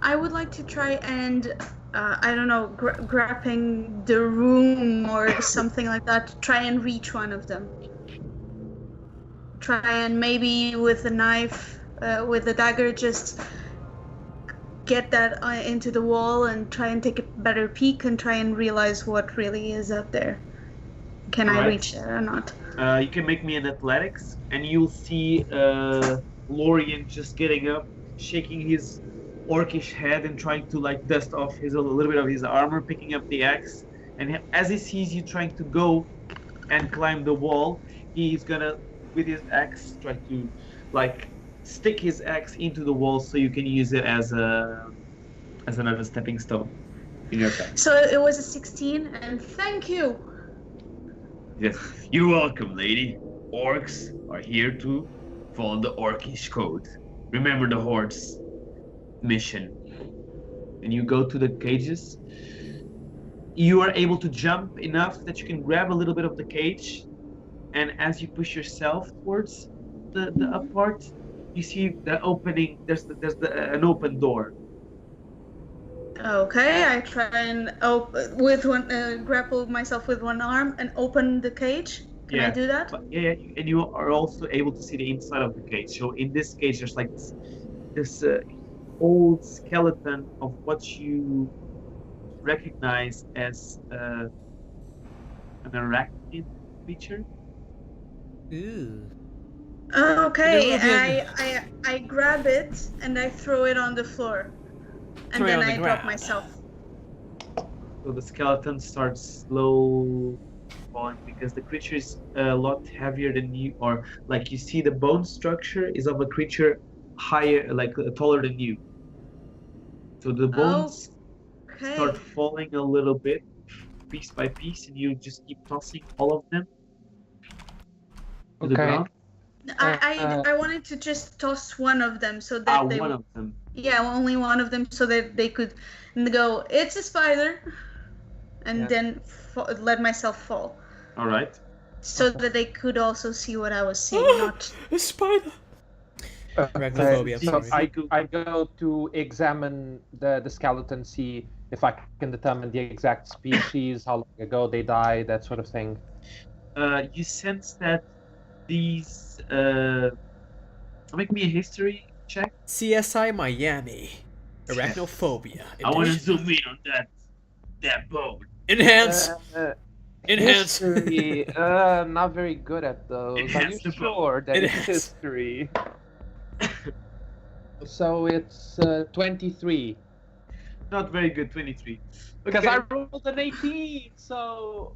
C: I would like to try and I don't know, grabbing the room or something like that. Try and reach one of them. Try and maybe with a knife, with a dagger, just get that into the wall and try and take a better peek and try and realize what really is up there. Can I
B: Alright.
C: reach there or not?
B: You can make me an athletics, and you'll see Lorian just getting up, shaking his orcish head and trying to like dust off a little bit of his armor, picking up the axe. And as he sees you trying to go and climb the wall, he's gonna, with his axe, try to like stick his axe into the wall so you can use it as another stepping stone in your attack.
C: So it was a 16, and thank you.
B: Yes, you're welcome, lady. Orcs are here to follow the orcish code. Remember the horde's mission. And you go to the cages. You are able to jump enough that you can grab a little bit of the cage, and as you push yourself towards the up part, you see the opening. There's an open door.
C: Okay, I try and grapple myself with one arm and open the cage. Can I do that?
B: Yeah, and you are also able to see the inside of the cage. So in this cage, there's like this old skeleton of what you recognize as an arachnid creature.
A: Ooh.
C: Okay, and I grab it and I throw it on the floor, and
A: Throw it
C: then
A: on the
C: I drop
A: ground.
C: myself.
B: So the skeleton starts slow falling because the creature is a lot heavier than you, or like you see the bone structure is of a creature higher, like taller than you. So the bones start falling a little bit, piece by piece, and you just keep tossing all of them to the ground.
C: I wanted to just toss one of them so that they
B: one of them.
C: Yeah, only one of them, so that they could go, it's a spider, and then let myself fall.
B: All right.
C: So that they could also see what I was seeing, not...
A: A spider! Arachnophobia,
D: So
A: sorry.
D: I go to examine the skeleton, see if I can determine the exact species, how long ago they died, that sort of thing.
B: You sense that these... make me a history check.
A: CSI Miami. Arachnophobia.
B: I want to zoom in on that bone.
A: Enhance! Enhance!
D: History, not very good at those. Are you
B: Enhance the
D: sure that it's
A: Enhance.
D: history? So it's 23.
B: Not very good, 23.
D: Because
B: Okay.
D: I rolled an 18, so...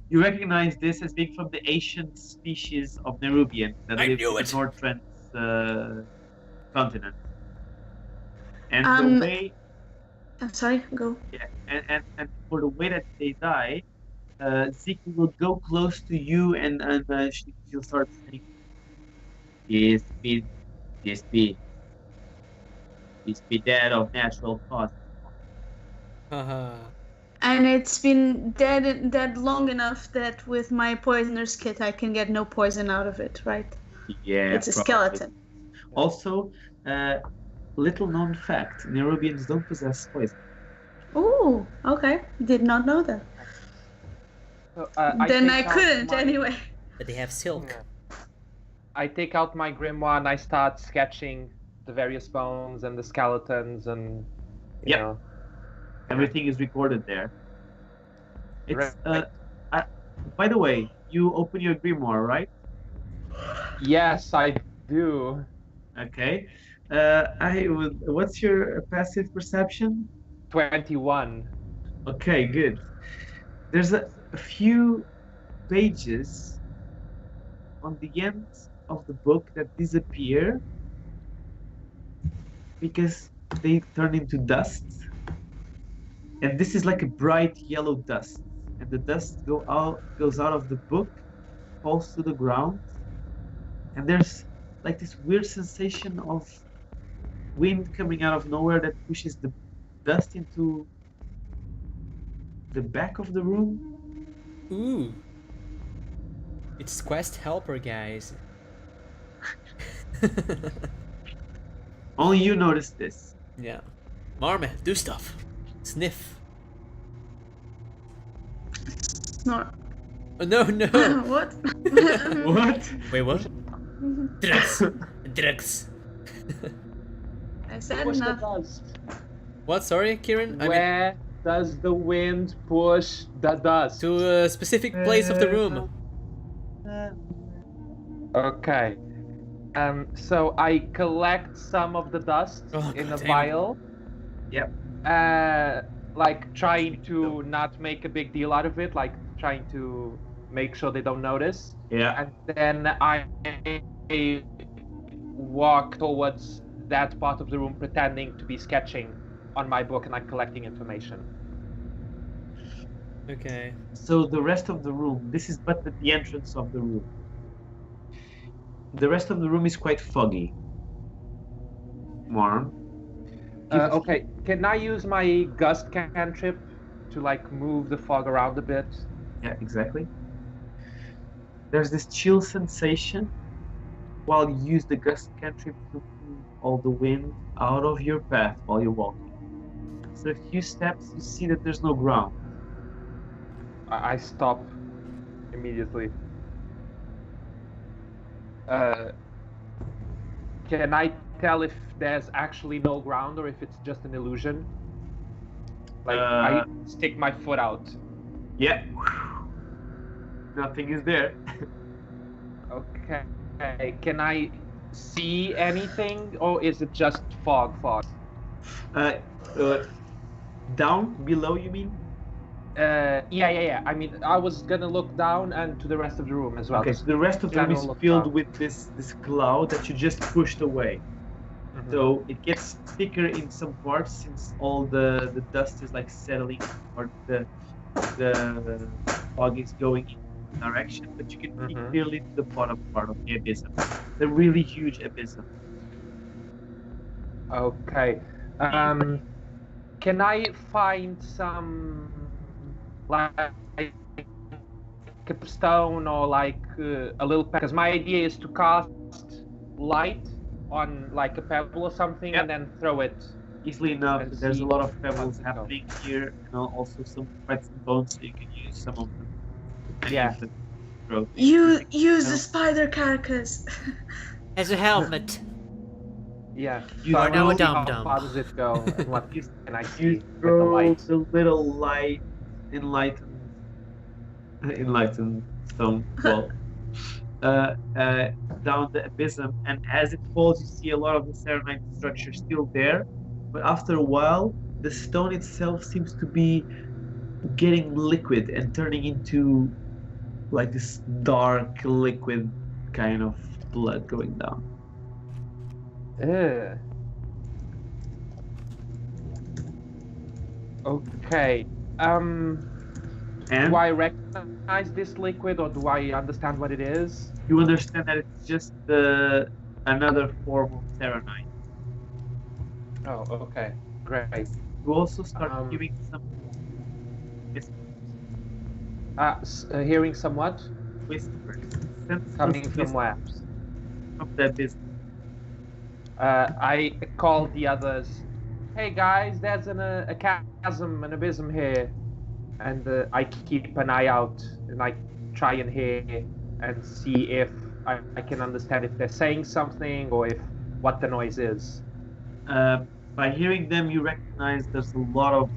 B: You recognize this as being from the ancient species of Nerubian that
A: I
B: live
A: knew
B: in
A: it.
B: the North continent. And
C: Um,
B: the way,
C: I'm sorry, go.
B: and for the way that they die, Zeke will go close to you and she'll start saying, "This be dead of natural causes."
A: Haha.
C: And it's been dead long enough that with my poisoner's kit I can get no poison out of it, right?
B: Yeah,
C: It's a
B: probably.
C: skeleton.
B: Also, little known fact: Nerubians don't possess poison.
C: Ooh, okay. Did not know that.
D: So,
C: Then I
D: take out
C: couldn't
D: my-
C: anyway.
A: But they have silk.
D: I take out my grimoire and I start sketching the various bones and the skeletons and you
B: Yep.
D: know.
B: Everything is recorded there. It's
D: Right.
B: by the way, you open your grimoire, right?
D: Yes, I do.
B: Okay. What's your passive perception?
D: 21.
B: Okay, good. There's a few pages on the end of the book that disappear because they turn into dust. And this is like a bright yellow dust. And the dust goes out of the book, falls to the ground. And there's like this weird sensation of wind coming out of nowhere that pushes the dust into the back of the room.
A: Ooh. It's Quest Helper, guys.
B: Only you noticed this.
A: Yeah. Marmot, do stuff. Sniff.
C: No.
A: Oh, no, no.
C: What?
B: What?
A: Wait, what? Drugs. Drugs.
C: I said
D: Push the
C: nothing.
D: dust.
A: What? Sorry, Kieran? I mean,
D: Where does the wind push the dust?
A: to a specific place of the room.
D: Okay. So I collect some of the dust in a vial.
B: Yep.
D: Like trying to not make a big deal out of it, like trying to make sure they don't notice.
B: Yeah.
D: And then I walk towards that part of the room pretending to be sketching on my book and I'm collecting information.
A: Okay.
B: So the rest of the room, this is but at the entrance of the room. The rest of the room is quite foggy. Warm.
D: Okay, can I use my gust cantrip to like move the fog around a bit?
B: Yeah, exactly. There's this chill sensation while you use the gust cantrip to move all the wind out of your path while you're walking. So a few steps, you see that there's no ground.
D: I stop immediately. Can I tell if there's actually no ground or if it's just an illusion? Like, I stick my foot out.
B: Yeah. Nothing is there.
D: Okay. Can I see anything or is it just fog?
B: Down, below, you mean?
D: Yeah. I mean, I was gonna look down and to the rest of the room as well.
B: Okay, so the rest of the room is
D: General
B: filled
D: look
B: with this cloud that you just pushed away.
D: Mhm.
B: So it gets thicker in some parts since all the dust is like settling, or the fog is going in one direction, but you can see
D: Mhm.
B: clearly the bottom part of the abyss. The really huge abyss.
D: Okay. Can I find some like a stone or like a little because my idea is to cast light on like a pebble or something
B: Yep.
D: and then throw it.
B: Easily enough,
D: And
B: there's a
D: see
B: lot of
D: how
B: pebbles
D: it
B: happening here, and also some quite some bones, so you can use some of them.
D: Yeah.
C: You use the spider carcass.
A: As a helmet.
D: Yeah.
B: You
D: So I
A: are now
D: wanna
A: a
D: see how
A: dum-dum.
D: far does it go and what
B: You
D: can I see
B: You
D: with the
B: throw
D: light?
B: the little light, enlightened stone wall down the abysm, and as it falls, you see a lot of the Serenite structure still there. But after a while, the stone itself seems to be getting liquid and turning into like this dark liquid kind of blood going down.
D: Ugh. Okay.
B: And
D: Do I recognize this liquid or do I understand what it is?
B: you understand that it's just another form of Serenite.
D: Oh, okay. Great.
B: You also start hearing some
D: Hearing somewhat
B: whispers. Senseless
D: coming from
B: whispers
D: where?
B: from the abyss.
D: I call the others. Hey guys, there's a chasm, an abysm here, and I keep an eye out and I try and hear and see if I can understand if they're saying something or if what the noise is.
B: By hearing them, you recognize there's a lot of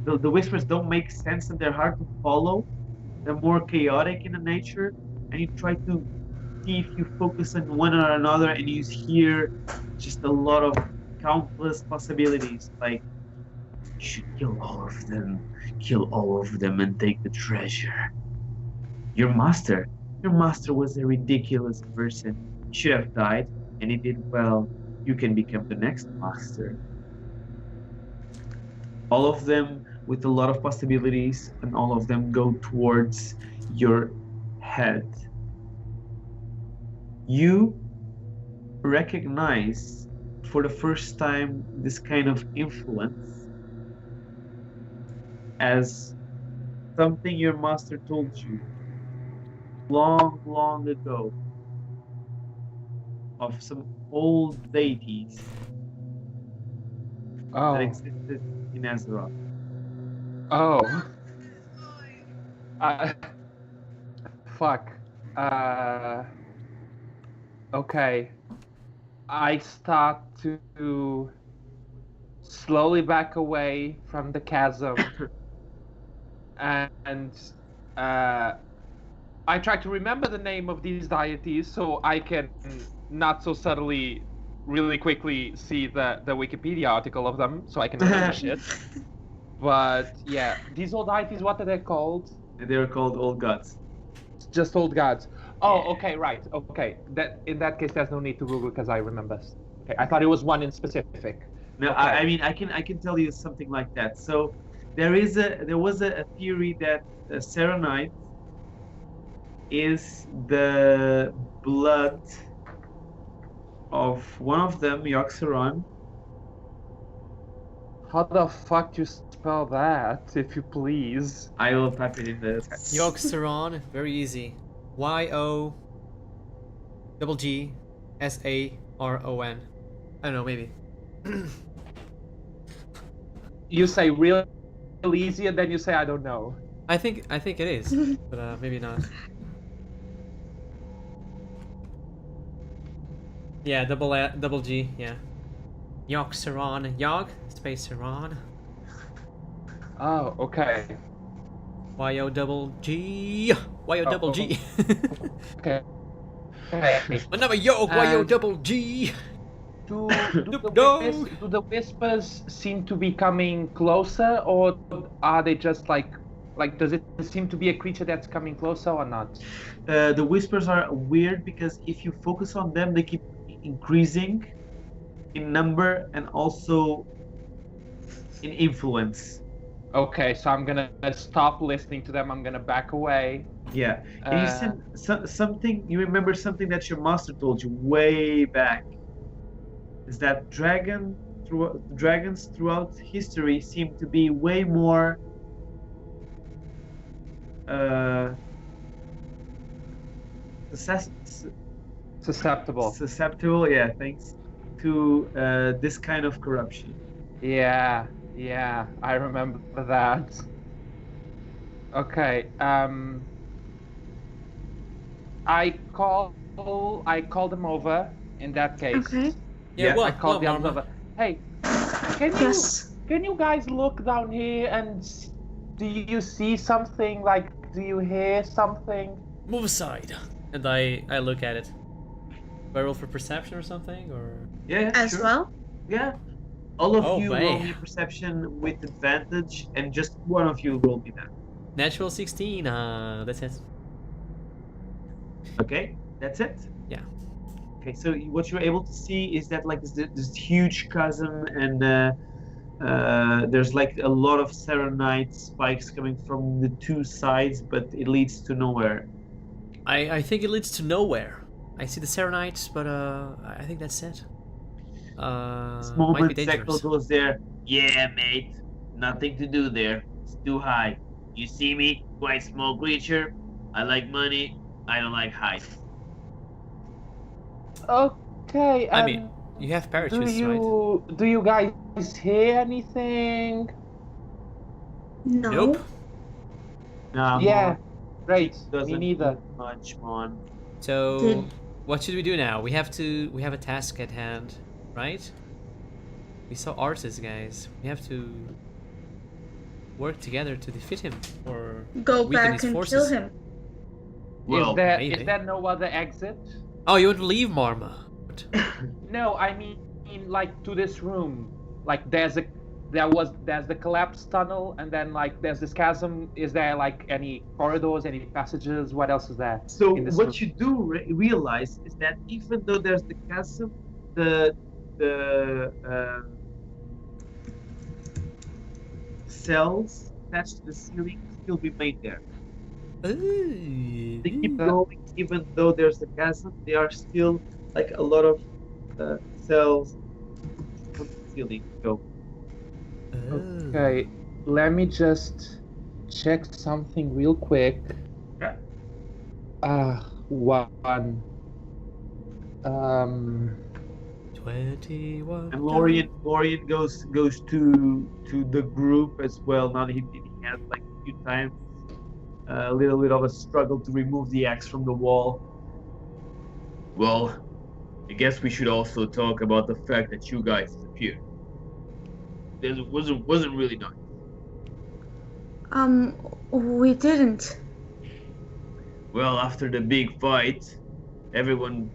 B: the whispers don't make sense and they're hard to follow. They're more chaotic in the nature, and you try to see if you focus on one or another, and you hear just a lot of countless possibilities. Like, you should kill all of them, and take the treasure. Your master was a ridiculous person. He should have died, and he did well. You can become the next master. All of them with a lot of possibilities, and all of them go towards your head. You recognize for the first time this kind of influence as something your master told you long, long ago of some old deities that existed in Azeroth.
D: Oh. Fuck. Okay. I start to slowly back away from the chasm and I try to remember the name of these deities so I can not so subtly, really quickly see the Wikipedia article of them so I can remember shit. But yeah, these old deities, what are they called?
B: They're called old gods.
D: Just old gods. Oh,
B: Yeah.
D: okay, right. Okay. That in that case, there's no need to Google because I remember. Okay, I thought it was one in specific.
B: No,
D: Okay.
B: I mean I can tell you something like that. So there was a theory that Serenite is the blood of one of them, Yoxeron.
D: How the fuck do you spell that, if you please?
B: I will type it in the
A: Yoxeron, very easy. YOGGSARON. I don't know, maybe.
D: You say real easy, and then you say I don't know.
A: I think it is, but maybe not. Yeah, double G, yeah. Yoxeron, Yog, space Seron.
D: Oh, okay.
A: Y-O-double-G. Y-O-double-G.
D: Okay. Okay.
A: Another Yog, Y-O-double-G.
D: Do
A: Dog.
D: the whispers seem to be coming closer, or are they just like does it seem to be a creature that's coming closer or not?
B: The whispers are weird because if you focus on them, they keep increasing in number and also in influence.
D: Okay, so I'm gonna stop listening to them. I'm gonna back away.
B: Yeah. And you said something. You remember something that your master told you way back? Is that dragons throughout history seem to be way more susceptible, yeah, thanks, to this kind of corruption.
D: Yeah, I remember that. Okay, I call them over in that case.
C: Okay.
A: Yeah,
B: Yeah,
A: well,
D: I called the others
A: Marma.
D: over. Hey,
C: Yes.
D: can you guys look down here and do you see something? Like, do you hear something?
A: Move aside. And I look at it. Do I roll for perception or something, or?
B: Yeah,
C: As
B: sure.
C: well.
B: Yeah. All of
A: Oh,
B: you
A: man.
B: roll me perception with advantage, and just one of you roll me that.
A: Natural 16. That's it.
B: Okay, that's it.
A: Yeah.
B: Okay, so what you're able to see is that like this huge chasm, and there's like a lot of serenite spikes coming from the two sides, but it leads to nowhere.
A: I think it leads to nowhere. I see the Serenites, but I think that's it.
B: This
A: Might be
B: moment, Zeklo
A: dangerous.
B: goes there. Yeah, mate, nothing to do there. It's too high. You see me, quite small creature. I like money. I don't like height.
D: Okay.
A: I mean, you have parachutes, right?
D: do you guys hear anything?
C: No.
A: Nope.
B: Nah,
D: Yeah.
B: Mon,
D: Great.
B: doesn't
D: Me neither.
B: do much, Mon.
A: So,
C: Did-
A: what should we do now? We have a task at hand, right? We saw artists, guys. We have to work together to defeat him, or
C: Go
A: weaken
C: back
A: his
C: and
A: forces.
C: kill him.
B: Well,
A: maybe.
D: Is there no other exit?
A: Oh, you want to leave Marma?
D: No, I mean like to this room. Like there's the collapsed tunnel, and then like there's this chasm. Is there like any corridors, any passages? What else is there?
B: So
D: in this
B: what
D: room?
B: you do realize is that even though there's the chasm, the cells attached to the ceiling still remain there.
A: Ooh.
B: They keep going even though there's the chasm. There are still like a lot of cells on the ceiling. So
A: Oh.
D: Okay, let me just check something real quick.
B: Yeah.
D: One.
A: 21.
B: and Lorian goes to the group as well. Now he has like a few times a little bit of a struggle to remove the axe from the wall. Well, I guess we should also talk about the fact that you guys disappeared. It wasn't really nice.
C: We didn't.
B: Well, after the big fight, everything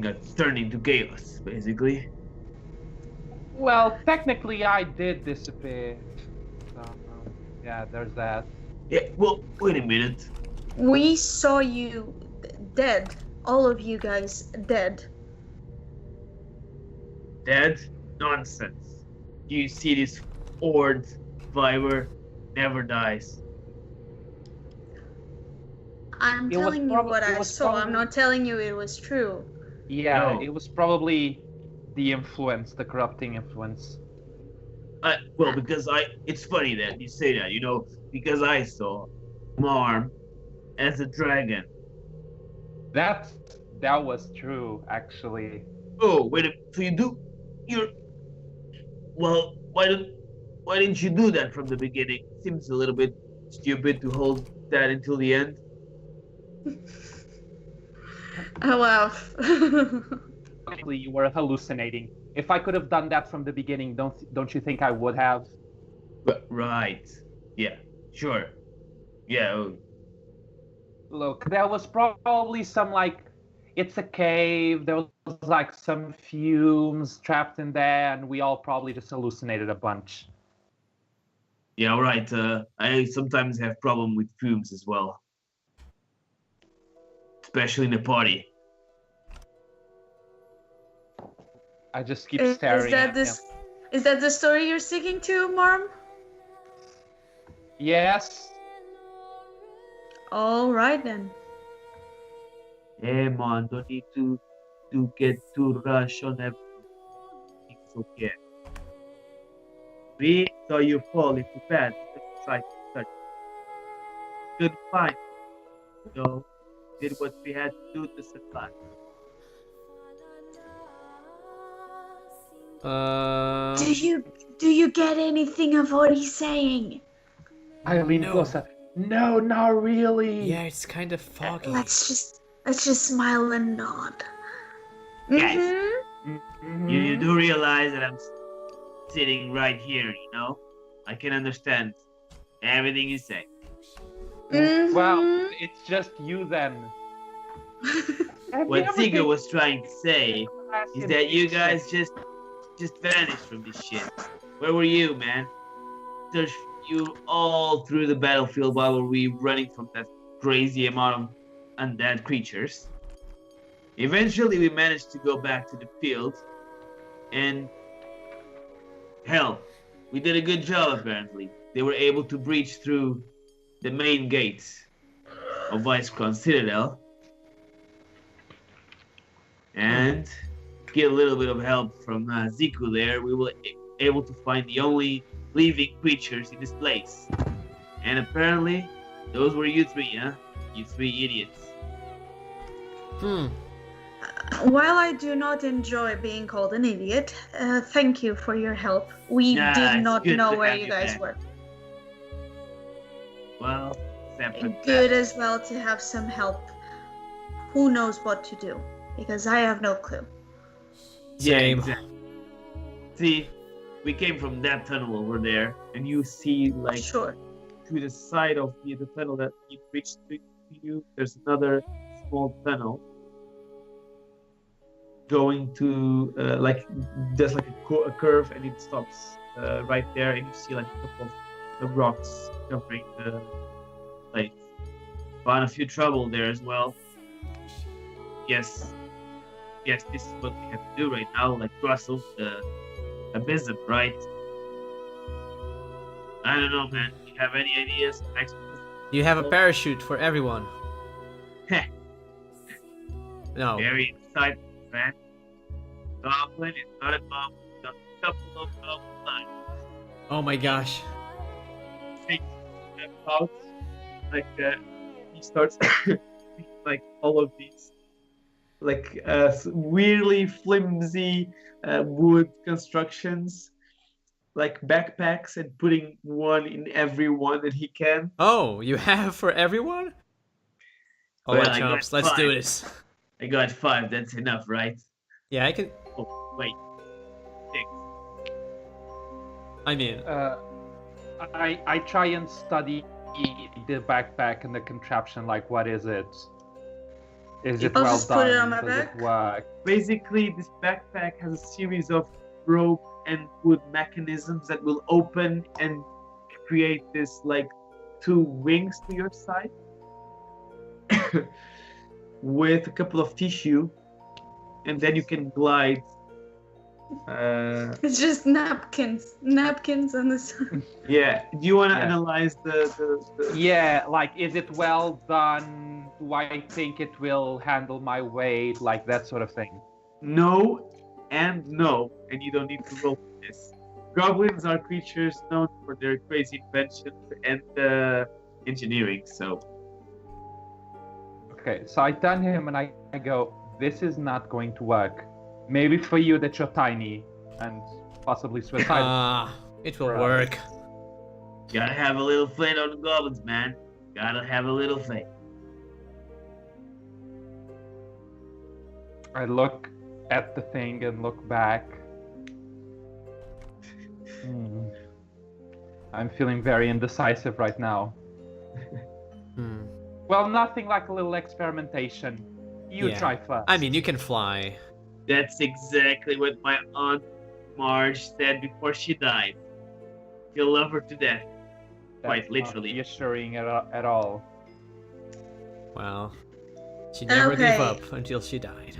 B: got turned into chaos, basically.
D: Well, technically, I did disappear. So, yeah, there's that.
B: Yeah, well, wait a minute.
C: We saw you dead. All of you guys dead.
B: Dead? Nonsense. You see this Ord Viper never dies.
C: I'm
D: It was
C: telling you
D: prob-
C: what
D: it
C: I
D: was
C: saw. I'm
D: probably-
C: not telling you it was true.
D: Yeah,
B: No.
D: it was probably the influence, the corrupting influence.
B: Well, it's funny that you say that, because I saw Marm as a dragon.
D: That was true, actually.
B: Oh, wait a so well, why didn't you do that from the beginning? Seems a little bit stupid to hold that until the end.
C: Oh wow.
D: Actually, you were hallucinating. If I could have done that from the beginning, don't you think I would have?
B: Right. Yeah, sure. Yeah,
D: Look, there was probably some it's a cave. There was some fumes trapped in there, and we all probably just hallucinated a bunch.
B: yeah, all right. I sometimes have problem with fumes as well. Especially in the party.
D: I just keep staring at him.
C: Is that the story you're sticking to, Marm?
D: Yes.
C: All right then.
B: Hey man, don't need to get too rush on everything. It's okay. We saw you fall into bed. Let's try to touch. Good fight. So did what we had to do to survive.
C: Do you get anything of what he's saying?
D: I lean
A: No.
D: closer. No, not really.
A: Yeah, it's kind of foggy.
C: Let's just smile and nod.
B: Guys.
C: Mhm.
D: Mhm.
B: You do realize that I'm sitting right here, I can understand everything you say.
C: Mhm.
D: Well, it's just you then.
B: What Ziga was trying to say is that you guys just vanished from this shit. Where were you, man? Searched you all through the battlefield while we were running from that crazy amount of undead creatures. Eventually, we managed to go back to the field, and hell, we did a good job. Apparently, they were able to breach through the main gates of Icecrown Citadel, and get a little bit of help from Ziku there. We were able to find the only living creatures in this place, and apparently, those were you three, huh? You three idiots.
C: While I do not enjoy being called an idiot, thank you for your help. We
B: Nah,
C: did
B: it's
C: not
B: good
C: know
B: to
C: where
B: have
C: you
B: you
C: guys
B: back.
C: were.
B: Well, separate.
C: Good as well to have some help. Who knows what to do? Because I have no clue.
B: Yeah,
A: Same.
B: exactly. See, we came from that tunnel over there, and you see,
C: Sure.
B: to the side of the tunnel that you reached to you, there's another small tunnel going to, there's a curve, and it stops right there, and you see a couple of rocks covering the place. Found a few trouble there as well. Yes, this is what we have to do right now, cross over the abysm, right? I don't know, man. Do you have any ideas?
A: You have a parachute for everyone. No.
B: Very excited, man. Goblin is not a goblin. It's a couple of goblin lines.
A: Oh my gosh.
B: Out, he starts all of these weirdly flimsy wood constructions, backpacks, and putting one in every one that he can.
A: Oh, you have for everyone? Alright,
B: Well, I got
A: chumps, let's do
B: 5.
A: this.
B: I got 5. That's enough, right?
A: Yeah, I can.
B: Oh, wait. 6.
A: I mean,
D: I try and study the backpack and the contraption. Like, what is it? Is it
C: I'll
D: well
C: just
D: done?
C: put it on my
D: Does
C: back.
D: it work?
B: Basically, this backpack has a series of rope and wood mechanisms that will open and create this like 2 wings to your side with a couple of tissue, and then you can glide.
C: It's just napkins on the side.
B: Yeah. Do you want to
D: Yeah.
B: analyze the?
D: Yeah, like, is it well done? Do I think it will handle my weight? Like, that sort of thing.
B: No and no, and you don't need to roll for this. Goblins are creatures known for their crazy inventions and engineering. So
D: Okay, so I turn him and I go, this is not going to work. Maybe for you that you're tiny and possibly suicidal.
A: It will
D: Right.
A: work.
B: gotta have a little faith on the goblins, man. Gotta have a little faith.
D: I look at the thing and look back. I'm feeling very indecisive right now.
A: Hmm.
D: Well, nothing like a little experimentation. You
A: Yeah.
D: try first.
A: I mean, you can fly.
B: That's exactly what my aunt Marge said before she died. You'll love her to death. quite
D: That's
B: literally.
D: Not reassuring at all.
A: Well, she never gave
C: Okay.
A: up until she died.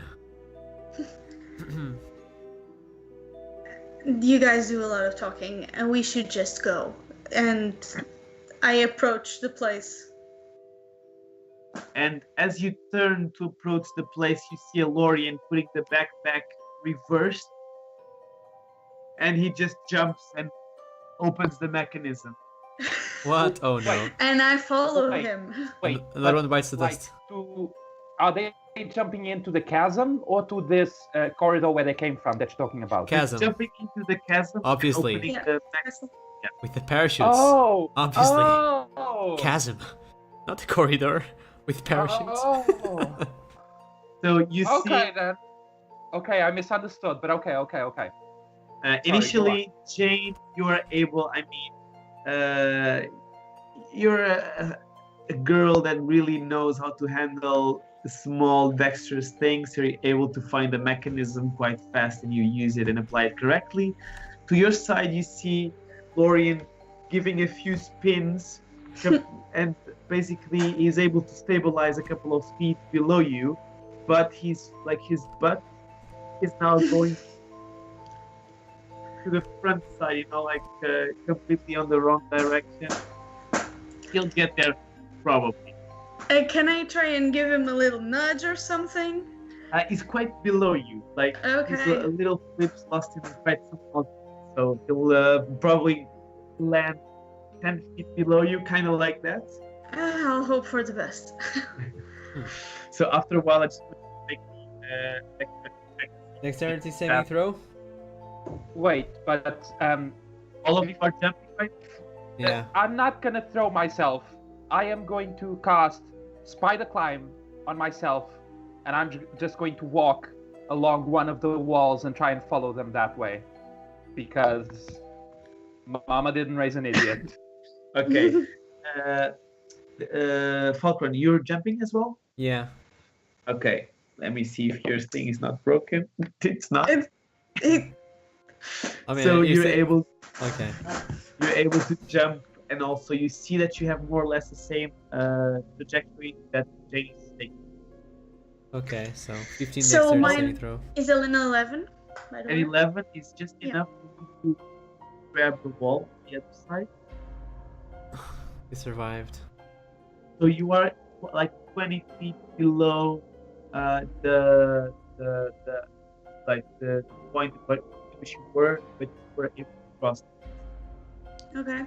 C: You guys do a lot of talking, and we should just go. And I approach the place.
B: And as you turn to approach the place, you see a Lorian putting the backpack reversed. And he just jumps and opens the mechanism.
A: What? Oh no.
D: Wait.
C: And I follow
D: Wait.
C: him.
D: Wait,
A: Another
D: but,
A: one bites the
D: like,
A: dust.
D: are they jumping into the chasm or to this corridor where they came from that you're talking about?
A: Chasm.
B: Jumping into the chasm. and
A: Obviously.
B: opening
C: Yeah.
B: the mechanism.
A: With the parachutes.
D: Oh,
A: Obviously.
D: Oh,
A: Chasm. Not the corridor. With parachutes.
D: Oh.
B: So you see,
D: Okay then. Okay, I misunderstood, but okay.
B: initially, Jane, you are able, you're a girl that really knows how to handle small, dexterous things. You're able to find the mechanism quite fast and you use it and apply it correctly. To your side, you see Lorian giving a few spins and basically he's able to stabilize a couple of feet below you, but his butt is now going to the front side, completely on the wrong direction. He'll get there probably.
C: Can I try and give him a little nudge or something?
B: He's quite below you, he's
C: Okay.
B: a little flips lost in quite some context, so he'll probably land 10 feet below you, kind of like that.
C: I'll hope for the best.
B: So after a while, I just make
A: Dexterity saving throw?
D: Wait, but
B: all of you are jumping, right?
A: Yeah.
D: I'm not gonna throw myself. I am going to cast Spider Climb on myself, and I'm just going to walk along one of the walls and try and follow them that way, because Mama didn't raise an idiot.
B: Okay. Falcon, you're jumping as well?
A: Yeah.
B: Okay. Let me see if your thing is not broken. It's not.
C: It-
A: I mean,
B: So
A: you
B: you're
A: say-
B: able
A: Okay.
B: to jump, and also you see that you have more or less the same trajectory that Jane is taking.
A: Okay, so 15
C: So
A: dexterity
C: mine-
A: saving throw.
C: Is it an 11? By the
B: And
C: way?
B: 11 is just
C: Yeah.
B: enough for you to grab the wall on the other side.
A: You survived.
B: So you are like 20 feet below the point where you were, but you were able to cross.
C: Okay.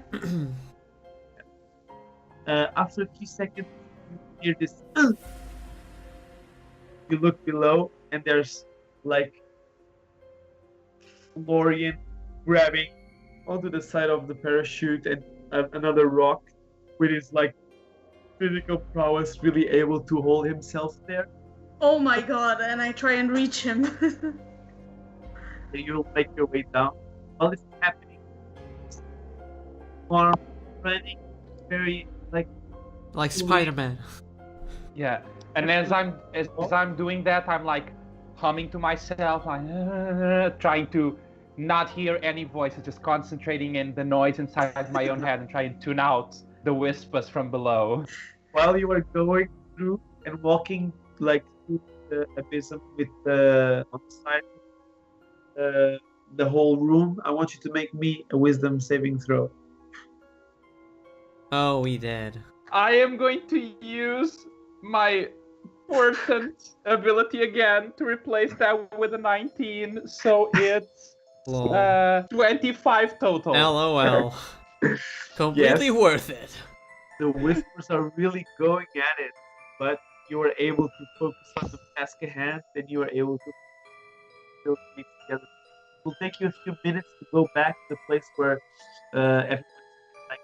B: After a few seconds, you hear this. You look below, and there's like Lorian grabbing onto the side of the parachute and another rock with his like physical prowess, really able to hold himself there.
C: Oh my god, and I try and reach him.
B: So you'll make your way down. While this is happening, arm running very
A: Like Spider-Man.
D: Yeah, and as I'm doing that, I'm like humming to myself, like trying to not hear any voices, just concentrating in the noise inside my own head and trying to tune out the whispers from below.
B: While you are going through and walking like through the abysm with the on the side the whole room, I want you to make me a wisdom saving throw.
A: Oh, we did.
D: I am going to use my portent ability again to replace that with a 19, so it's
A: Lol.
D: 25 total.
A: LOL. Completely
B: Yes.
A: worth it.
B: The whispers are really going at it, but you are able to focus on the task at hand, and you are able to build things together. It will take you a few minutes to go back to the place where everyone's like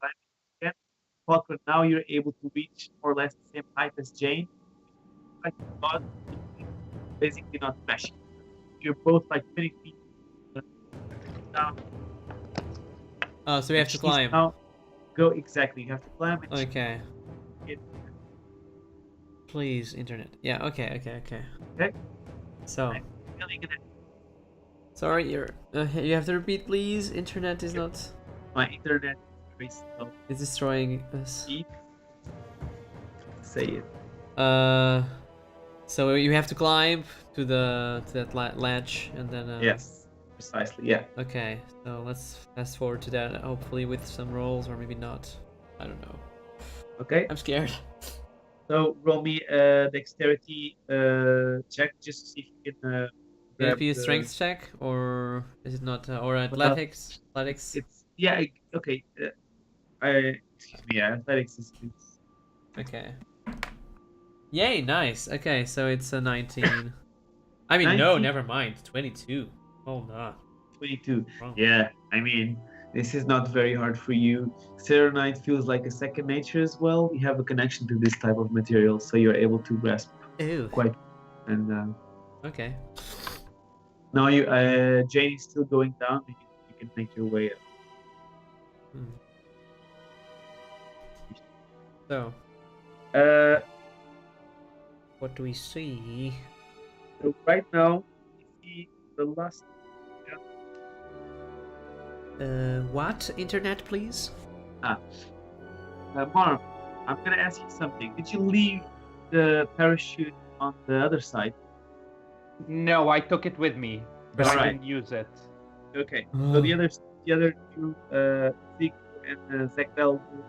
B: climbing again. Falcon, now you're able to reach more or less the same height as Jane. Like not basically not smashing. You're both like 20 feet down.
A: Oh, so we have to
B: She's
A: climb.
B: Now go exactly. You have to climb. And
A: Okay.
B: It-
A: Please, internet. Yeah, okay.
B: Okay.
A: So,
B: I'm really gonna.
A: sorry, you have to repeat, please. Internet is not.
B: My internet is very slow.
A: It's destroying us.
B: Eat. Say it.
A: So you have to climb to that ledge, and then.
B: Yes. Precisely. Yeah.
A: Okay, so let's fast forward to that. Hopefully with some rolls, or maybe not. I don't know.
B: Okay.
A: I'm scared.
B: So roll me a dexterity check just to see if you can.
A: Can it
B: grab
A: be a
B: the-
A: strength check, or is it not? Or athletics? Athletics.
B: It's yeah. Okay. Excuse me. Yeah. Athletics is.
A: Okay. Yay! Nice. Okay, so it's a 19. I mean, no,
B: 19?
A: never mind. 22. Oh no.
B: 22.
A: Wrong.
B: Yeah, I mean, this is not very hard for you. Serenite feels like a second nature as well. You have a connection to this type of material, so you're able to grasp
A: Ew.
B: quite. And
A: Okay.
B: now Jane is still going down. And you can make your way up.
A: Hmm. So,
B: Uh,
A: what do we see?
B: so right now, you see the last.
A: What? Internet, please?
B: Marv, I'm gonna ask you something. Did you leave the parachute on the other side?
D: No, I took it with me, but I
B: Alright.
D: didn't use it.
B: Okay. So the other two, Zeke and Zekdel, will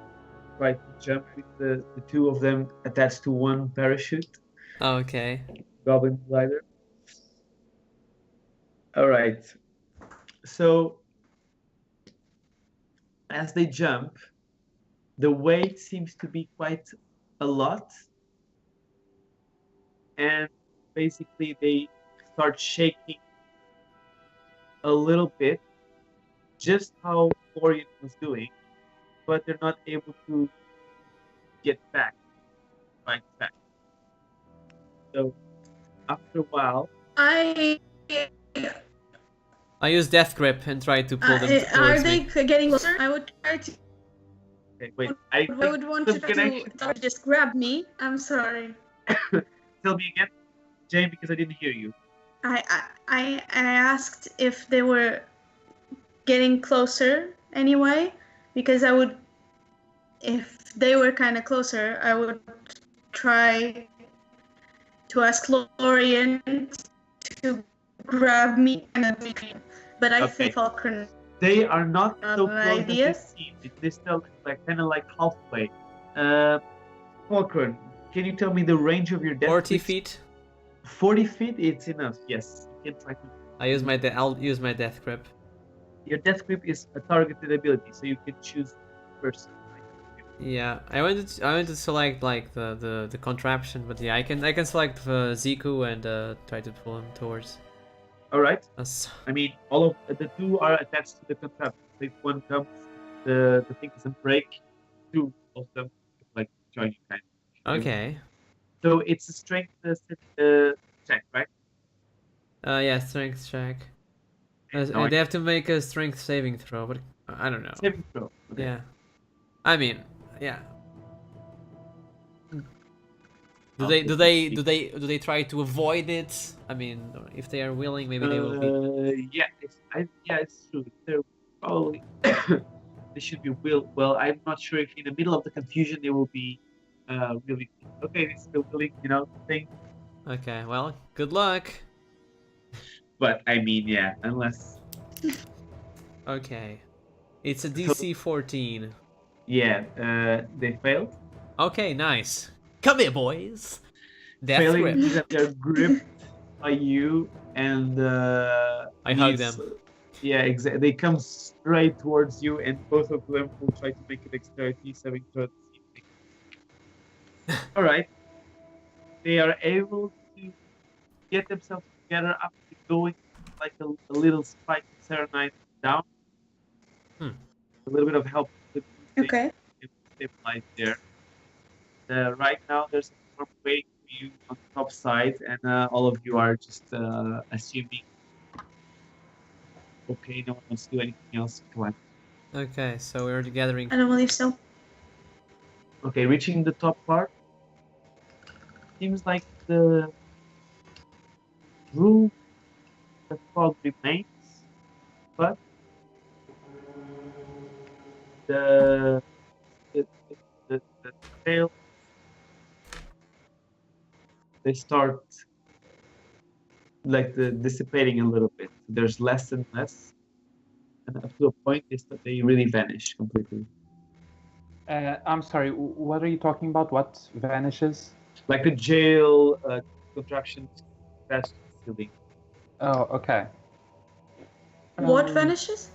B: try to jump with the two of them attached to one parachute.
A: Okay.
B: Goblin glider. All right. So as they jump, the weight seems to be quite a lot, and basically they start shaking a little bit, just how Florian was doing, but they're not able to get back right back. So after a while,
C: I
A: I use Death Grip and try to pull them
C: are
A: towards
C: they
A: me.
C: getting closer? I would try to.
B: okay, wait,
C: I would want you
B: some
C: to
B: connection.
C: just grab me. I'm sorry.
B: Tell me again, Jane, because I didn't hear you.
C: I asked if they were getting closer anyway, because I would, if they were kind of closer, I would try to ask Florian to grab me and then but I
B: Okay.
C: think Falcon.
B: They are not so close as
C: Ideas?
B: they seem. They still like kind of like halfway. Fulcrum, can you tell me the range of your death?
A: 40
B: grip?
A: feet.
B: 40 feet, it's enough. Yes, you can try to.
A: I'll use my Death Grip.
B: Your death grip is a targeted ability, so you can choose person.
A: Yeah, I wanted to select like the contraption, but yeah, I can select Ziku and try to pull him towards
B: All right.
A: us.
B: I mean, all of the two are attached to the contraption. So if one comes, the thing doesn't break. Two of them like join you kind of.
A: Okay.
B: So it's a strength check, right?
A: Yeah, strength check.
B: No,
A: They have to make a strength saving throw, but I don't know.
B: saving throw. Okay.
A: Yeah. I mean, yeah. Do they try to avoid it? I mean, if they are willing, maybe they will be.
B: Yeah, it's true. They're probably they should be well. I'm not sure if in the middle of the confusion they will be really okay. They're still willing, thing.
A: Okay, well, good luck.
B: But I mean, yeah, unless
A: Okay, it's a DC 14.
B: they failed.
A: Okay, nice. Come here, boys. Death
B: Failing
A: grip.
B: means that they're gripped by you, and
A: I hug them.
B: Yeah, exactly. They come straight towards you, and both of them will try to make a dexterity saving throw. All right, they are able to get themselves together after going like a little spike serenade down. A little bit of help.
C: Okay.
B: Stabilize there. Right now, there's a storm waiting for you on the top side, and all of you are just assuming. Okay, no one wants to do anything else. Come on.
A: Okay, so we're gathering.
C: I don't believe so.
B: Okay, reaching the top part. Seems like the room, the fog remains, but the tail, they start like dissipating a little bit. There's less and less, and up to a point, they really vanish completely.
D: I'm sorry, what are you talking about? What vanishes?
B: Like the jail contraptions attached to the ceiling.
D: Oh, okay.
C: What vanishes?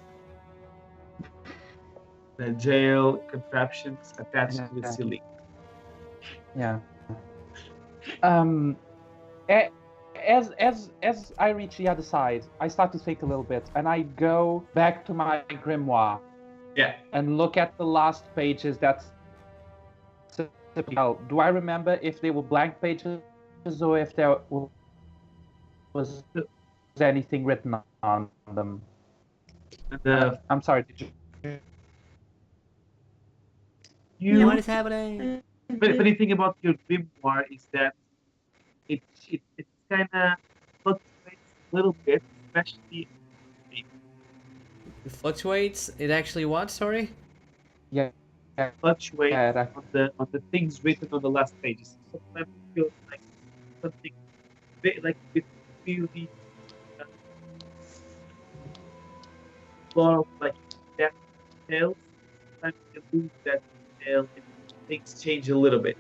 B: The jail contraptions attached to the
D: Yeah.
B: ceiling.
D: Yeah. As I reach the other side, I start to think a little bit, and I go back to my grimoire
B: Yeah.
D: and look at the last pages. Do I remember if they were blank pages or if there was anything written on them?
B: And
D: I'm sorry. Did
B: you
A: What is happening?
B: But funny thing about your grimoire is that it kind of fluctuates a little bit, especially.
A: It fluctuates. It actually what? Sorry.
D: Yeah.
B: Fluctuates
D: Yeah,
B: on the things written on the last pages. Sometimes it feels like something like with really lot of like depth details. Sometimes you lose that detail and things change a little bit.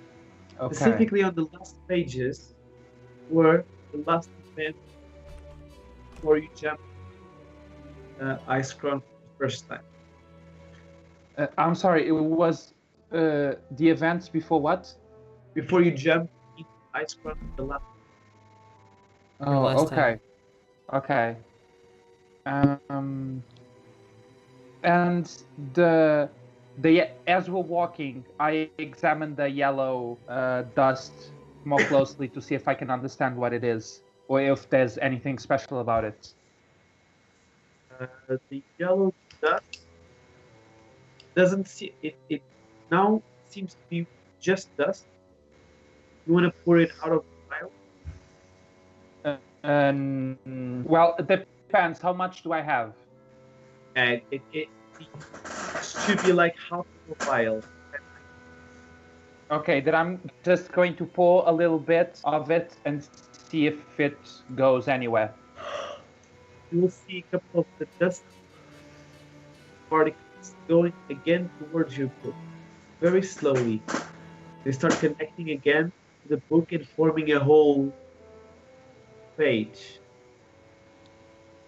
D: Okay.
B: Specifically on the last pages, were the last event before you jump Icecrown for the first time.
D: I'm sorry. It was the events before what?
B: Before you jump into Icecrown for the last.
D: Oh,
A: last
D: okay.
A: time.
D: Okay. And as we're walking, I examine the yellow dust more closely to see if I can understand what it is, or if there's anything special about it.
B: The yellow dust doesn't see it. It now seems to be just dust. You want to pour it out of the vial?
D: Well, it depends. How much do I have?
B: And it should be like half of a vial.
D: Okay, then I'm just going to pour a little bit of it and see if it goes anywhere.
B: You will see a couple of the dust particles going again towards your book, very slowly. They start connecting again to the book and forming a whole page.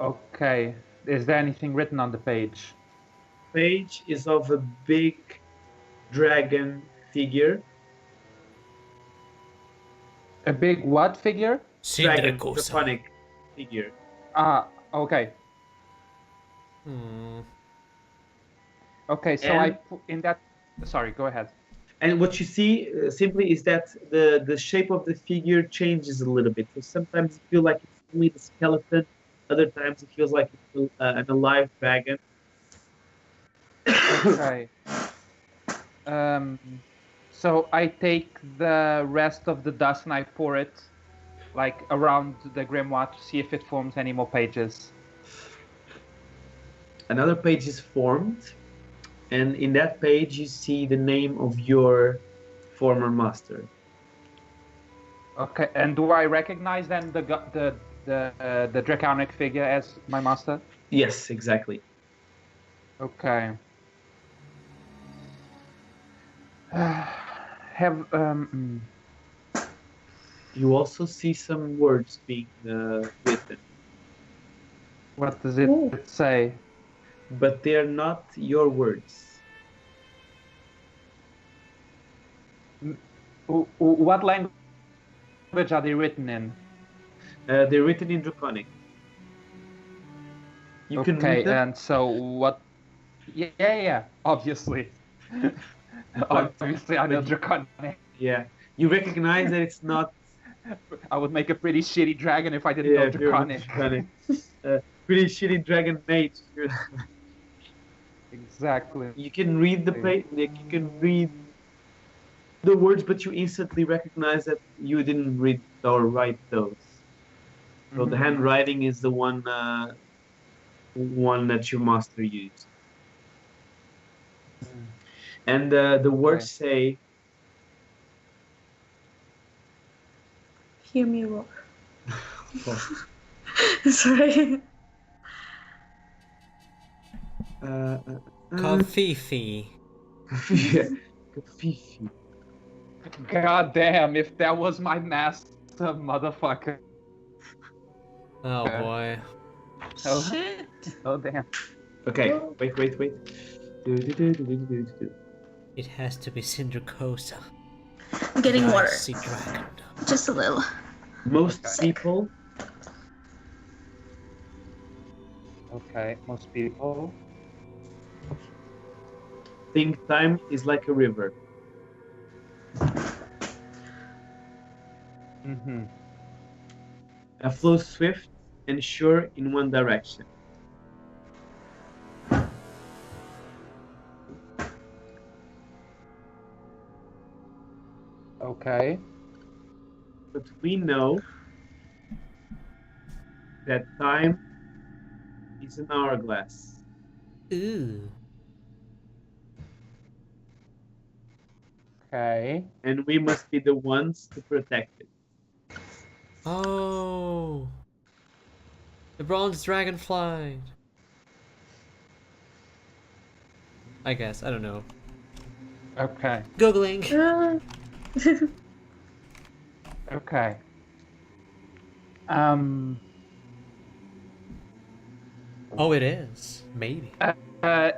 D: Okay. Is there anything written on the page?
B: Page is of a big dragon figure.
D: A big what figure?
B: Dragon,
A: Sindracosa.
B: draconic figure.
D: Ah, okay. Okay, so
B: And-
D: I put in that. Sorry, go ahead.
B: And what you see simply is that the shape of the figure changes a little bit. So sometimes you feel like it's only the skeleton. Other times it feels like it's an alive dragon.
D: Okay. So I take the rest of the dust and I pour it like around the grimoire to see if it forms any more pages.
B: Another page is formed, and in that page you see the name of your former master.
D: Okay, and do I recognize then the draconic figure as my master?
B: Yes, exactly.
D: Okay.
B: You also see some words being written,
D: What does it
C: Ooh.
D: say?
B: but they are not your words.
D: What language are they written in?
B: They're written in Draconic. You can read them.
D: And so what? Yeah, obviously. Obviously, I know Draconic.
B: Yeah, you recognize that it's not.
D: I would make a pretty shitty dragon if I didn't know
B: if you're
D: Draconic.
B: Draconic. Pretty shitty dragon mage.
D: Exactly.
B: You can read the page. Like, you can read the words, but you instantly recognize that you didn't read or write those. So the handwriting is the one that your master used. And the words say,
C: Hear me roar. Sorry.
A: Kafifi.
B: Fifi.
D: God damn, if that was my master, motherfucker.
A: Oh boy.
D: Oh.
C: Shit.
D: Oh damn.
B: Okay, wait.
A: It has to be Cindercosa.
C: I'm getting water.
A: Icy dragon.
C: Just a little.
B: Most people
D: Okay, most people.
B: think time is like a river. Flows swift and sure in one direction.
D: Okay.
B: But we know that time is an hourglass.
A: Ooh.
D: Okay.
B: And we must be the ones to protect it.
A: Oh. The bronze dragonfly. I guess. I don't know.
D: Okay.
A: Googling.
D: Okay.
A: Oh, it is. Maybe.
D: I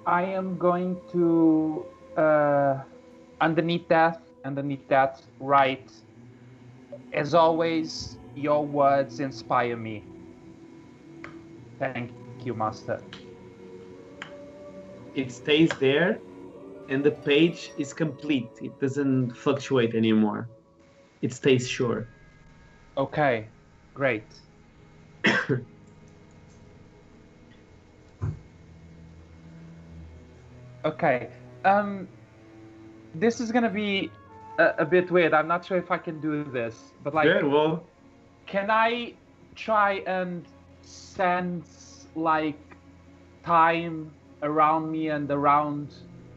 D: am going to underneath that write, as always, your words inspire me. Thank you, Master.
B: It stays there, and the page is complete. It doesn't fluctuate anymore. It stays sure.
D: Okay, great. Okay, this is gonna be a bit weird. I'm not sure if I can do this, but like,
B: Yeah, well,
D: can I try and sense like time around me and around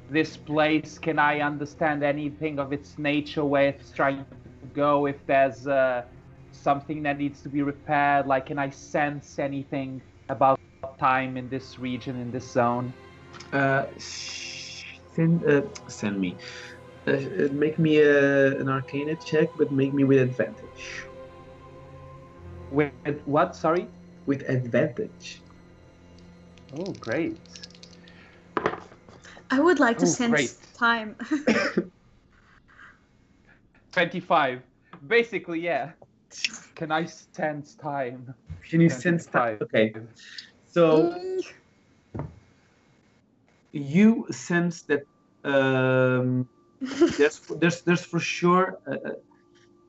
D: this place? Can I understand anything of its nature, where it's trying to go, if there's something that needs to be repaired? Like, can I sense anything about time in this region, in this zone?
B: send me. Make me an Arcana check, but make me with advantage.
D: With what? Sorry?
B: With advantage.
D: Oh, great.
C: I would like to
D: Oh,
C: sense
D: great.
C: time.
D: 25. Basically, yeah. Can I sense time?
B: Can you sense time? Okay. So you sense that there's for sure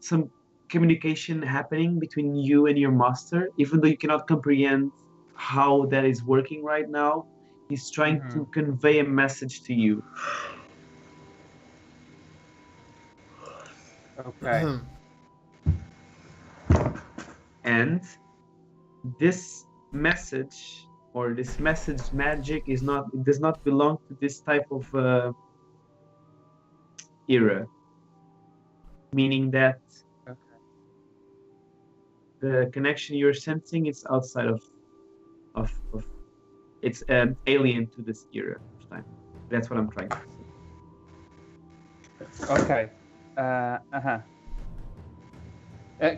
B: some communication happening between you and your master, even though you cannot comprehend how that is working right now. He's trying to convey a message to you.
D: Okay.
B: And this message or this message magic is not, it does not belong to this type of era, meaning that
D: Okay.
B: the connection you're sensing is outside of it's alien to this era of time. That's what I'm trying to say.
D: Okay.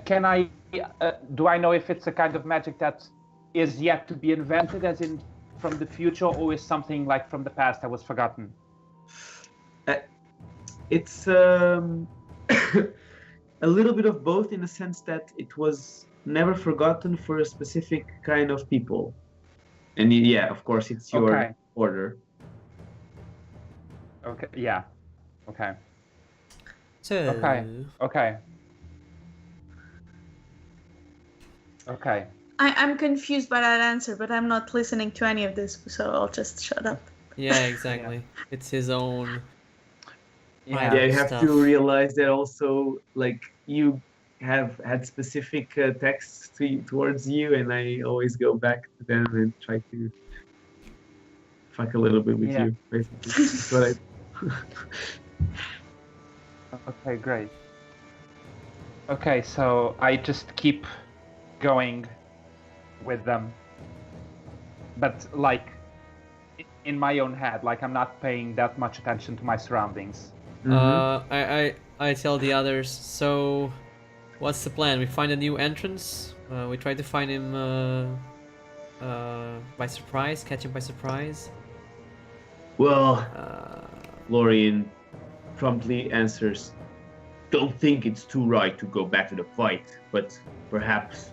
D: Can I? Do I know if it's a kind of magic that is yet to be invented, as in from the future, or is something like from the past that was forgotten?
B: It's a little bit of both, in the sense that it was never forgotten for a specific kind of people. And yeah, of course, it's your
D: Okay.
B: order.
D: Okay. Yeah. Okay.
A: So,
D: Okay. Okay. Okay.
C: I'm confused by that answer, but I'm not listening to any of this, so I'll just shut up.
A: yeah, exactly. It's his own.
D: Yeah.
B: Yeah, you have
A: Stuff.
B: to realize that also, like, you have had specific texts towards you, and I always go back to them and try to fuck a little bit with
D: Yeah.
B: you, basically. That's what I...
D: Okay, great. Okay, so I just keep going with them. But like in my own head, like I'm not paying that much attention to my surroundings.
A: I tell the others. So, what's the plan? We find a new entrance. We try to find him by surprise, catch him by surprise.
B: Well,
A: Uh,
B: Lorian promptly answers, "Don't think it's too right to go back to the fight, but perhaps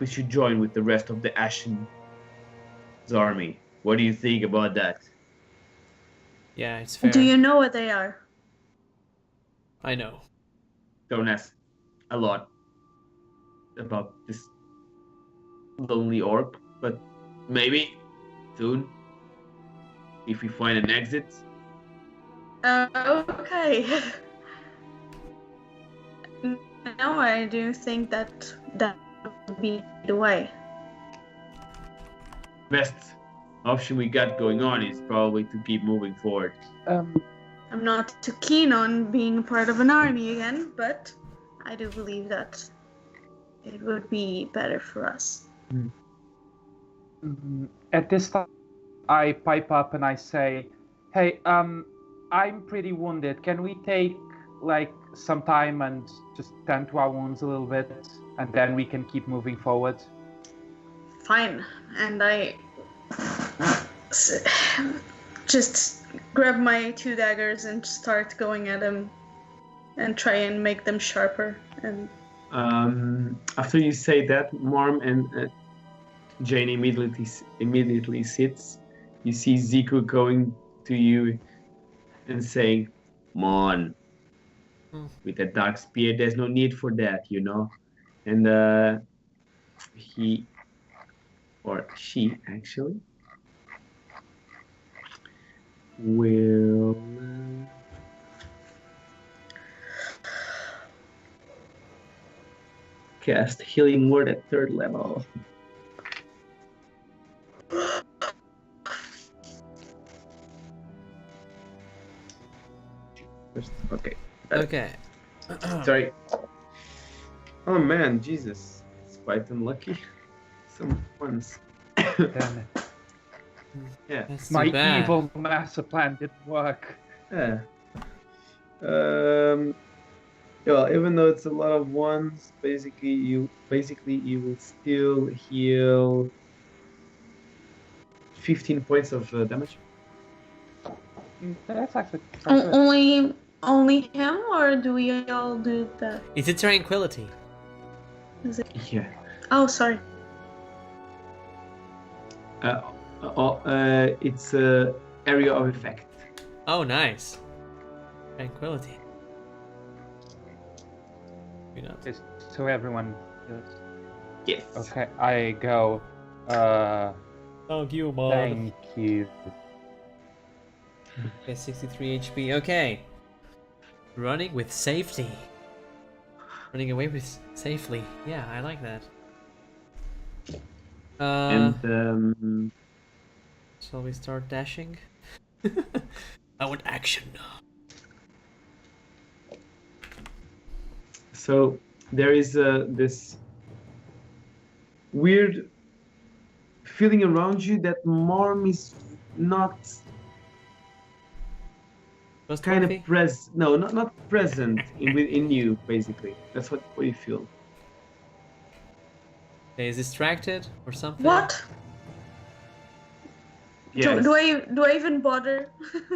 B: we should join with the rest of the Ashen's army. What do you think about that?"
A: yeah, it's fair.
C: Do you know what they are?
A: I know.
B: Don't ask a lot about this lonely orc, but maybe soon, if we find an exit.
C: Okay. No, I do think that would be the way.
B: Best option we got going on is probably to keep moving forward.
C: I'm not too keen on being part of an army again, but I do believe that it would be better for us.
D: At this time, I pipe up and I say, "Hey, I'm pretty wounded. Can we take like some time and just tend to our wounds a little bit, and then we can keep moving forward?"
C: Fine. And I just grab my 2 daggers and start going at them and try and make them sharper. And
B: After you say that, Marm and Jane immediately sits. You see Ziku going to you and saying, "Come on, with a dark spear, there's no need for that, you know." And he, or she actually, will cast Healing Word at 3rd level. Okay.
A: Okay.
B: Sorry. Oh man, Jesus. It's quite unlucky. Some ones.
D: Damn it.
B: Yeah.
A: That's
D: My
A: too bad.
D: evil master plan didn't work.
B: Yeah. Well, even though it's a lot of ones, basically you will still heal 15 points of damage.
D: That's actually quite good.
C: only him, or do we all do that?
A: It's a tranquility.
C: Is it?
B: Yeah.
C: Oh, sorry.
B: It's a area of effect.
A: Oh, nice. Tranquility. You know.
D: Just so everyone does.
B: Yes.
D: Okay, I go.
A: Thank you, Bob.
D: Thank you.
A: Okay, 63 HP. Okay. Running with safety. Running away with safely. Yeah, I like that.
B: And
A: Shall we start dashing? I want action.
B: so there is this weird feeling around you that Morm is not kind of present. No, not present in you. Basically, that's what you feel.
A: Okay, is distracted or something?
C: What?
B: Yes.
C: Do I even bother?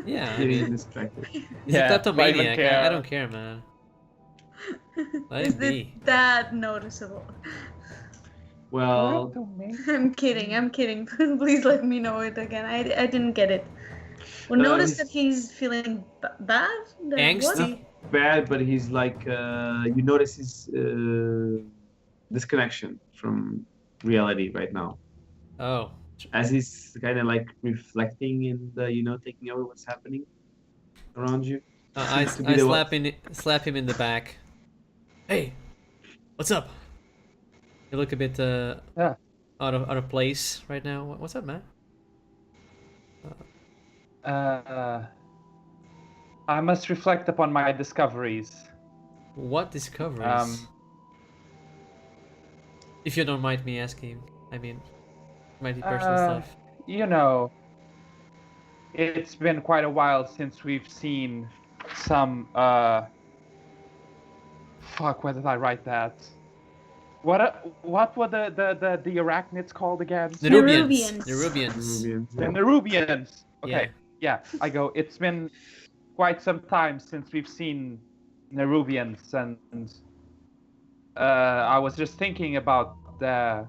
A: Yeah, I
B: You're
A: mean,
B: distracted.
A: he's
D: Yeah,
A: a kleptomaniac.
D: care.
A: I don't care, man. Let
C: Is
A: it be.
C: it that noticeable?
B: Well,
C: I'm kidding. Please let me know it again. I didn't get it. Well, notice that he's feeling bad?
A: Angsty?
C: What?
B: bad, but he's like you notice his disconnection from reality right now,
A: Oh.
B: as he's kind of like reflecting and taking over what's happening around you.
A: I
B: To be the
A: slap him in the back. Hey, what's up? You look a bit out of place right now. What's up, man?
D: I must reflect upon my discoveries.
A: What discoveries? If you don't mind me asking, I mean, might be personal stuff.
D: You know, it's been quite a while since we've seen some fuck, where did I write that? What were the arachnids called again?
A: Nerubians.
D: The Nerubians. Okay, yeah, I go. It's been quite some time since we've seen Nerubians, and I was just thinking about the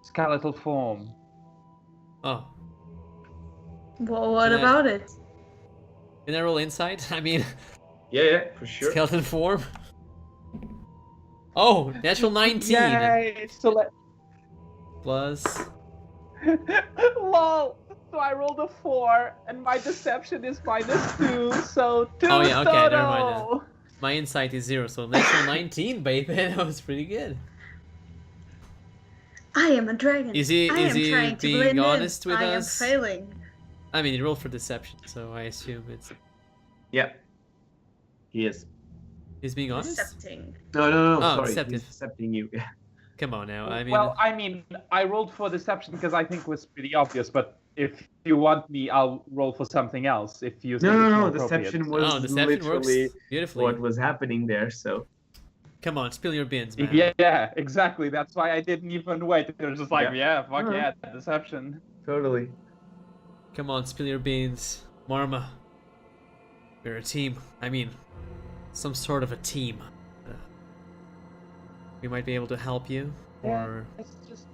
D: skeletal form.
A: Oh.
C: Well, what about it?
A: Can I roll insight? I mean,
B: yeah, for sure.
A: skeleton form. Oh, natural 19.
D: Yay! So
A: Plus.
D: Lol. So I rolled a 4, and my deception is -2, so 2
A: Oh yeah, okay,
D: total.
A: never mind then. My insight is 0, so natural 19, baby. That was pretty good.
C: I am a dragon.
A: Is he
C: trying to
A: being
C: blend
A: honest
C: in.
A: with
C: I
A: us?
C: am failing.
A: I mean, he rolled for deception, so I assume it's.
B: Yeah, he is.
A: He's being honest?
C: Decepting.
B: No,
A: Oh,
B: sorry,
A: deceptive.
B: he's decepting you.
A: Come on now, I mean.
D: Well, I mean, I rolled for deception because I think it was pretty obvious, but if you want me, I'll roll for something else if you think it's more
B: No,
D: appropriate.
B: deception was
A: deception
B: literally
A: works beautifully.
B: what was happening there, so.
A: Come on, spill your beans, man.
D: Yeah, exactly. That's why I didn't even wait. It was just like, fuck yeah, deception.
B: Totally.
A: Come on, spill your beans. Marma. We're a team. I mean, some sort of a team. We might be able to help you, or...
D: It's just...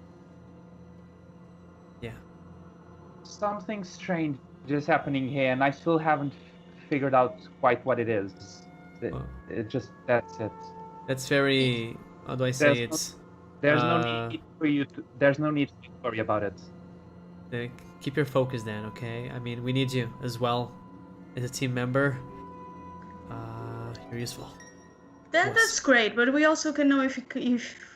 A: Yeah.
D: Something strange is happening here, and I still haven't figured out quite what it is. It just, that's it.
A: That's very... How do I say
D: There's no need for you to... There's no need to worry about it.
A: Keep your focus then, okay? I mean, we need you as well as a team member. You're useful.
C: That's great, but we also can know if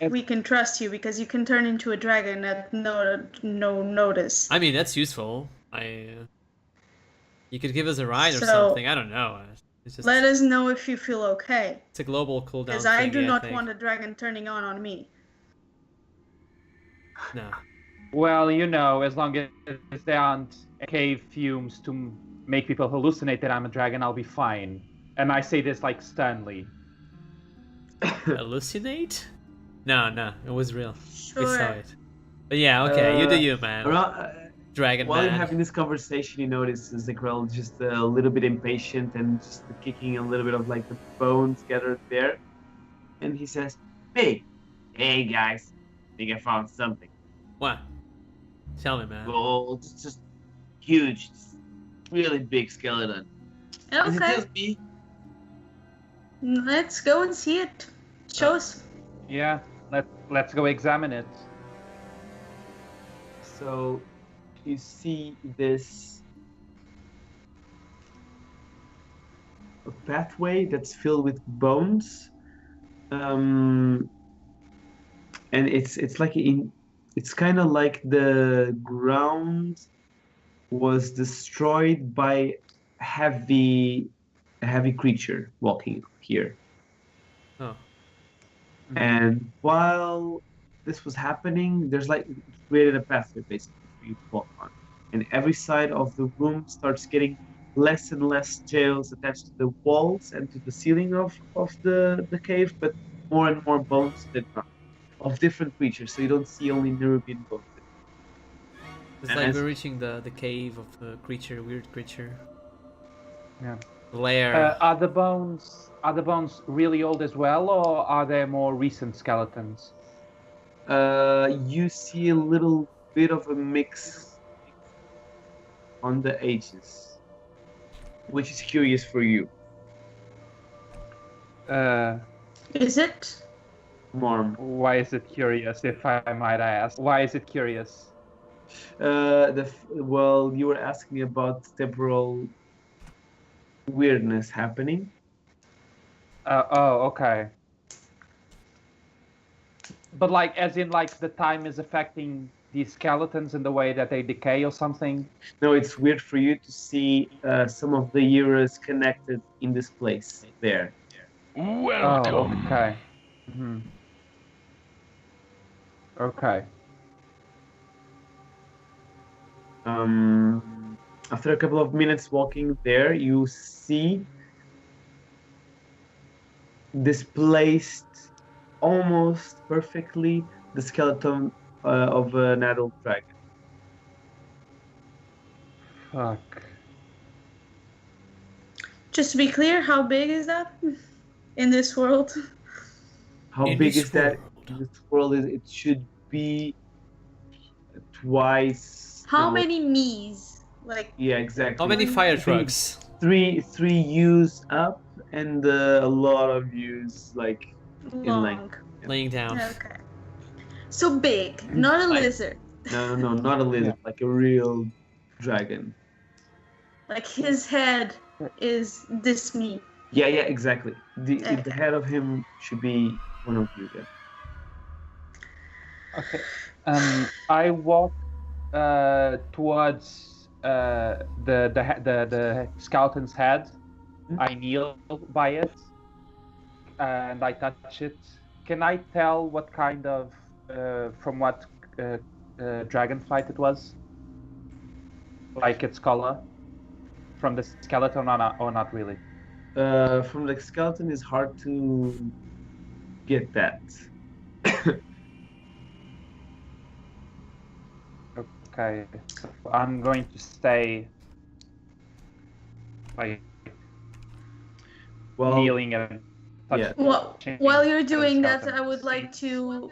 C: we can trust you, because you can turn into a dragon at no notice.
A: I mean, that's useful. You could give us a ride or something. I don't know. It's just,
C: let us know if you feel okay.
A: It's a global cooldown.
C: Because I do not want a dragon turning on me.
A: No.
D: Well, you know, as long as there aren't cave fumes to make people hallucinate that I'm a dragon, I'll be fine. And I say this like sternly.
A: Hallucinate? No, it was real.
C: Sure.
A: We saw it. But yeah, okay, you do you, man. Dragon
B: While
A: man.
B: you're having this conversation, you notice Zekrel just a little bit impatient and just kicking a little bit of like the bones gathered there. And he says, hey guys, I think I found something.
A: What? Tell me, man.
B: Well, it's just huge, really big skeleton. Is it
C: Okay.
B: just me?
C: Let's go and see it. Show us.
D: Yeah, let's go examine it.
B: So you see this a pathway that's filled with bones, and it's kind of like the ground was destroyed by a heavy creature walking here.
A: Oh.
B: And while this was happening, there's like it created a pathway basically for you to walk on. And every side of the room starts getting less and less jails attached to the walls and to the ceiling of the cave, but more and more bones to the ground of different creatures. So you don't see only Nerubian bones.
A: It's
B: And
A: like
B: as-
A: we're reaching the cave of a creature, weird creature.
D: Yeah.
A: Lair.
D: Are the bones really old as well, or are they more recent skeletons?
B: You see a little bit of a mix on the ages, which is curious for you,
C: Is it?
B: Morm.
D: Why is it curious, if I might ask? Why is it curious?
B: Well, you were asking me about temporal weirdness happening.
D: Okay. But like, as in, like, the time is affecting these skeletons in the way that they decay or something?
B: No, it's weird for you to see some of the eras connected in this place there.
D: Oh, okay. Mhm. Okay.
B: After a couple of minutes walking there, you see displaced almost perfectly the skeleton of an adult dragon.
D: Fuck.
C: Just to be clear, how big is that in this world?
B: How
A: In
B: big
A: this
B: is that?
A: world.
B: In this world, it should be twice.
C: How
B: no,
C: many me's? Like,
B: Yeah, exactly.
A: How many fire
B: Three-
A: trucks?
B: Three U's up and a lot of U's like in
C: long?
B: length.
A: Laying down.
C: Okay. So big, not a
B: Like-
C: lizard.
B: No, not a lizard, like a real dragon.
C: Like his head is this me.
B: Yeah, exactly. The
C: Okay.
B: head of him should be one of you. Yeah.
D: Okay. I walk towards the skeleton's head. I kneel by it and I touch it. Can I tell what kind of from what dragon flight it was? Like its color from the skeleton or not really?
B: From the skeleton is hard to get that.
D: Okay, so I'm going to stay like
B: Well,
D: kneeling and
B: yeah.
C: While you're doing that,
D: skeleton.
C: I would like to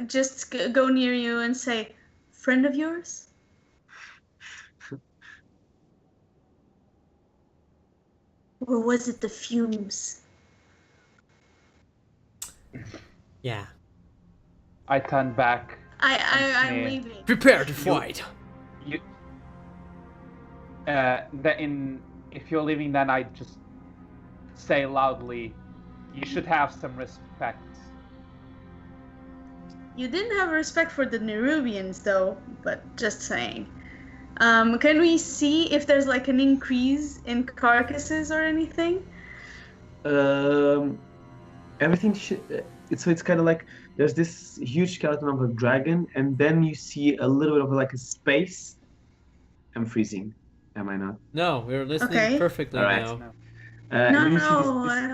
C: just go near you and say, "Friend of yours?" Or was it the fumes?
A: Yeah.
D: I turn back.
C: I'm
D: Yeah.
C: leaving.
A: Prepare to fight.
D: You, if you're leaving, then I just say loudly, "You should have some respect."
C: You didn't have respect for the Nerubians, though, but just saying. Can we see if there's like an increase in carcasses or anything?
B: Everything should. It's kind of like there's this huge skeleton of a dragon, and then you see a little bit of like a space. I'm freezing. Am I not?
A: No, we're listening
C: Okay.
A: perfectly
B: All right.
A: now.
B: And
C: No,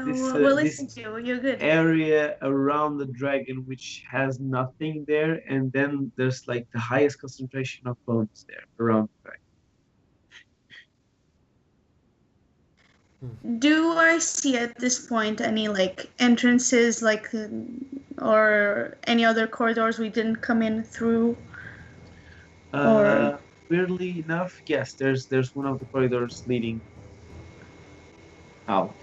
B: you see
C: we'll
B: this
C: listen to you. You're good.
B: area around the dragon which has nothing there, and then there's like the highest concentration of bones there around the dragon.
C: Do I see at this point any like entrances, like, or any other corridors we didn't come in through? Or-
B: Weirdly enough, yes, there's one of the corridors leading out.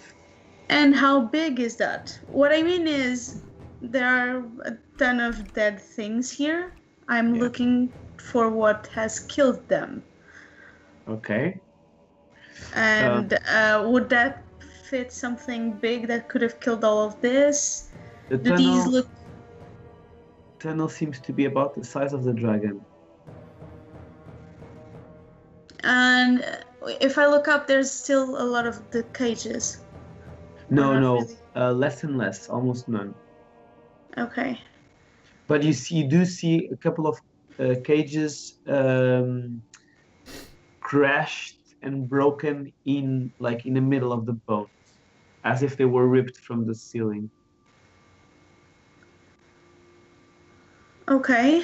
C: And how big is that? What I mean is, there are a ton of dead things here. I'm
B: Yeah.
C: looking for what has killed them.
B: Okay.
C: And would that fit something big that could have killed all of this?
B: The
C: Do these look...
B: tunnel seems to be about the size of the dragon.
C: And if I look up, there's still a lot of the cages.
B: No,
C: not
B: no,
C: really.
B: less and less, almost none.
C: Okay.
B: But you do see a couple of cages crashed and broken in the middle of the boat, as if they were ripped from the ceiling.
C: Okay.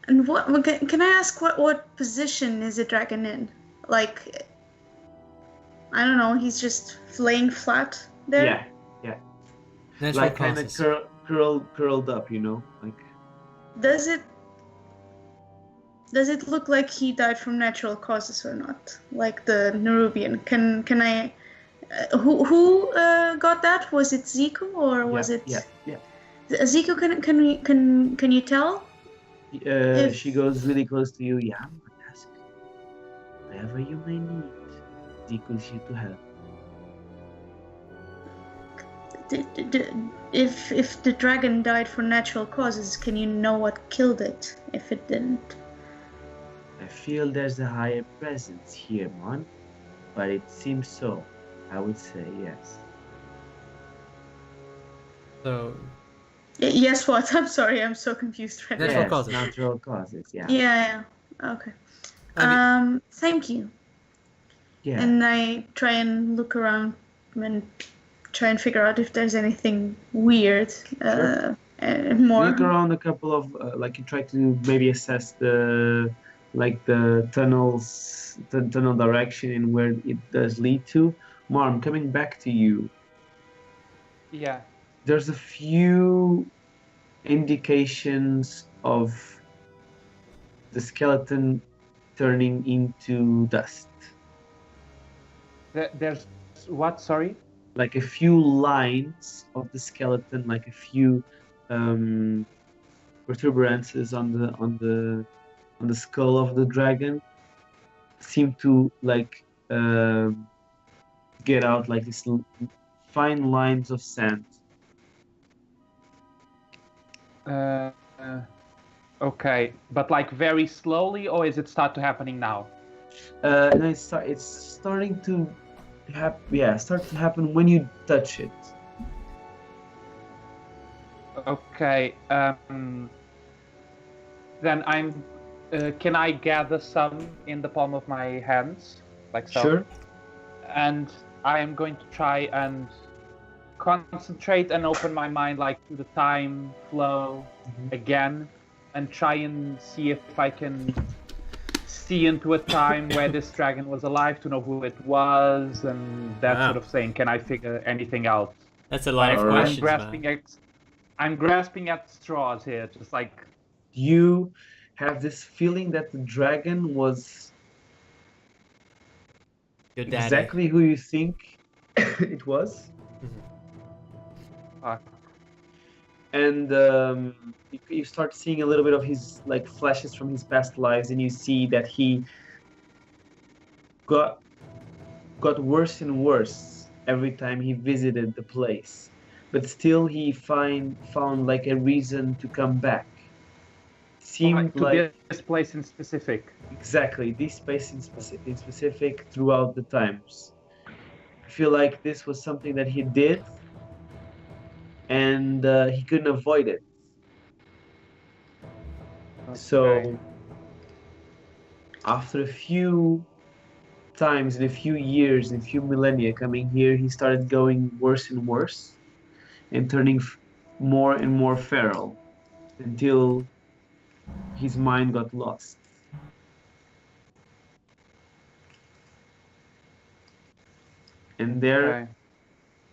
C: And what can I ask? What position is the dragon in? Like, I don't know. He's just laying flat there.
B: Yeah.
A: Natural
B: Like kind of
A: causes.
B: curled up, you know, like.
C: Does it look like he died from natural causes or not? Like the Nerubian? Can I? Who got that? Was it Zico or was it?
B: Yeah.
C: Zico, can you tell?
B: She goes really close to you. Yeah, I'm gonna ask whatever you may need. Zico's here to help.
C: If the dragon died for natural causes, can you know what killed it? If it didn't.
B: I feel there's a higher presence here, Mon, but it seems so. I would say yes.
A: So,
C: Yes, what? I'm sorry, I'm so confused right
A: Natural
C: now.
A: causes.
B: Natural causes, yeah.
C: Yeah. Okay.
A: I mean,
C: Thank you.
B: Yeah.
C: And I try and look around and try and figure out if there's anything weird.
B: Sure.
C: More.
B: Look around a couple of you try to maybe assess the tunnel direction and where it does lead to. Marm, coming back to you.
D: Yeah.
B: There's a few indications of the skeleton turning into dust.
D: There's what? Sorry.
B: Like a few lines of the skeleton, like a few protuberances on the skull of the dragon, seem to get out like these fine lines of sand.
D: Okay, but like very slowly, or is it start to happening now?
B: No, it's starting to start to happen when you touch it.
D: Okay. Then I'm. Can I gather some in the palm of my hands, like so?
B: Sure.
D: And I am going to try and concentrate and open my mind, like to the time flow again, and try and see if I can see into a time where this dragon was alive, to know who it was and that sort of thing. Can I figure anything out?
A: that's a lot of
B: Alright.
A: questions,
D: I'm grasping at straws here, just like.
B: You have this feeling that the dragon was
A: Your daddy.
B: exactly who you think it was.
D: Fuck.
B: And you start seeing a little bit of his flashes from his past lives, and you see that he got worse and worse every time he visited the place, but still he found like a reason to come back. Seemed
D: To this place in specific.
B: exactly this space in specific throughout the times. I feel like this was something that he did, and he couldn't avoid it. So after a few times, in a few years, in a few millennia coming here, he started going worse and worse and turning more and more feral until his mind got lost. And there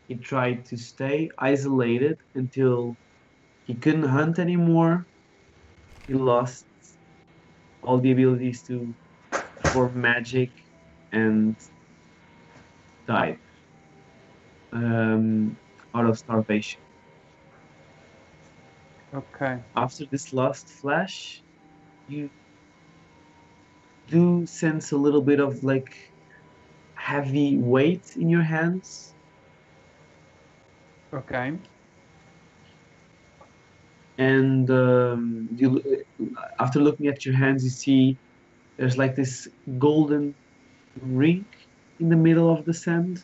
B: he tried to stay isolated until he couldn't hunt anymore. He lost all the abilities to perform magic and died out of starvation.
D: Okay.
B: After this last flash, you do sense a little bit of heavy weight in your hands.
D: Okay.
B: And after looking at your hands, you see there's like this golden ring in the middle of the sand.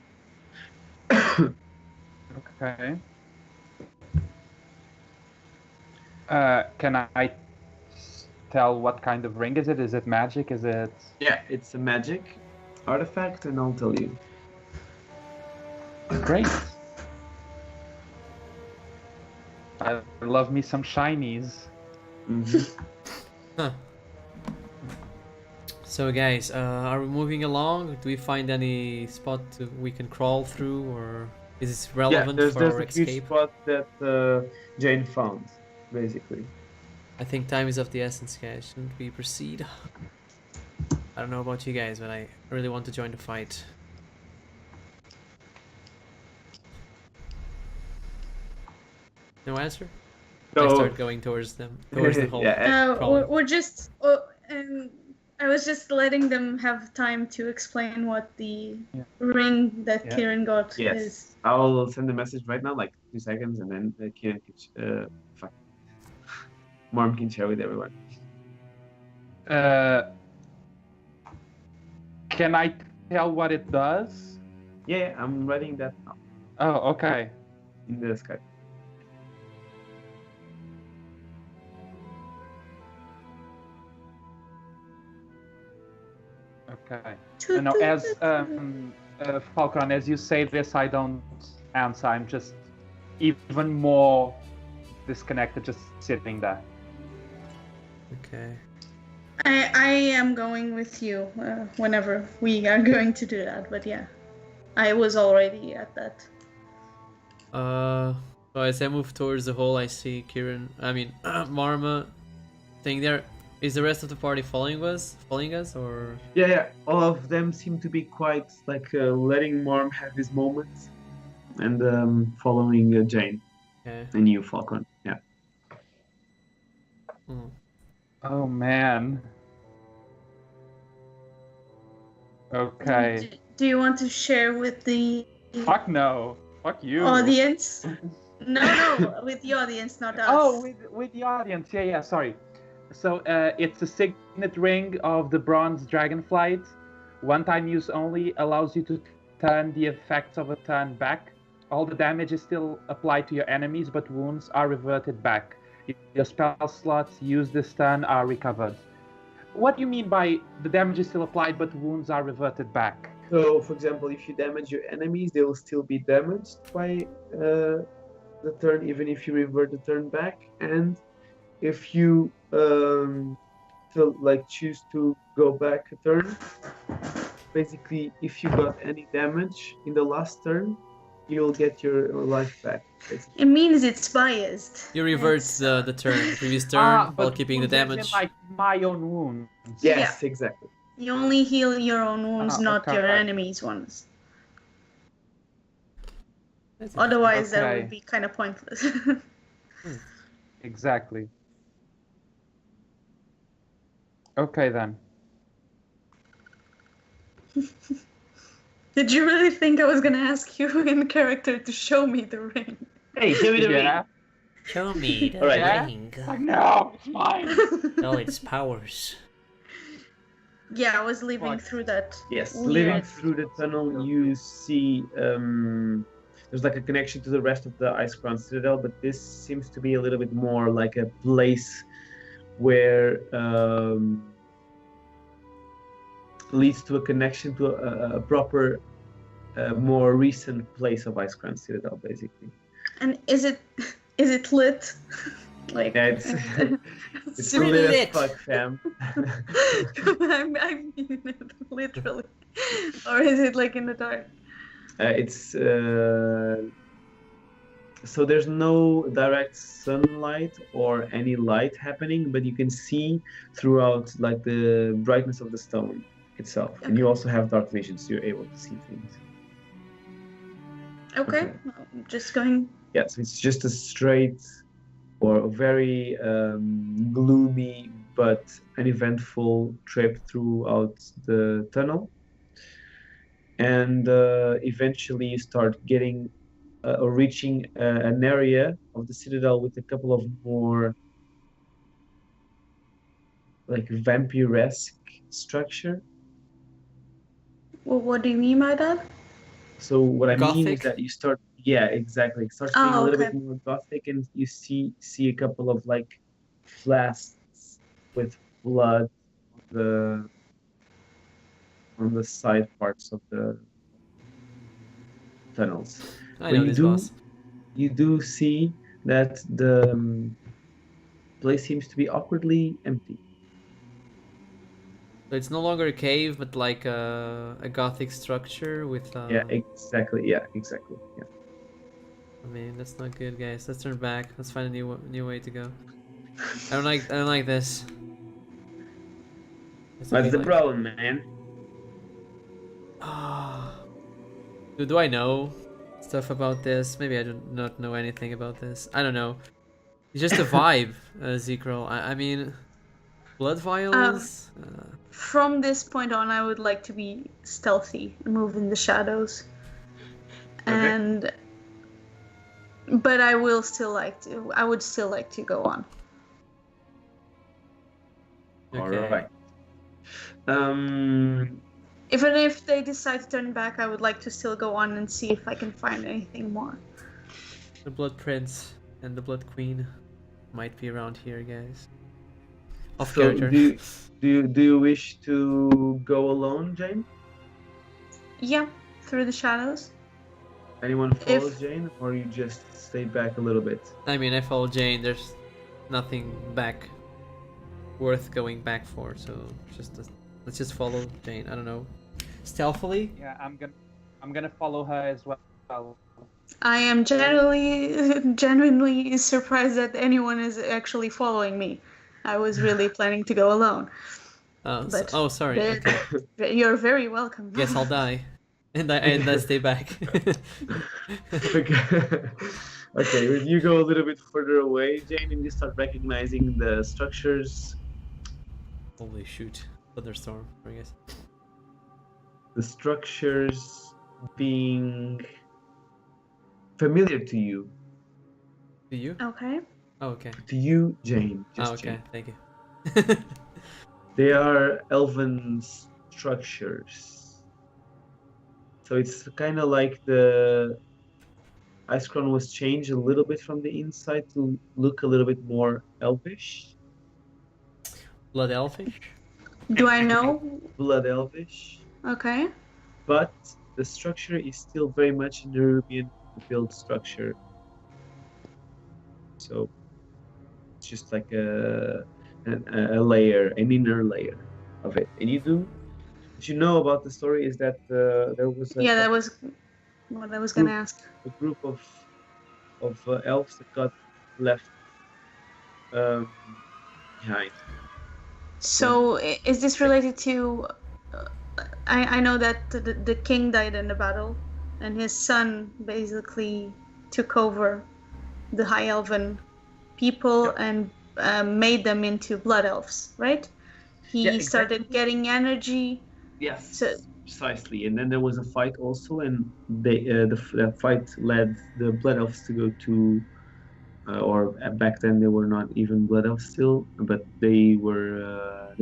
D: Okay. Can I tell what kind of ring is it? Is it magic? Is it...
B: Yeah, it's a magic artifact, and I'll tell you.
D: Great. I love me some shinies.
B: Mm-hmm.
A: So guys, are we moving along? Do we find any spot we can crawl through, or is this relevant
B: there's
A: for our
B: a huge
A: escape?
B: spot that Jane found, basically.
A: I think time is of the essence, guys. Shouldn't we proceed? I don't know about you guys, but I really want to join the fight. No answer? I start going towards them, towards the hole.
C: We're just. And I was just letting them have time to explain what the ring that Kieran got is.
B: I'll send a message right now, like 2 seconds, and then Kieran can, Mom can share with everyone.
D: Can I tell what it does?
B: Yeah, I'm writing that now.
D: Oh, okay.
B: In the Skype.
D: Okay. Now, as Falcon, as you say this, I don't answer. I'm just even more disconnected, just sitting there.
A: Okay.
C: I am going with you whenever we are going to do that, but yeah, I was already at that.
A: So as I move towards the hole, I see Marma staying there. Is the rest of the party following us, or?
B: Yeah. All of them seem to be quite like letting Marm have his moments, and following Jane.
A: Okay.
B: And you, Falcon. Yeah.
A: Mm.
D: Oh man. Okay.
C: Do you want to share with the
D: Fuck no. Fuck you.
C: audience? No, with the audience, not us.
D: Oh, with the audience. Yeah, sorry. So it's a signet ring of the bronze dragonflight. One time use only, allows you to turn the effects of a turn back. All the damage is still applied to your enemies, but wounds are reverted back. If your spell slots used this turn are recovered. What do you mean by the damage is still applied, but wounds are reverted back?
B: So, for example, if you damage your enemies, they will still be damaged by the turn, even if you revert the turn back. And if you choose to go back a turn, basically, if you got any damage in the last turn, you'll get your life back. Basically.
C: It means it's biased.
A: You revert the previous turn while keeping the damage.
D: Like my own wounds.
B: Yes, exactly.
C: You only heal your own wounds, not your enemies' ones. Otherwise, that would be kind of pointless.
D: Exactly. Okay then.
C: Did you really think I was gonna ask you in character to show me the ring?
B: Hey, show me the ring.
A: Show me the ring.
D: No, it's mine.
A: All its powers.
C: Yeah, I was living through that.
B: Yes, living through the tunnel, you see there's like a connection to the rest of the Icecrown Citadel, but this seems to be a little bit more like a place where leads to a connection to a proper, more recent place of Icecrown Citadel, basically.
C: And is it lit? Like,
B: yeah, it's
A: really
B: lit
A: lit.
B: as fuck, fam.
C: I mean it literally, or is it like in the dark?
B: So there's no direct sunlight or any light happening, but you can see throughout like the brightness of the stone itself. Okay. And you also have dark vision, so you're able to see things.
C: Okay. I'm just going.
B: Yeah, so it's just a straight or a very gloomy but an eventful trip throughout the tunnel. and eventually you start getting or reaching an area of the citadel with a couple of more like vampire-esque structure.
C: Well, what do you mean by that?
B: So what I mean is
A: Gothic?
B: that you start, yeah, exactly. It starts being a little
C: okay.
B: bit more gothic, and you see a couple of like flasks with blood on the side parts of the tunnels.
A: I
B: But
A: know this boss.
B: you do see that the place seems to be awkwardly empty.
A: So it's no longer a cave, but like a gothic structure with.
B: Yeah, exactly. Yeah, exactly. Yeah.
A: I mean, that's not good, guys. Let's turn back. Let's find a new way to go. I don't like this.
B: What's the problem, man?
A: Do I know stuff about this? Maybe I do not know anything about this. I don't know. It's just a vibe, Zekro. I mean, blood vials.
C: From this point on, I would like to be stealthy, move in the shadows,
B: Okay.
C: but I would still like to go on.
B: All
A: Okay.
B: right.
C: Even if they decide to turn back, I would like to still go on and see if I can find anything more.
A: The Blood Prince and the Blood Queen might be around here, guys. Off
B: So
A: character.
B: do you wish to go alone, Jane?
C: Yeah, through the shadows.
B: Anyone follows
C: If-
B: Jane, or you just stay back a little bit?
A: I mean, I follow Jane. There's nothing back worth going back for, so let's just follow Jane. I don't know, stealthily.
D: Yeah, I'm gonna follow her as well.
C: I am genuinely surprised that anyone is actually following me. I was really planning to go alone. But
A: Sorry.
C: there-
A: Okay.
C: You're very welcome.
A: Guess I'll die, and I stay back.
B: Okay. Okay, when you go a little bit further away, Jane, and you start recognizing the structures,
A: Holy shoot! Thunderstorm, I guess.
B: the structures being familiar to you.
A: To you?
C: Okay.
A: Oh, okay.
B: To you, Jane. Just
A: Oh, okay.
B: Jane.
A: Thank you.
B: They are elven structures. So it's kind of like the Icecrown was changed a little bit from the inside to look a little bit more elvish,
A: Blood elfish.
C: Do I know?
B: blood elvish,
C: Okay.
B: but the structure is still very much an European build structure. So it's just like a layer, an inner layer of it. And what you know about the story is that there was
C: Yeah, that was what I was gonna ask.
B: a group of elves that got left behind.
C: So is this related to? I know that the king died in the battle, and his son basically took over the High Elven people and made them into blood elves, right? He
B: Yeah,
C: started getting energy.
B: Yes,
C: So-
B: precisely. And then there was a fight also, and the fight led the blood elves to go to, or back then they were not even blood elves still, but they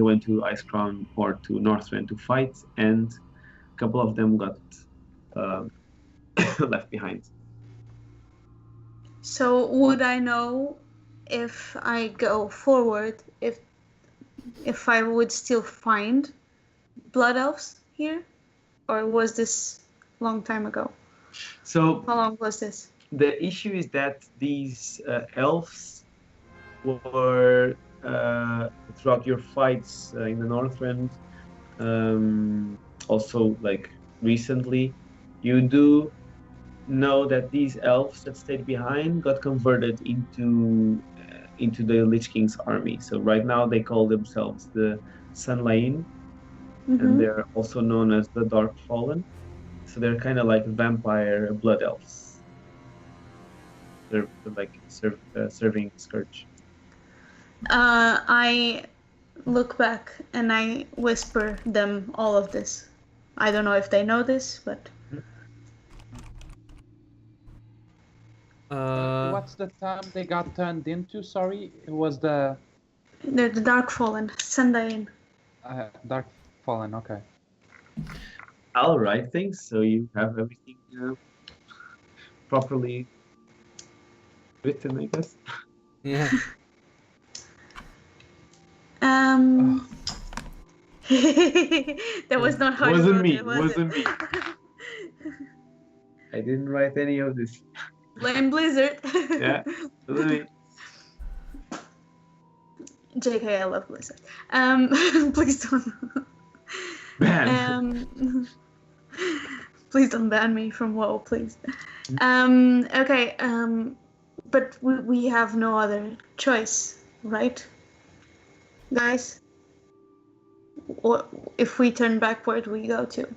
B: went to Icecrown or to Northrend to fight, and a couple of them got left behind.
C: So would I know if I go forward if I would still find blood elves here, or was this long time ago?
B: So
C: How long was this?
B: the issue is that these elves were throughout your fights in the Northrend, also like recently, you do know that these elves that stayed behind got converted into the Lich King's army. So right now they call themselves the Sunlane,
C: Mhm.
B: and they're also known as the Dark Fallen. So they're kind of like vampire blood elves. They're like serving Scourge.
C: I look back and I whisper them all of this. I don't know if they know this, but
D: What's the term they got turned into? Sorry, it was the
C: they're the Dark Fallen, Sunday.
D: Dark Fallen. Okay.
B: I'll write things so you have everything properly written, I guess.
A: Yeah.
C: That was not how you
B: Wasn't
C: wrote
B: me.
C: it, was
B: Wasn't
C: it?
B: me. I didn't write any of this.
C: Blame Blizzard.
B: Yeah, wasn't me.
C: JK, I love Blizzard. Please don't.
B: Ban.
C: Please don't ban me from WoW, please. Okay. But we have no other choice, right, guys? Or if we turn backward, we go to.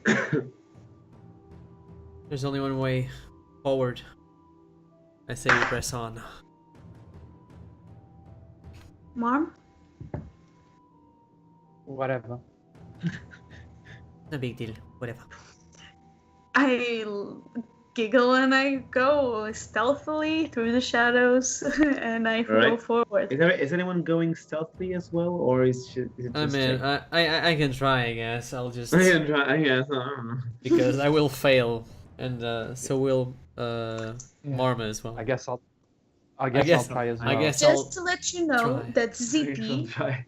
A: There's only one way forward. I say we press on.
C: Marm?
D: Whatever.
A: No big deal. Whatever.
C: I giggle and I go stealthily through the shadows and I go
B: Alright.
C: forward.
B: Is anyone going stealthily as well, or is it just?
A: I mean, I can try. I guess I'll just
B: I can try. I guess. I don't know.
A: because I will fail, and so will Marma as well.
D: I guess I'll
A: I guess-
D: try as well.
A: I guess
C: Just
A: I'll
C: to let you know
A: try.
C: that
B: I'll
C: Zippy
B: try.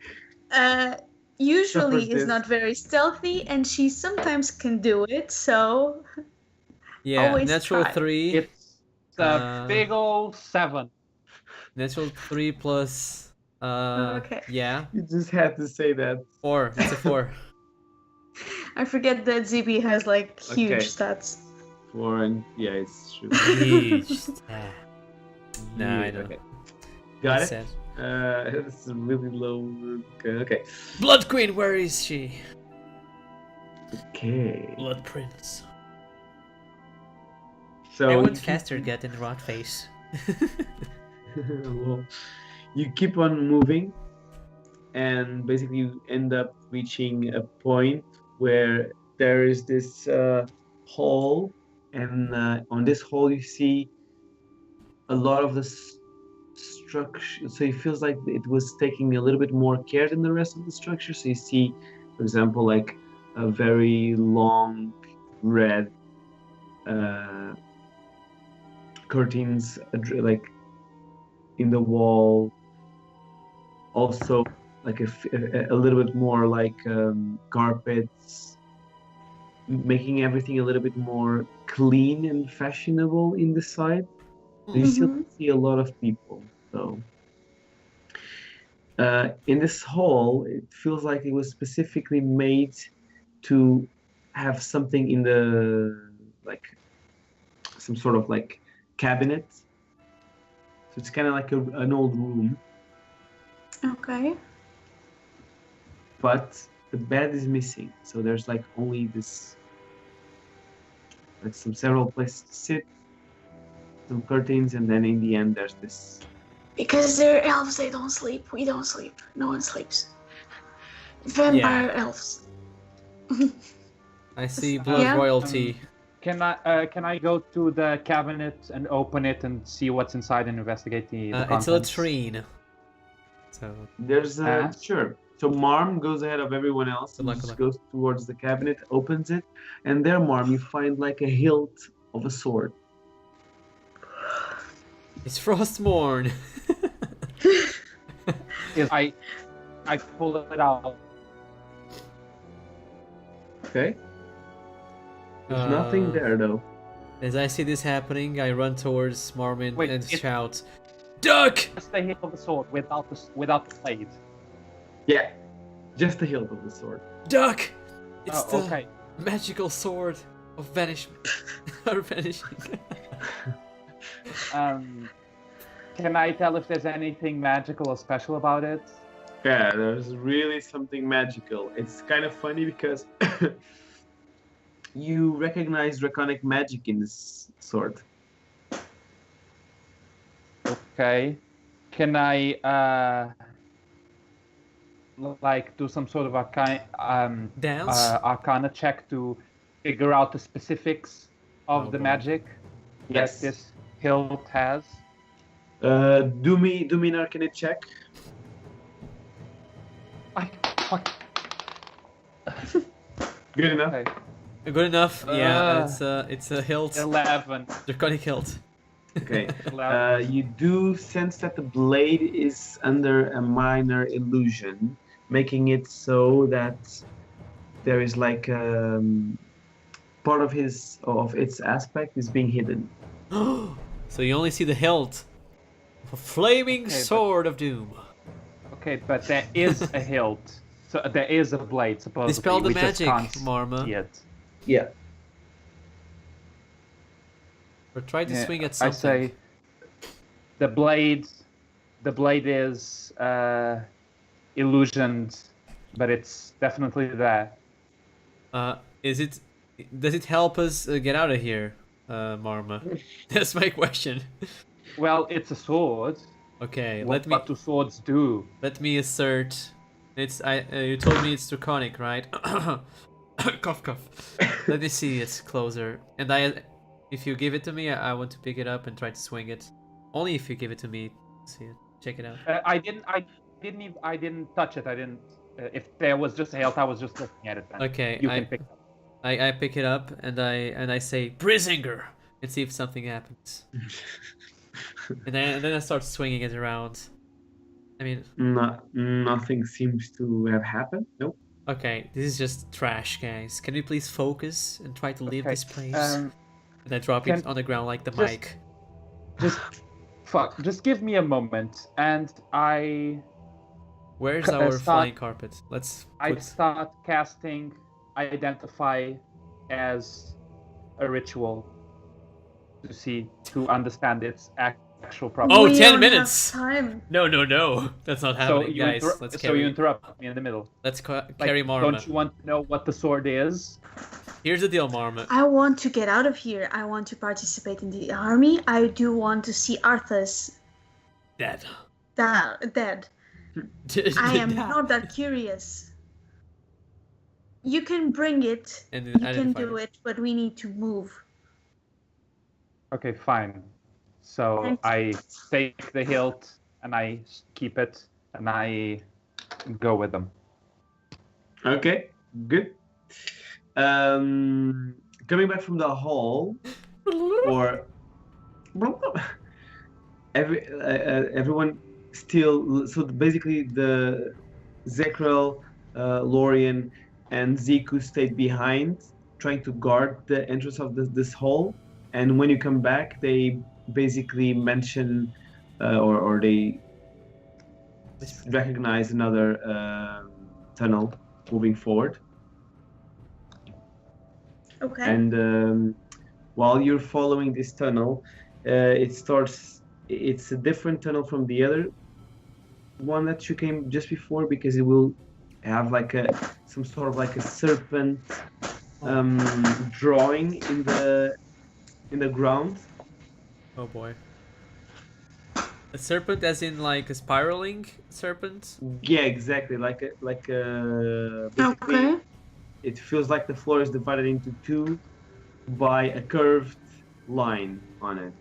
C: usually
B: Suffers
C: is
B: this.
C: not very stealthy and she sometimes can do it, so
A: yeah.
C: always
A: Natural
C: try.
A: 3.
D: It's a
A: Uh,
D: big old 7.
A: Natural 3 plus.
C: Okay.
A: Yeah.
B: You just had to say that.
A: 4. It's a 4.
C: I forget that Zippy has like huge
B: Okay.
C: stats.
B: 4 and yeah, it's true.
A: Nah, I know.
B: Okay. Got
A: That's
B: it.
A: sad.
B: This is really low. Okay.
A: Blood Queen, where is she?
B: Okay.
A: Blood Prince.
B: So
A: I went
B: you keep-
A: faster get in the rot face.
B: well, you keep on moving, and basically you end up reaching a point where there is this hall, and on this hall you see a lot of the structure. So it feels like it was taking a little bit more care than the rest of the structure. So you see, for example, like a very long red curtains, like in the wall. Also, like a little bit more like carpets, making everything a little bit more clean and fashionable in the side. You still see a lot of people, though. In this hall, it feels like it was specifically made to have something in the, like, some sort of like cabinet. So it's kind of like an old room,
C: Okay.
B: but the bed is missing. So there's like only this, like some several places to sit, some curtains, and then in the end there's this.
C: Because they're elves, they don't sleep. We don't sleep. No one sleeps. Vampire elves.
A: I see blood
C: Yeah.
A: royalty.
D: Can I go to the cabinet and open it and see what's inside and investigate the
A: It's a
D: contents?
A: latrine. So
B: There's sure. So Marm goes ahead of everyone else and
A: Good luck,
B: just
A: good luck.
B: goes towards the cabinet, opens it, and there, Marm, you find like a hilt of a sword.
A: it's Frostmourne.
D: I pull it out.
B: Okay. There's nothing there though.
A: As I see this happening, I run towards Marmin
D: Wait,
A: and
D: it-
A: shout, "Duck!"
D: Just the hilt of the sword without the blade.
B: Yeah, just the hilt of the sword.
A: Duck! It's
D: Oh,
A: the
D: okay.
A: magical sword of banishment. or vanishing.
D: Can I tell if there's anything magical or special about it?
B: Yeah, there's really something magical. It's kind of funny because you recognize draconic magic in this sword.
D: Okay. Can I like do some sort of
A: Dance?
D: arcana check to figure out the specifics of
A: Oh,
D: the
A: boy.
D: magic
B: Yes.
D: that this hilt has?
B: Do me an Arcana check.
D: Fuck.
B: Good enough.
D: Okay.
A: Good enough. Yeah, it's a hilt.
D: 11.
A: Draconic hilt.
B: Okay.
D: 11.
B: You do sense that the blade is under a minor illusion, making it so that there is like part of its aspect is being hidden.
A: So you only see the hilt of a flaming
D: Okay,
A: sword of doom.
D: Okay, but there is a hilt. So there is a blade, supposedly.
A: Dispel the
D: we just
A: magic,
D: can't
A: Marma.
D: see it.
B: Yeah.
A: Or try to
D: Yeah,
A: swing at
D: I
A: something.
D: say the blade is illusioned, but it's definitely there.
A: Does it help us get out of here, Marma? That's my question.
D: Well, it's a sword.
A: Okay,
D: What do swords do?
A: let me assert. You told me it's draconic, right? Cough, cough. Let me see it closer. And if you give it to me, I want to pick it up and try to swing it. Only if you give it to me. See it. Check it out.
D: I didn't touch it. I didn't. If there was just a hilt, I was just looking at it. Then.
A: Okay,
D: You can pick it up.
A: I pick it up and I say Brizinger and see if something happens. and then I start swinging it around. I mean,
B: Nothing seems to have happened. Nope.
A: okay, this is just trash, guys. Can we please focus and try to leave
D: Okay,
A: this place? And I drop it on the ground like the mic.
D: Just give me a moment, and
A: Where's our
D: start-
A: flying carpet?
D: I start casting Identify as a ritual to understand its actual property.
A: Oh,
C: We
A: 10
C: don't have
A: minutes.
C: time.
A: No. That's not happening, guys. Let's
D: So you
A: carry.
D: interrupt me in the middle.
A: Let's
D: Like,
A: carry Marma.
D: don't you want to know what the sword is?
A: Here's the deal, Marma.
C: I want to get out of here. I want to participate in the army. I do want to see Arthas
A: Dead.
C: dead. I am not that curious. You can bring it.
A: And
C: You
A: then
C: can
A: identify
C: do it, but we need to move.
D: Okay, fine. So
C: Thank
D: I take the hilt and I keep it and I go with them.
B: Okay. Good. Coming back from the hall, or everyone still. So basically, the Zekrel, Lorien, and Ziku stayed behind, trying to guard the entrance of this hall. And when you come back, they basically mention, or they recognize another tunnel moving forward.
C: Okay.
B: And while you're following this tunnel, it's a different tunnel from the other one that you came just before, because it will have like some sort of like a serpent drawing in the ground.
A: Oh boy. A serpent, as in like a spiraling serpent?
B: Yeah, exactly. Like a basically,
C: Okay.
B: it feels like the floor is divided into two by a curved line on it.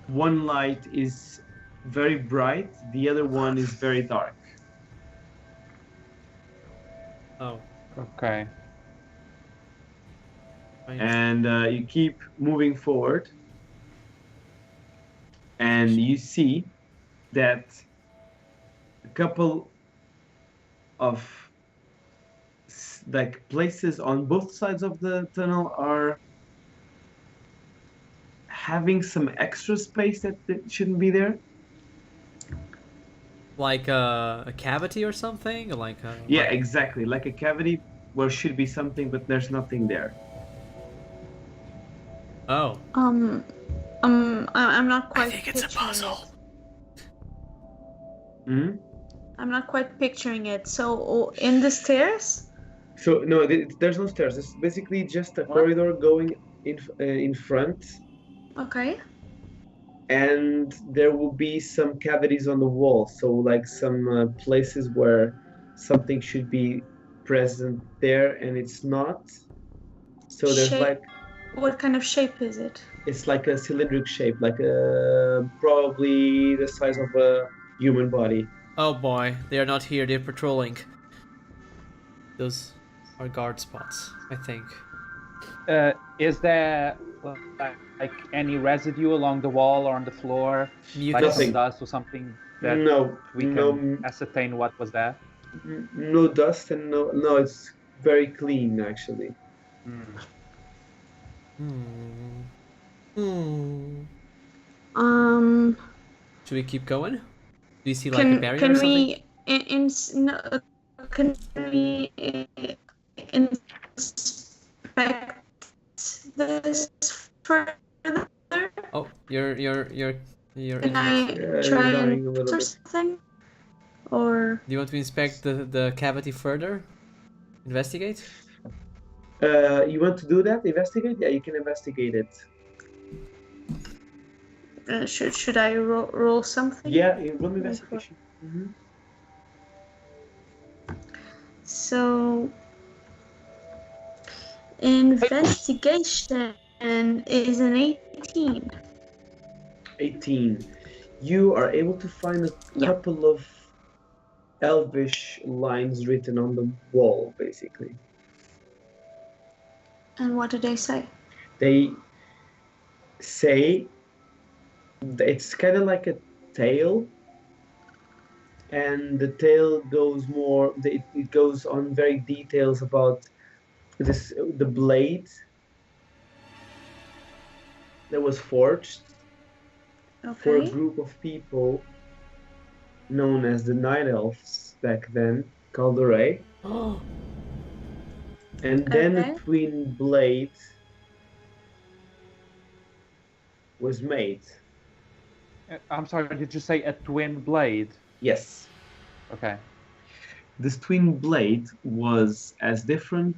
B: One light is very bright, the other one is very dark.
A: Oh.
D: Okay.
A: Fine.
B: And you keep moving forward, and you see that a couple of like places on both sides of the tunnel are having some extra space that shouldn't be there.
A: Like a cavity or something? Or like a,
B: Yeah, exactly. Like a cavity where should be something, but there's nothing there.
A: Oh.
C: I'm not quite.
A: I think it's a
C: picturing
A: puzzle.
C: it.
B: Hmm?
C: I'm not quite picturing it. So in the stairs.
B: So no, there's no stairs. It's basically just a corridor going in front,
C: Okay.
B: and there will be some cavities on the wall. So like some places where something should be present there, and it's not. So there's
C: Shape.
B: like
C: What kind of shape is it?
B: it's like a cylindrical shape, like probably the size of a human body.
A: Oh boy, they are not here. They're patrolling. Those are guard spots, I think.
D: Is there like any residue along the wall or on the floor, like
A: Mucus.
D: some dust or something that
B: No,
D: we can ascertain what was there?
B: no dust and no. It's very clean actually.
A: Should we keep going? Do you see like a barrier
C: can
A: or something?
C: can we inspect this further?
A: Oh, you're
C: Can I try and or something? Or
A: Do you want to inspect the cavity further? Investigate?
B: You want to do that? Investigate? Yeah, you can investigate it.
C: should I roll something?
B: Yeah, you roll investigation.
C: So investigation is an 18.
B: 18. You are able to find a couple of elvish lines written on the wall, basically.
C: And what do they say?
B: They say it's kind of like a tale, and the tale goes more. It goes on very details about the blade that was forged for a
C: Okay.
B: group of people known as the Night Elves back then, called the Ray.
A: Oh,
B: And then
C: Okay.
B: a twin blade was made.
D: I'm sorry, did you say a twin blade?
B: Yes.
D: Okay.
B: This twin blade was as different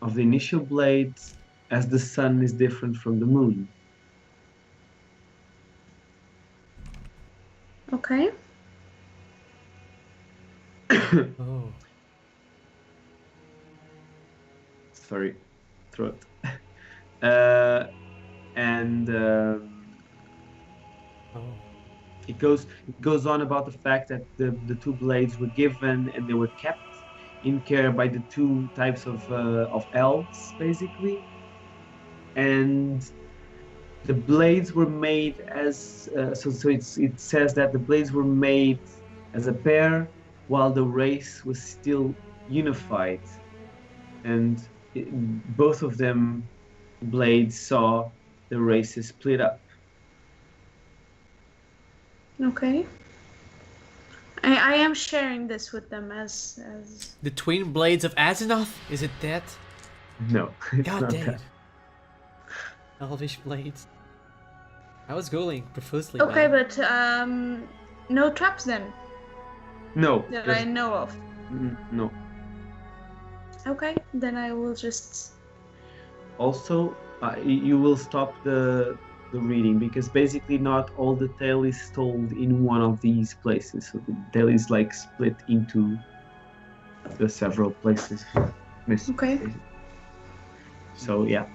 B: of the initial blade as the sun is different from the moon.
C: Okay.
A: oh.
B: Sorry, throat. And
A: Oh.
B: it goes on about the fact that the two blades were given and they were kept in care by the two types of elves, basically. And the blades were made as it says that the blades were made as a pair while the race was still unified, and both of them blades saw the races split up.
C: Okay. I am sharing this with them as
A: The twin blades of Azeroth? Is it that?
B: No, it's
A: God
B: not
A: damn
B: that.
A: it. Elvish blades. I was googling profusely.
C: okay,
A: man.
C: but no traps then
B: No,
C: that
B: there's-
C: I know of.
B: no.
C: Okay, then I will just.
B: Also, you will stop the reading because basically not all the tale is told in one of these places. So the tale is like split into the several places.
C: Okay.
B: So yeah,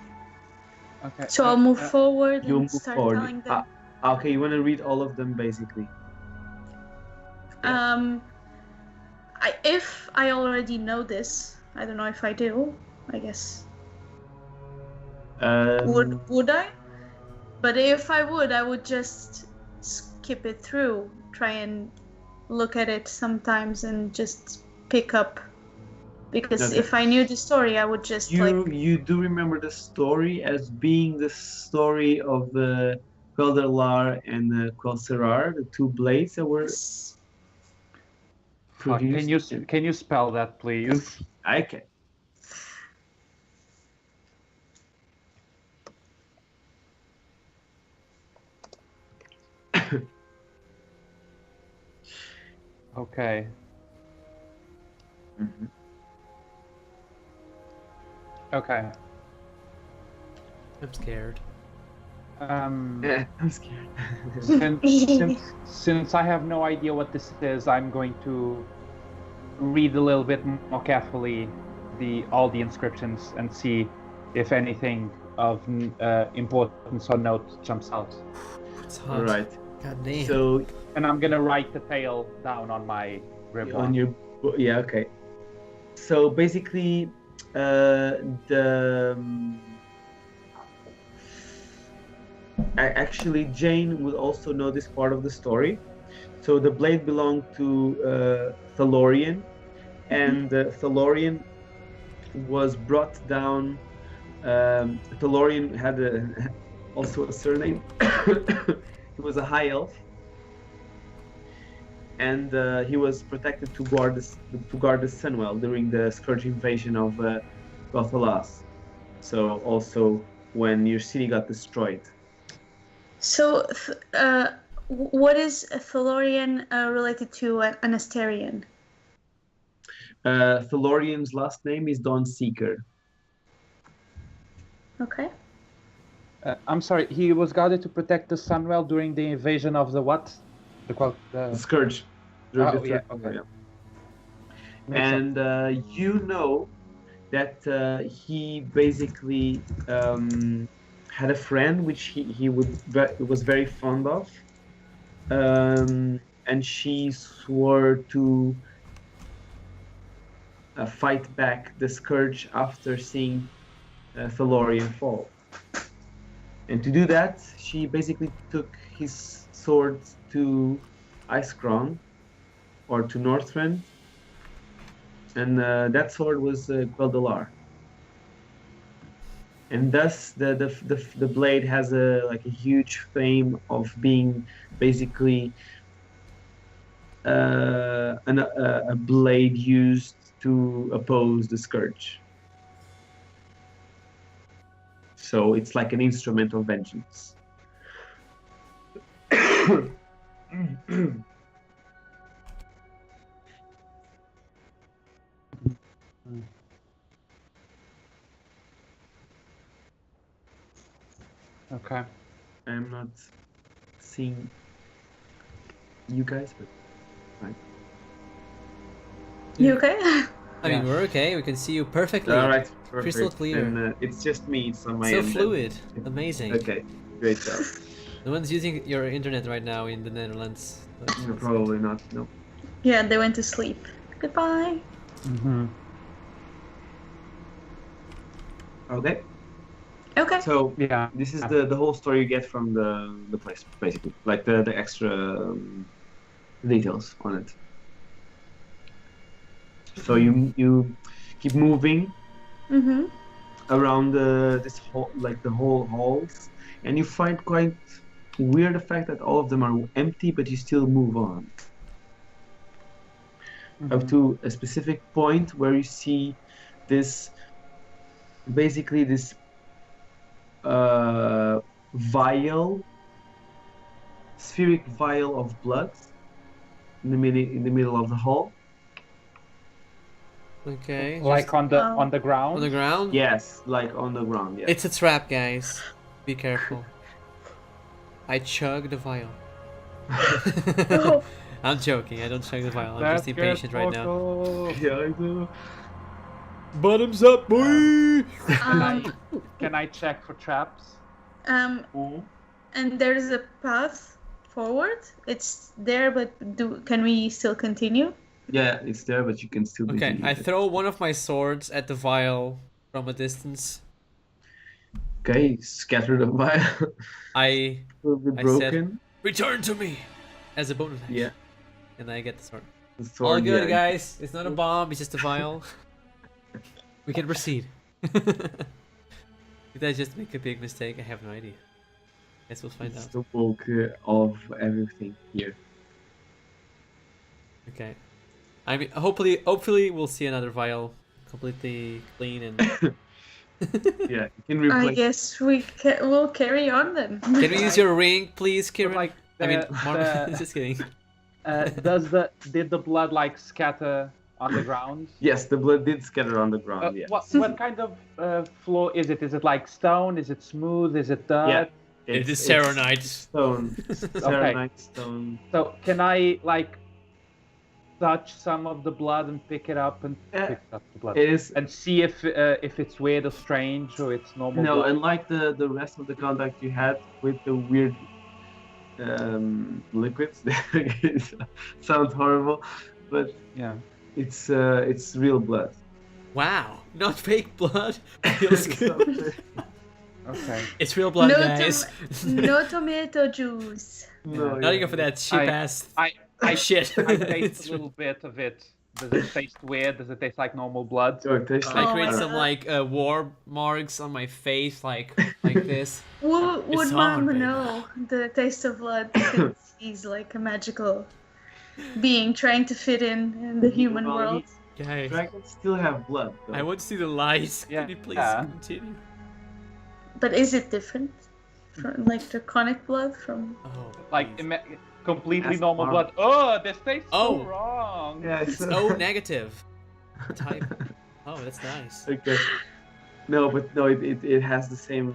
D: Okay.
C: So I'll move forward
B: you'll
C: and
B: move
C: start
B: forward.
C: telling them.
B: Okay, you want to read all of them basically.
C: If I already know this, I don't know if I do. I guess would I? But if I would just skip it through, try and look at it sometimes and just pick up. Because
B: Okay.
C: if I knew the story, I would just
B: You do remember the story as being the story of the Quel'Dalar and the Será, the two blades that were produced.
D: Can you spell that, please?
B: Okay.
D: Okay.
B: Mhm.
D: Okay.
A: I'm scared.
B: I'm scared.
D: Since I have no idea what this is, I'm going to read a little bit more carefully all the inscriptions and see if anything of importance or note jumps out.
A: It's hot.
B: All right.
A: God damn.
B: So
D: And I'm gonna write the tale down on my ribbon.
B: on your okay. So basically, actually Jane would also know this part of the story. So the blade belonged to Thalorian, and Thalorian was brought down. Thalorian had also a surname. He was a high elf, and he was protected to guard the Sunwell during the Scourge invasion of Gothalas. So also when your city got destroyed.
C: So, what is Thalorian related to an Asterian?
B: Thalorian's last name is Dawn Seeker.
C: Okay.
D: I'm sorry, he was guarded to protect the Sunwell during the invasion of the what?
B: The Scourge.
D: Oh, yeah, okay.
B: And you know that he basically had a friend which he was very fond of, and she swore to fight back the Scourge after seeing Thalorian fall. And to do that, she basically took his sword to Icecrown, or to Northrend, and that sword was Quel'Dalar. And thus the blade has a huge fame of being basically a blade used to oppose the Scourge. So it's like an instrument of vengeance.
D: Okay.
B: I'm not seeing you guys, but fine.
C: You okay?
A: I mean, we're okay. We can see you perfectly.
B: All right, perfect.
A: Crystal clear.
B: And it's just me. It's on my
A: So
B: end.
A: fluid. Amazing.
B: Okay, great job.
A: No one's using your internet right now in the Netherlands.
B: No, probably not. No.
C: Yeah, they went to sleep. Goodbye.
D: Mm-hmm.
B: Okay.
C: Okay.
B: So
D: Yeah.
B: this is the whole story you get from the place, basically, like the extra details on it. So you keep moving
C: Mm-hmm.
B: around this whole, like the whole halls, and you find quite weird the fact that all of them are empty, but you still move on up to a specific point where you see this, basically this vial, spheric vial of blood in the middle of the hall.
A: Okay.
D: Like on the
C: Oh.
D: on the ground.
A: on the ground?
B: Yes, like on the ground. Yes.
A: It's a trap, guys. Be careful. I chug the vial.
C: Oh.
A: I'm joking. I don't chug the vial. I'm just impatient right now.
B: Yeah, I do.
A: Bottoms up, boy!
D: Can I check for traps?
C: And there's a path forward. It's there, but can we still continue?
B: Yeah, it's there, but you can still.
A: Okay,
B: continue.
A: I throw one of my swords at the vial from a distance.
B: Okay, scatter the vial.
A: I
B: Will be
A: I
B: broken.
A: return to me as a bonus action.
B: Yeah.
A: And I get the sword.
B: The sword,
A: All good,
B: yeah.
A: guys. It's not a bomb. It's just a vial. We can proceed. Did I just make a big mistake? I have no idea. Guess we'll find
B: It's
A: out.
B: the bulk of everything here.
A: Okay. I mean, hopefully we'll see another vial completely clean and.
B: Yeah, you can replace.
C: I guess we'll carry on then.
A: Can we use your ring, please, Kieran?
D: Like
A: I mean,
D: the-
A: just kidding.
D: did the blood like scatter on the ground?
B: Yes, the blood did scatter on the ground. Yes.
D: What kind of floor is it? Is it like stone? Is it smooth? Is it dirt?
B: Yeah.
A: It is
B: It's
A: Serenite.
B: Stone. Serenite stone.
D: So can I like touch some of the blood and pick it up and pick up the blood
B: It is
D: and see if it's weird or strange or it's normal?
B: no,
D: blood?
B: unlike the rest of the contact you had with the weird liquids. It sounds horrible, but
D: Yeah.
B: it's real blood.
A: Wow, not fake blood. Feels good.
D: Okay.
A: It's real blood,
C: no,
A: guys.
C: no tomato juice.
B: No,
A: Not even for that cheap ass
D: I
A: shit.
D: I taste a little bit of it. Does it taste weird? Does it taste like normal blood?
B: Oh, it tastes
A: I
B: like
C: Oh
A: create
C: my
A: some
C: God.
A: like war marks on my face, like this.
C: Would
A: It's
C: Mama
A: hard, baby.
C: know the taste of blood since he's like a magical being trying to fit in the human
B: Well,
C: world?
A: Guys,
B: Dragons still have blood. Though.
A: I want to see the lies.
D: Yeah.
A: Can you please
D: Yeah.
A: continue?
C: But is it different from like draconic blood from?
A: Oh,
D: Like
A: please.
D: completely
B: That's
D: normal
B: horrible.
D: blood. Oh, this tastes
A: Oh.
D: so wrong.
B: Yeah,
A: It's O negative type. Oh, that's nice.
B: okay. No, but no, it has the same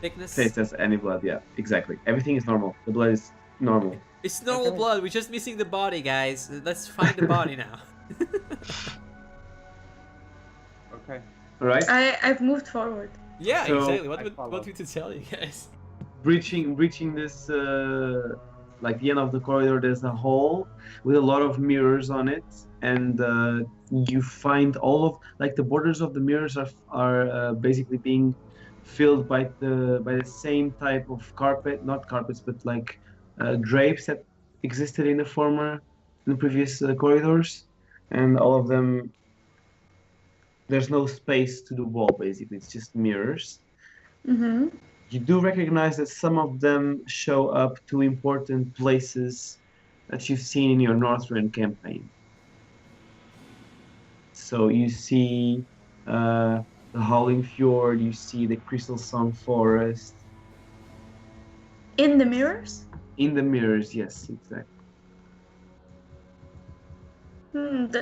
A: Thickness.
B: taste as any blood. Yeah, exactly. Everything is normal. The blood is normal.
A: It's normal
D: Okay.
A: blood. We're just missing the body, guys. Let's find the body now.
D: Okay.
B: All right.
C: I've moved forward.
A: Yeah,
B: So,
A: exactly. What
D: I
A: would
D: follow.
A: want me to tell you guys?
B: Reaching this like the end of the corridor, there's a hall with a lot of mirrors on it, and you find all of like the borders of the mirrors are basically being filled by the same type of carpet, not carpets, but like drapes that existed in the previous corridors, and all of them. There's no space to the wall. Basically, it's just mirrors.
C: Mm-hmm.
B: You do recognize that some of them show up to important places that you've seen in your Northern campaign. So you see the Howling Fjord, you see the Crystal Song Forest.
C: In the mirrors?
B: In the mirrors, yes, exactly.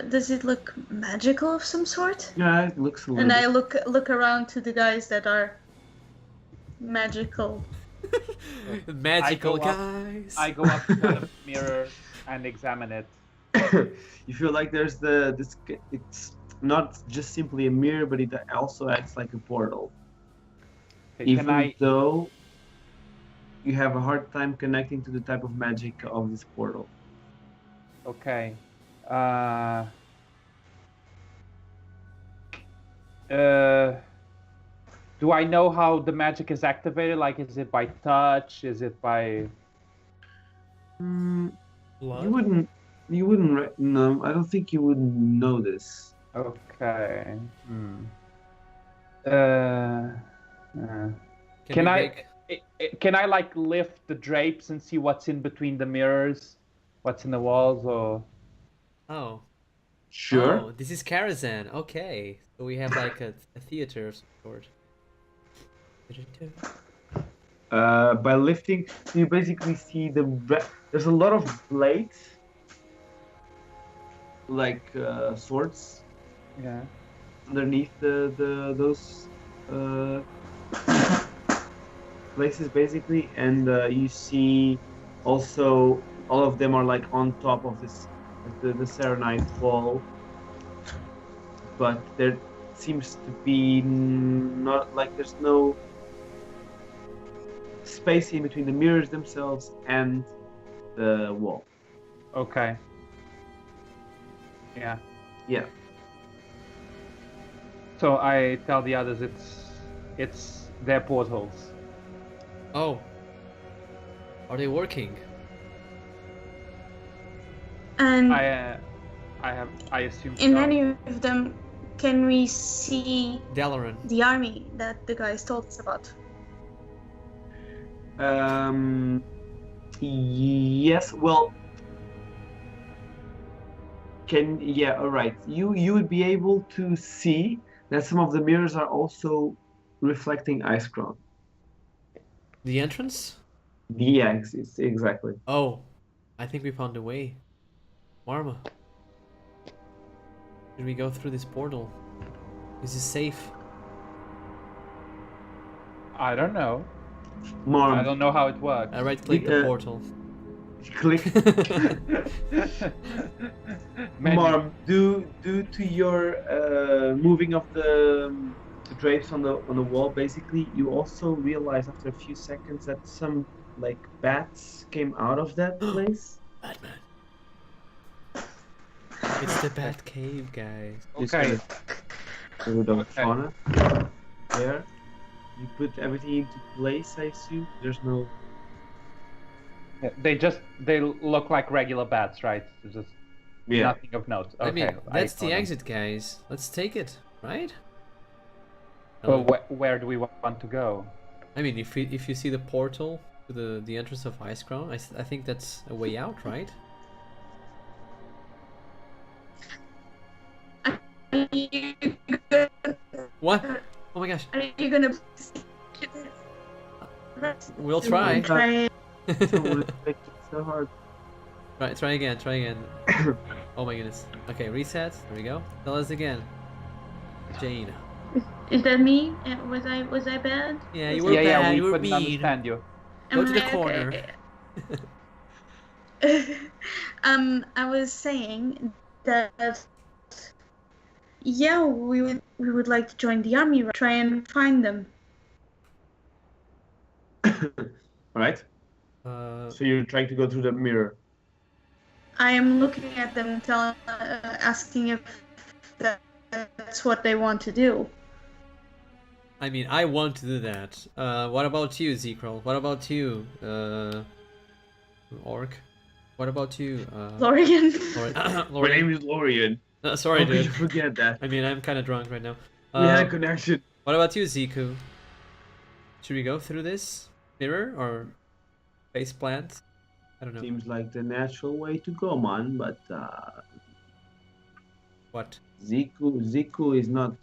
C: Does it look magical of some sort?
B: Yeah, it looks a little
C: And I
B: bit.
C: look around to the guys that are magical.
A: Magical
D: I go up-
A: guys.
D: I go up to the mirror and examine it.
B: You feel like there's it's not just simply a mirror, but it also acts like a portal.
D: Okay,
B: Even
D: can I?
B: though you have a hard time connecting to the type of magic of this portal.
D: Okay. Do I know how the magic is activated? Like, is it by touch? Is it by?
B: You
A: Blood?
B: wouldn't. No, I don't think you would know this.
D: Okay. Can
A: we
D: I-
A: make-
D: Can I like lift the drapes and see what's in between the mirrors? What's in the walls or?
A: Oh.
B: Sure.
A: Oh, this is Karazhan. Okay. So we have like a theater of some sort.
B: By lifting, you basically see there's a lot of blades, like swords,
D: Yeah.
B: underneath those places basically, and you see also all of them are like on top of this the Serenite wall, but there seems to be not like there's no space in between the mirrors themselves and the wall.
D: Okay. Yeah.
B: Yeah.
D: So I tell the others it's their portals.
A: Oh. Are they working?
C: And
D: I assume
C: in
D: so.
C: any of them, can we see
A: Dalaran.
C: the army that the guys told us about?
B: Yes. Well. All right. You would be able to see that some of the mirrors are also reflecting Icecrown.
A: The entrance?
B: Yeah, exactly.
A: Oh. I think we found a way. Marma. Should we go through this portal? Is this safe?
D: I don't know. I
B: Marm,
D: don't know how it works.
A: I right click the
B: Yeah.
A: portal.
B: Click. Marm, due to your moving of the drapes on the wall, basically, you also realize after a few seconds that some like bats came out of that place.
A: Batman. It's the Bat Cave, guys.
D: Okay.
B: Fauna. There. You put everything into place, I assume. There's no.
D: They look like regular bats, right? There's just nothing of note. Okay,
A: I mean, that's the
D: ignore them.
A: exit, guys. Let's take it, right?
D: Well, where do we want to go?
A: I mean, if you see the portal to the entrance of Icecrown, I think that's a way out, right? What? Oh my gosh.
C: Are you gonna?
A: We'll try.
C: Try.
B: So hard.
A: Try again. Oh my goodness. Okay, reset. There we go. Tell us again. Jane.
C: Is that me? Was I bad?
A: Yeah, you were bad.
D: We
A: You were
D: couldn't
A: mean.
D: understand you.
A: Go to the
C: Okay.
A: corner.
C: I was saying that we would like to join the army, try and find them.
B: Alright. So you're trying to go through the mirror.
C: I am looking at them, asking if that's what they want to do.
A: I mean, I want to do that. What about you, Zekrol? What about you, Orc? What about you,
C: Lorian.
B: My name is Lorian.
A: Sorry,
B: How could you
A: dude.
B: forget that?
A: I mean, I'm kind of drunk right now.
B: We had a connection.
A: What about you, Ziku? Should we go through this mirror or face plant? I don't know.
B: Seems like the natural way to go, man. But
A: What?
B: Ziku is not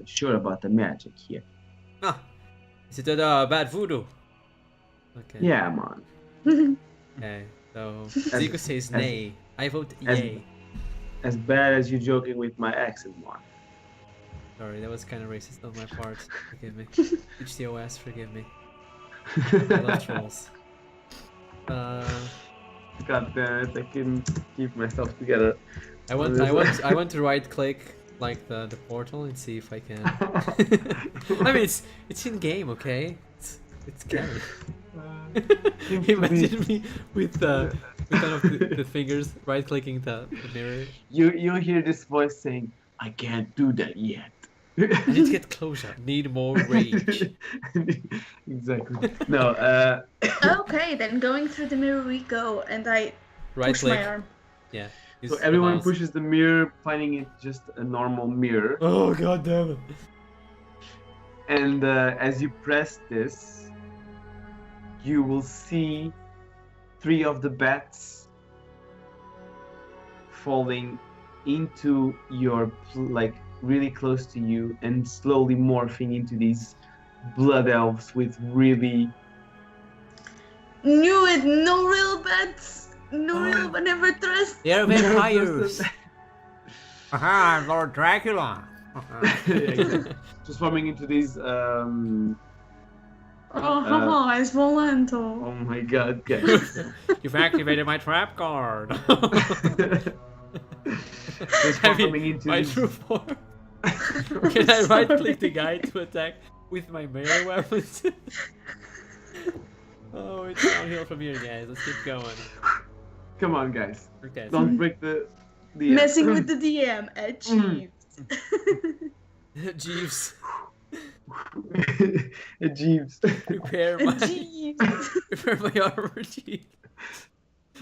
B: sure about the magic here.
A: Ah, is it the bad voodoo? Okay.
B: Yeah, man.
A: Okay. So Ziku says nay. I vote
B: as-
A: yay.
B: As bad as you joking with my accent, man.
A: Sorry, that was kind of racist on my part. Forgive me. HTOS, forgive me. I love trolls.
B: God damn it! I couldn't keep myself together.
A: I want to right click like the portal and see if I can. I mean, it's in game, okay? It's scary. Imagine me with kind of the fingers right clicking the mirror.
B: You hear this voice saying, "I can't do that yet."
A: I need to get closer. Need more rage.
B: Exactly. No.
C: Okay, then going through the mirror we go, and I
A: Right
C: push
A: click.
C: my arm.
A: Yeah.
B: So
A: use the
B: everyone
A: mouse.
B: pushes the mirror, finding it just a normal mirror.
A: Oh god damn it!
B: And as you press this, you will see 3 of the bats falling into your really close to you and slowly morphing into these blood elves with really
C: Knew it. No real bats. No real, but never trust.
A: They're vampires. Aha, I'm Lord Dracula.
B: transforming into these
C: Es volento.
B: oh my god, guys.
A: You've activated my trap card.
B: Transforming into
A: my
B: these
A: true form. Can I right click the guy to attack with my melee weapons? Oh, it's downhill from here, guys. Let's keep going.
B: Come on, guys.
A: Okay.
B: Don't break the
C: Messing with the DM. Jeez.
A: Jeeves,
B: Jeeves.
A: prepare my
C: Jeez.
A: prepare my armor, Jeeves.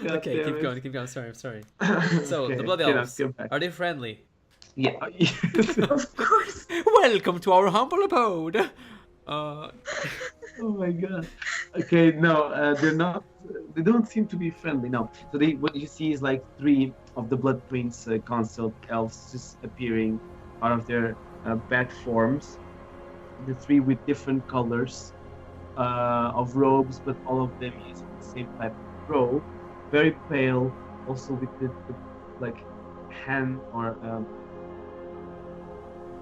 B: God
A: Okay,
B: damn
A: keep going. Sorry, I'm sorry.
B: it.
A: So
B: Okay,
A: the blood
B: get
A: elves,
B: up, get back.
A: are they friendly?
B: Yeah.
C: Of course.
A: Welcome to our humble abode.
B: Oh my god. Okay, no, they're not. They don't seem to be friendly. No. So what you see is like 3 of the Blood Prince consult elves just appearing out of their bat forms. The 3 with different colors of robes, but all of them using the same type of robe. Very pale, also with the like hand or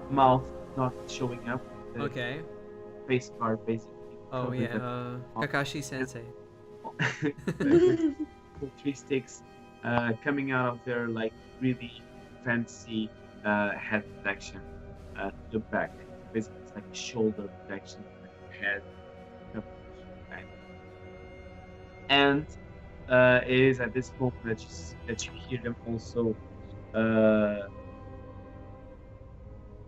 B: mouth not showing up. The
A: Okay.
B: face card basically.
A: Oh
B: Something
A: yeah, Kakashi Sensei.
B: characteristics coming out of their like really fancy head protection to the back. Basically, it's like shoulder protection, like head coverage, right? And it is at this moment that you hear them also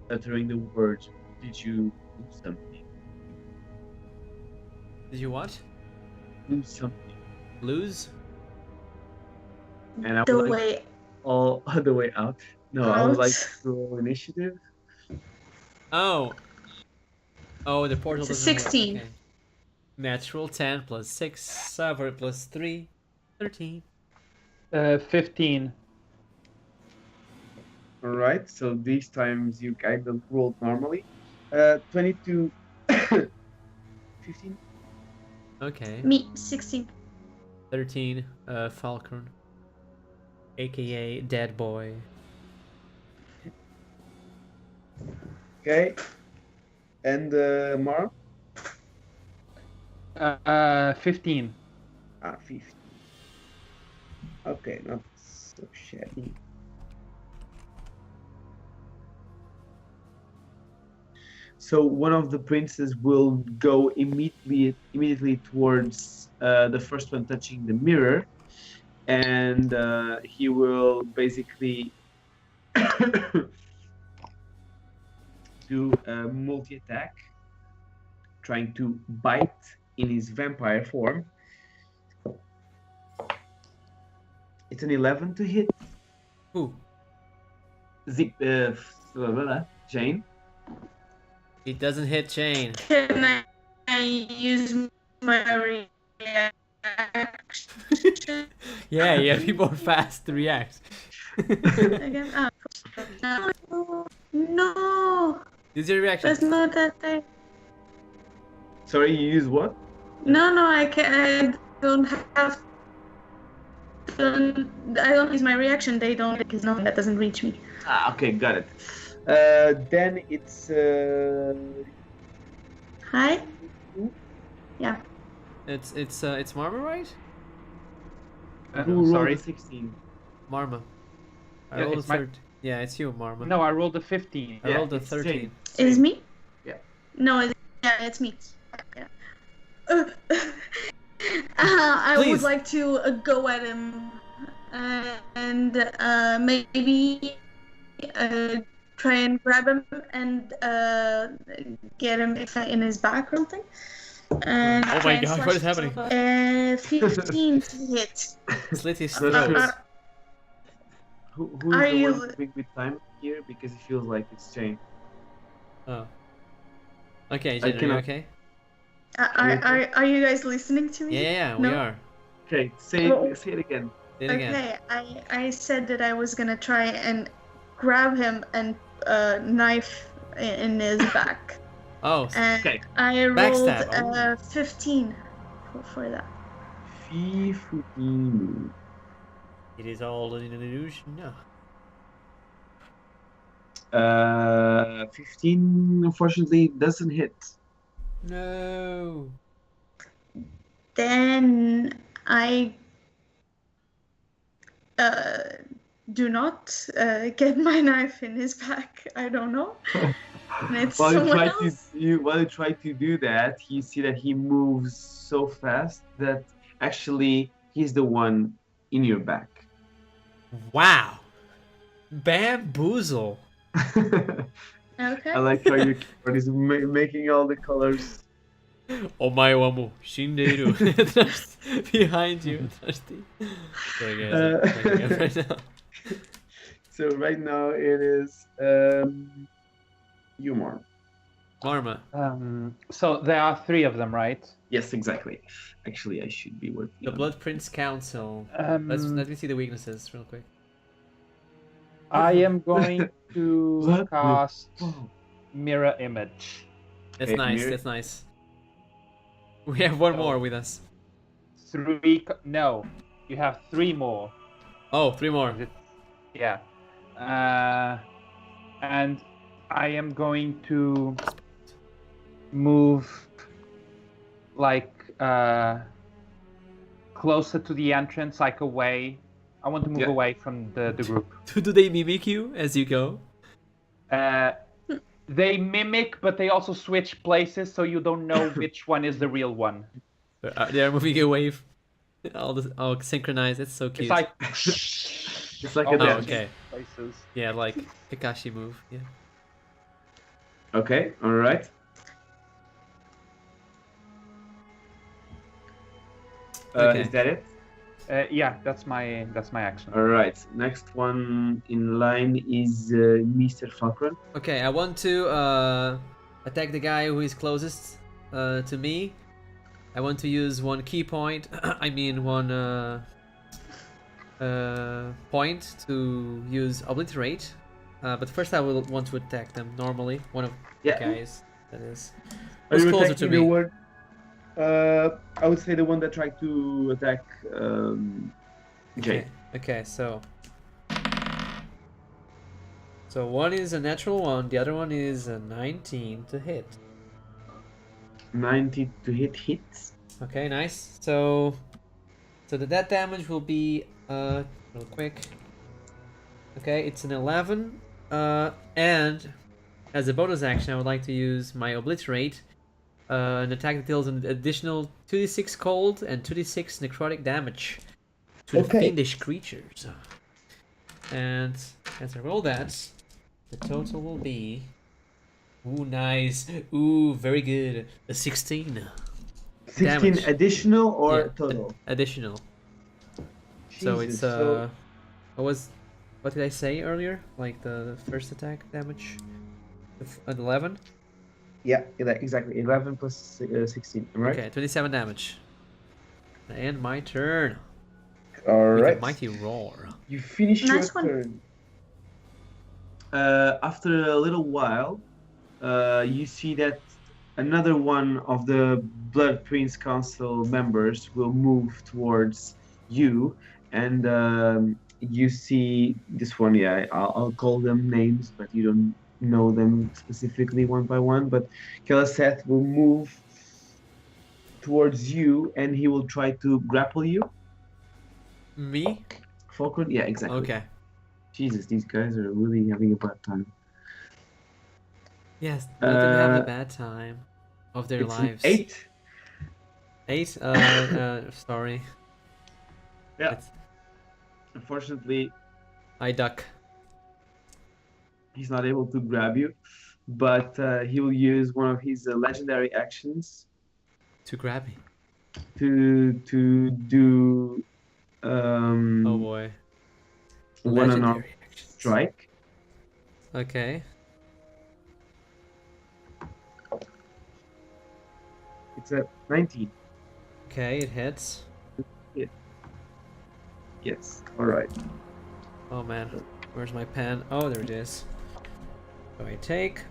B: uttering the words, "Did you lose something?
A: Did you what?
B: Lose something?"
A: Lose?
B: And I
C: The
B: would like
C: way
B: all the way out. No, I would like
C: out.
B: to roll initiative.
A: Oh. Oh, the portal
C: It's a
A: doesn't work.
C: 16.
A: Okay. Natural 10 plus 6, 7 plus 3, 13.
D: 15.
B: All right. So these times you kind of rolled normally. 22, 15.
A: Okay.
C: Me, 16.
A: 13, Falcon. AKA Dead Boy.
B: Okay. And Mara?
D: 15.
B: 15. Okay, not so shabby. So one of the princes will go immediately towards the first one touching the mirror, and he will basically do a multi-attack, trying to bite in his vampire form. It's an 11 to hit.
A: Who?
B: Jane.
A: It doesn't hit Jane.
C: Can I use my reaction
A: Yeah, be more fast to react.
C: again? No,
A: This is your reaction.
C: that's not that thing.
B: Sorry, you use what?
C: No, I can't. I don't have. I don't use my reaction. They don't, because no, that doesn't reach me.
B: Ah, okay, got it. Then it's
C: Hi. Yeah.
A: It's Marma, right?
B: who rolled
D: Sorry.
B: a 16?
A: Marma. I
D: Yeah,
A: rolled a
D: it's my-
A: third. Yeah, it's you, Marma.
D: No, I rolled a 15.
A: I
B: Yeah,
A: rolled a
B: it's
A: 13.
B: Jane.
C: Is me?
B: Yeah.
C: No, it's me. Yeah. I
A: Please.
C: would like to go at him and maybe try and grab him and get him in his back or something. And
A: Oh
C: try
A: my
C: and
A: god,
C: slash
A: what is happening?
C: 15 to hit.
A: Slit his
B: Not
A: throat.
B: sure. Who's
C: Are
B: the
C: you-
B: one moving with time here? Because it feels like it's Jane.
A: Oh. Okay,
B: I
A: Jane, are you
B: cannot-
A: okay?
C: Are you guys listening to me?
A: Yeah, we
C: No?
A: are.
B: Okay, say it again.
A: Say it again.
C: Okay, I said that I was gonna try and grab him and knife in his back.
A: Oh,
C: And
B: Okay.
C: I rolled
A: Backstab,
C: 15 for that.
B: 15.
A: it is all an illusion. No.
B: 15 unfortunately doesn't hit.
A: No.
C: Then I do not get my knife in his back. I don't know. And it's
B: While you
C: someone
B: try
C: else.
B: while you try to do that, you see that he moves so fast that actually he's the one in your back.
A: Wow. Bamboozle.
C: Okay.
B: I like how your keyboard is making all the colors.
A: Omae wa mo shindeiru. Behind you. Sorry guys, I'm cracking up right now.
B: So right now it is humor.
A: Marma.
D: So there are 3 of them, right?
B: Yes, exactly. Actually, I should be working.
A: The
B: on
A: Blood Prince Council.
D: Um,
A: Let me see the weaknesses real quick.
D: I am going to
B: Blood
D: cast
B: Oh,
D: mirror image.
A: That's
B: Okay,
A: nice,
B: mirror-
A: that's nice. We have one more with us.
D: 3. No, you have 3 more.
A: Oh, 3 more.
D: Yeah. And I am going to move like closer to the entrance, like away. I want to move away from the group.
A: Do they mimic you as you go?
D: They mimic, but they also switch places, so you don't know which one is the real one.
A: They are moving away. All synchronized. It's so cute.
D: It's like
B: It's like
D: Oh,
B: a
D: no,
B: dance.
A: okay.
D: places.
A: Yeah, like Kakashi move. Yeah.
B: Okay, all right.
A: Okay.
B: Is that it?
D: Yeah, that's my action.
B: All right. Next one in line is Mr. Falcon.
A: Okay, I want to attack the guy who is closest to me. I want to use one key point. I mean one point to use obliterate. But first I will want to attack them normally. One of the guys that is.
B: Are
A: Who's
B: you
A: closer to
B: attacking
A: me?
B: the one? I would say the one that tried to attack Jay.
A: Okay, so one is a natural one, the other one is a 19 to hit.
B: 90 to hits.
A: Okay, nice. So the death damage will be real quick. Okay, it's an 11. And as a bonus action, I would like to use my obliterate. An attack that deals an additional 2d6 cold and 2d6 necrotic damage to the fiendish creatures. And as I roll that, the total will be... Ooh, nice. Ooh, very good. A 16.
B: 16
A: Damage.
B: additional or
A: Yeah,
B: total?
A: Additional. So it's
B: Jesus,
A: what did I say earlier? Like the first attack damage? An 11?
B: Yeah, exactly. 11 plus 16, right?
A: Okay, 27 damage. And my turn.
B: All
A: With
B: right.
A: a mighty roar.
B: You finish
C: Nice
B: your
C: one.
B: turn. After a little while, you see that another one of the Blood Prince Council members will move towards you, and you see this one. Yeah, I'll call them names, but you don't know them specifically one by one. But Kelaseth will move towards you, and he will try to grapple you.
A: Me?
B: Falcon? Yeah, exactly.
A: Okay.
B: Jesus, these guys are really having a bad time.
A: Yes, let them have a bad time of their
B: It's an
A: lives.
B: 8.
A: 8? Sorry.
B: Yeah.
A: It's-
B: Unfortunately,
A: I duck.
B: he's not able to grab you, but he will use one of his legendary actions
A: To grab me.
B: to do
A: Oh boy.
B: one unarmed
A: Legendary actions.
B: strike.
A: Okay.
B: It's a 19.
A: Okay, it hits.
B: Yes. All right.
A: Oh man, where's my pen? Oh, there it is. So I take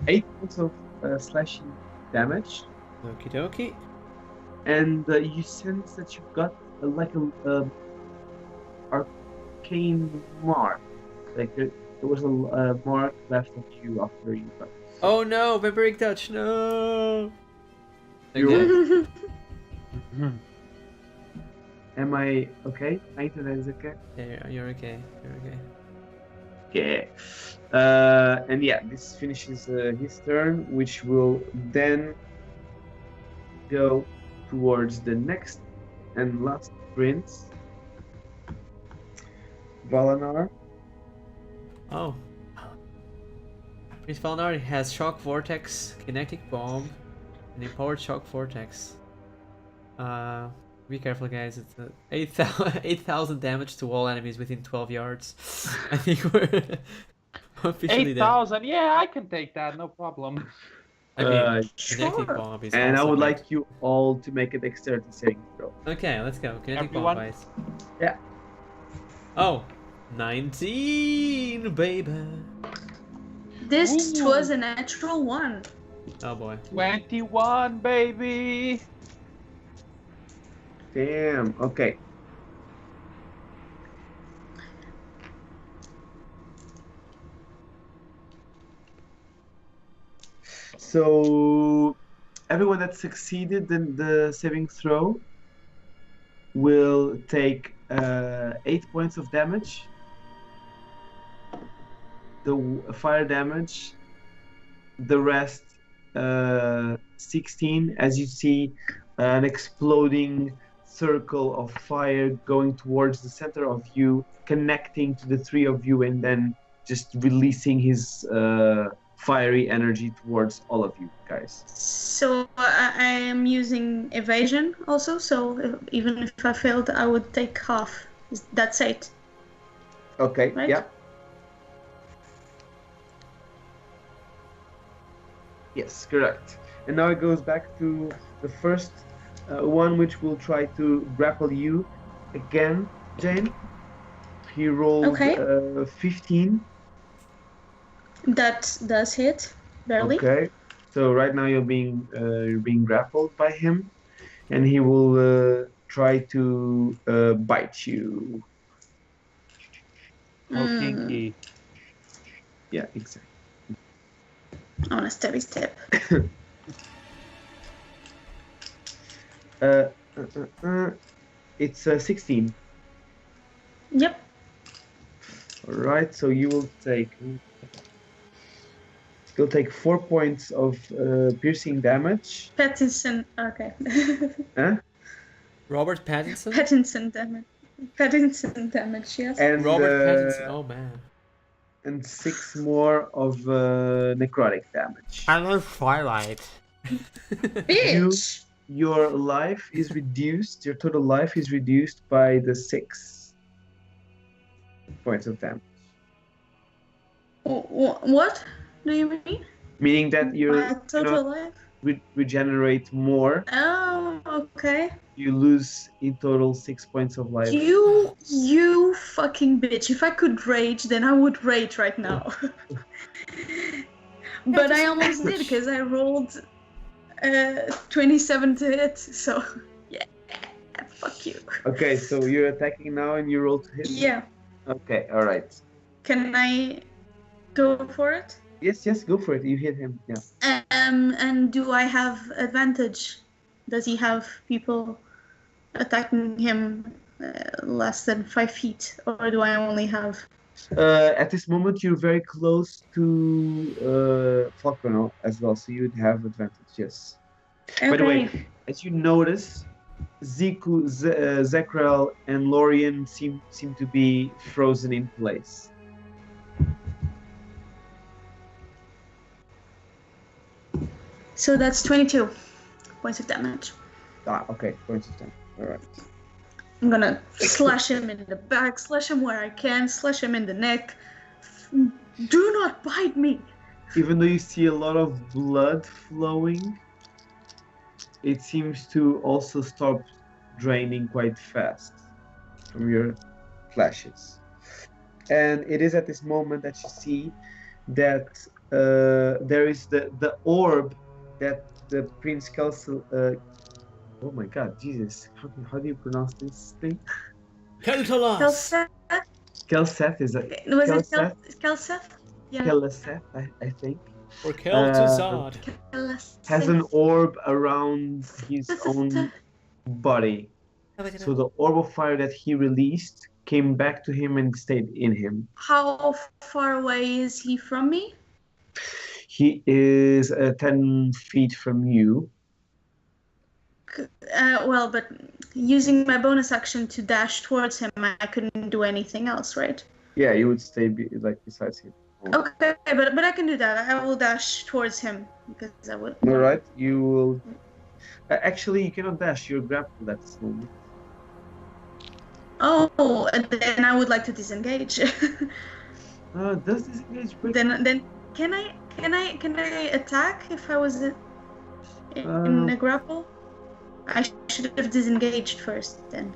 B: 8 points of slashing damage,
A: okie dokie.
B: and you sense that you've got like a arcane mark. Like there was a mark left of you after you got.
A: Oh no, vampiric touch, no!
B: You're-
A: Okay.
B: Am I okay? Nathan, is it okay?
A: Yeah, you're okay. You're okay.
B: Okay. And yeah, this finishes his turn, which will then go towards the next and last prince, Valanar.
A: Oh. Prince Valnar has Shock Vortex, Kinetic Bomb, and Empowered Shock Vortex. Be careful, guys. It's 8,000 damage to all enemies within 12 yards. I think we're officially dead.
D: 8,000. Yeah, I can take that. No problem.
A: I mean,
B: Sure.
A: Kinetic Bomb is
B: And I
A: also
B: would
A: good.
B: like you all to make a dexterity saving throw.
A: Okay, let's go. Kinetic
D: Everyone?
A: Bomb, guys.
B: Yeah.
A: Oh, 19, baby.
C: This
D: Ooh.
C: was a natural one.
A: Oh boy.
D: 21, baby.
B: Damn. Okay. So everyone that succeeded in the saving throw will take 8 points of damage. The fire damage. The rest 16. As you see, an exploding circle of fire going towards the center of you, connecting to the three of you, and then just releasing his fiery energy towards all of you guys.
C: So I am using evasion also, so even if I failed, I would take half. That's 8.
B: Okay,
C: Right?
B: yeah. Yes, correct. And now it goes back to the first one, which will try to grapple you again, Jane. He rolled
C: Okay.
B: 15.
C: That does hit, barely.
B: Okay. So right now you're being grappled by him, and he will try to bite you.
D: Oh, kinky.
B: Yeah, exactly.
C: I want a stabby stab.
B: It's 16.
C: Yep.
B: All right. So you'll take 4 points of piercing damage.
C: Pattinson. Okay.
B: Huh?
A: Robert Pattinson?
C: Pattinson damage. Pattinson damage. Yes.
B: And
A: Robert Pattinson. Oh man.
B: and 6 more of necrotic damage.
A: I love Twilight.
C: Bitch.
B: Your life is reduced. Your total life is reduced by the 6 points of damage.
C: What do you mean?
B: Meaning that you
C: My total life?
B: regenerate more.
C: Oh, okay.
B: You lose in total 6 points of life.
C: You fucking bitch. If I could rage, then I would rage right now. But I almost did because I rolled 27 to hit. So, yeah. Fuck you.
B: Okay, so you're attacking now and you roll to hit?
C: Yeah.
B: Okay, alright.
C: Can I go for it?
B: Yes, go for it. You hit him, yeah.
C: And do I have advantage? Does he have people attacking him less than 5 feet, or do I only have?
B: At this moment, you're very close to Falconer as well, so you would have advantage, yes.
C: Okay.
B: By the way, as you notice, Ziku, Zekrel, and Lorien seem to be frozen in place.
C: So that's 22 points of damage.
B: Ah, okay, points of time. All right.
C: I'm gonna slash him in the back, slash him where I can, slash him in the neck. Do not bite me!
B: Even though you see a lot of blood flowing, it seems to also stop draining quite fast from your flashes. And it is at this moment that you see that there is the orb that the Prince Kelso. Oh my God, Jesus! How do you pronounce this thing?
C: Kelseth?
B: Kelseth is it?
C: Was it
B: Kelseth?
C: Kelseth? Yeah.
B: Kelseth, I think.
A: Or Kel'Thuzad.
C: Kelseth.
B: Has an orb around his own body. So the orb of fire that he released came back to him and stayed in him.
C: How far away is he from me?
B: He is 10 feet from you.
C: Well, but using my bonus action to dash towards him, I couldn't do anything else, right?
B: Yeah, you would stay besides him.
C: Okay, but I can do that. I will dash towards him because I would.
B: All right, you will. Actually, you cannot dash. You're grappled at this moment.
C: Oh, and then I would like to disengage.
B: Does disengage break?
C: Then can I attack if I was in a grapple? I should have disengaged first then.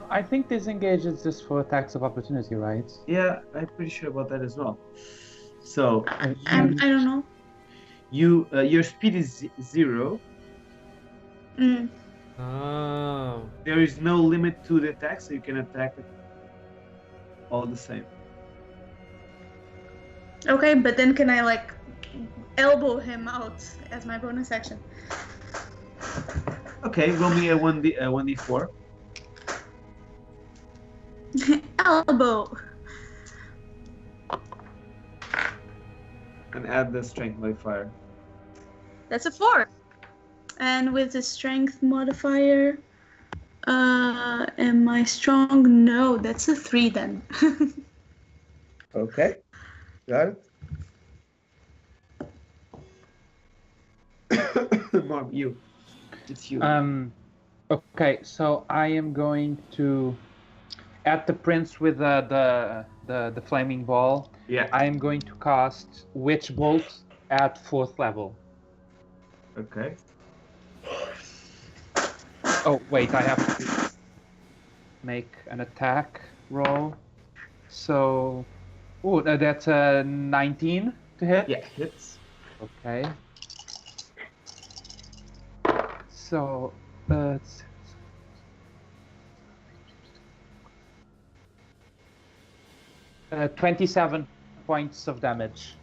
D: I think disengage is just for attacks of opportunity, right?
B: Yeah, I'm pretty sure about that as well. So
C: I don't know.
B: Your speed is 0.
C: Mm.
A: Oh.
B: There is no limit to the attack, so you can attack it all the same.
C: Okay, but then can I like elbow him out as my bonus action?
B: Okay, roll me a 1d4.
C: elbow.
B: And add the strength modifier.
C: That's a 4. And with the strength modifier, am I strong? No, that's a 3 then.
B: Okay. Got it. Mom, you. It's you.
D: Okay, so I am going to, at the prince with the flaming ball,
B: Yeah.
D: I am going to cast Witch Bolt at 4th level.
B: Okay.
D: Oh, wait, I have to make an attack roll. So, that's a 19 to hit?
B: Yeah, hits.
D: Okay. So, 27 points of damage.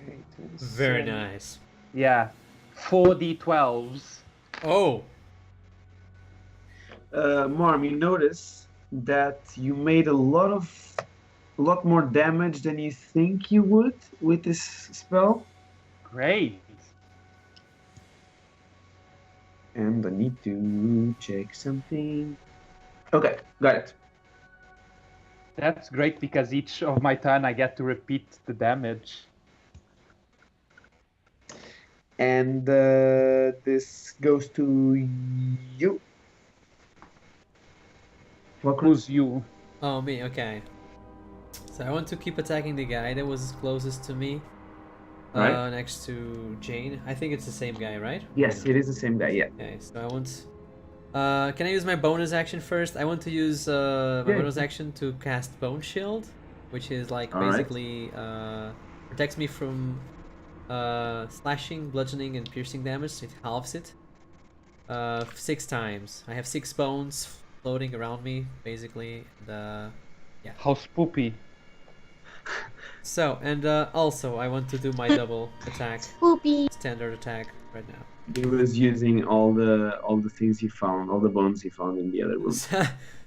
B: Okay,
A: Very nice.
D: Yeah. 4d12s.
A: Oh,
B: Marm, you notice that you made a lot more damage than you think you would with this spell.
D: Great.
B: And I need to check something. Okay, got it.
D: That's great because each of my turn I get to repeat the damage.
B: And this goes to you.
D: Who's you?
A: oh me. Okay. So I want to keep attacking the guy that was closest to me,
B: Right.
A: next to Jane. I think it's the same guy, right?
B: Yes, it is the same guy, yeah.
A: Okay, so I want. Can I use my bonus action first? I want to use my
B: Yeah.
A: bonus action to cast Bone Shield, which is like
B: Alright.
A: basically protects me from slashing, bludgeoning, and piercing damage. So it halves it 6 times. I have 6 bones floating around me, basically.
D: How spoopy.
A: So, and also I want to do my double attack,
C: Spoopy.
A: standard attack right now.
B: He was using all the things he found, all the bones he found in the other room.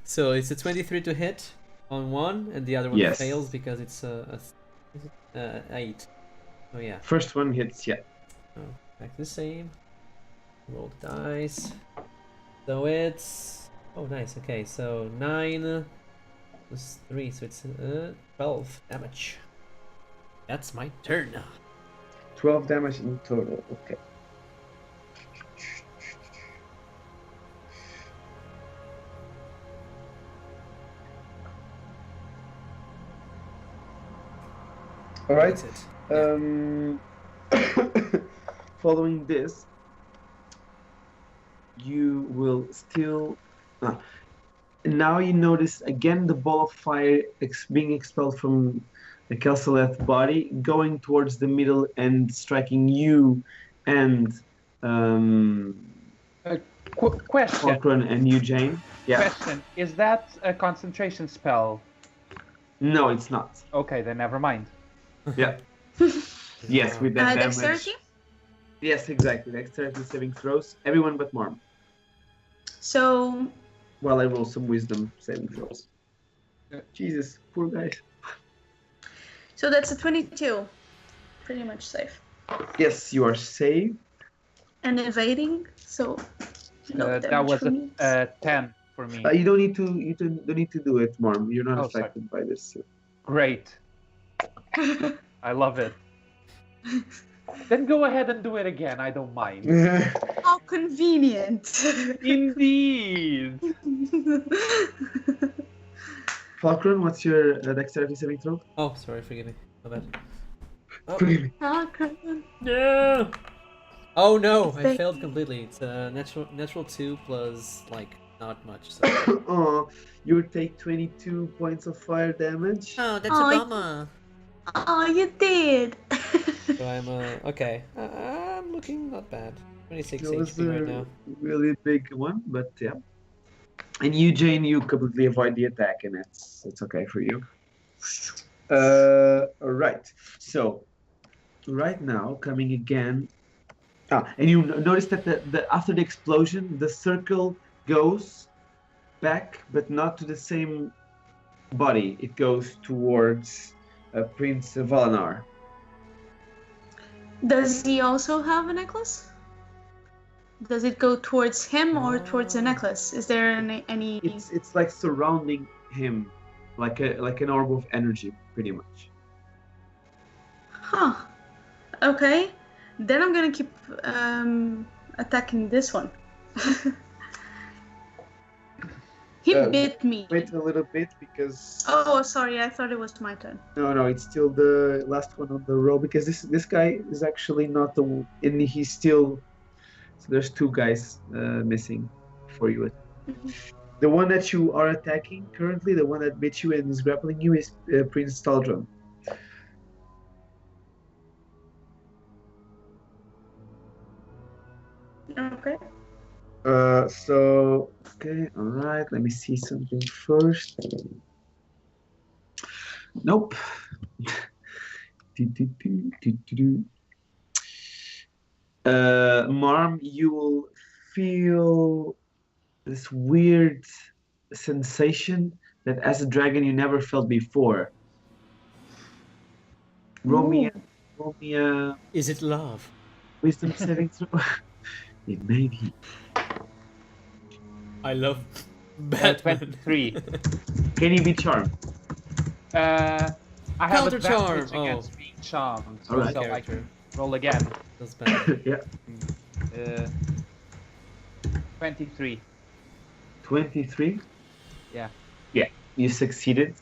A: So it's a 23 to hit on one, and the other one
B: Yes.
A: fails because it's a 8. Oh yeah.
B: First one hits, yeah.
A: Oh, back to the same. Roll the dice. So it's nice. Okay, so 9 plus 3, so it's 12 damage. That's my turn.
B: 12 damage in total, okay. Alright.
A: That's it.
B: Following this, you will still. Now you notice again the ball of fire being expelled from the Kelsoleth's body, going towards the middle and striking you and
D: Question.
B: Wacraft and you, Jane. Yeah.
D: Question. Is that a concentration spell?
B: No, it's not.
D: Okay, then never mind.
B: Yeah. Yes, with that damage.
C: Dexterity?
B: Yes, exactly. Dexterity saving throws. Everyone but Marm.
C: So,
B: While I roll some wisdom saving throws. Jesus, poor guy.
C: so that's a 22. Pretty much safe.
B: Yes, you are safe.
C: And evading, so no
D: That
C: damage
D: was
C: for me.
D: a 10 for me.
B: You don't need to. You don't need to do it, Marm. You're not
D: Oh, sorry.
B: affected by this.
D: Great. I love it. Then go ahead and do it again. I don't mind.
C: How convenient.
D: Indeed.
B: Falcron, what's your dexterity saving throw?
A: Oh, sorry, forgive me. My bad. Oh,
B: Forgive me.
A: no! Oh no, I
C: Thank
A: failed completely. It's a natural 2 plus like not much. So.
B: Oh, you take 22 points of fire damage.
A: Oh, that's
C: Oh,
A: a bummer.
C: Oh, you did.
A: So I'm okay. I'm looking not bad. 26
B: That was
A: HP right
B: a
A: now.
B: really big one, but yeah. And you, Jane, you completely avoid the attack, and it's okay for you. Right. So, right now, coming again. And you notice that the after the explosion, the circle goes back, but not to the same body. It goes towards Prince Valanar.
C: Does he also have a necklace? Does it go towards him or towards the necklace? Is there any?
B: It's like surrounding him, like an orb of energy, pretty much.
C: Huh. Okay. Then I'm gonna keep attacking this one. He bit me.
B: Wait a little bit because.
C: Oh, sorry. I thought it was my turn.
B: No, it's still the last one on the row because this guy is actually not the one, and he's still. So there's two guys missing for you. The one that you are attacking currently, the one that bit you and is grappling you, is Prince Taldron.
C: Okay.
B: Okay, all right. Let me see something first. Nope. Marm, you will feel this weird sensation that as a dragon you never felt before. Roll me a
A: Is it love?
B: wisdom saving throw. It may be.
A: I love Batman.
D: 23.
B: Can you be charmed?
D: I have
A: Counter
D: advantage
A: charm.
D: against being charmed.
B: All right.
D: So I can roll again.
A: That's bad.
B: Yeah.
D: 23.
B: 23?
D: Yeah.
B: Yeah, you succeeded.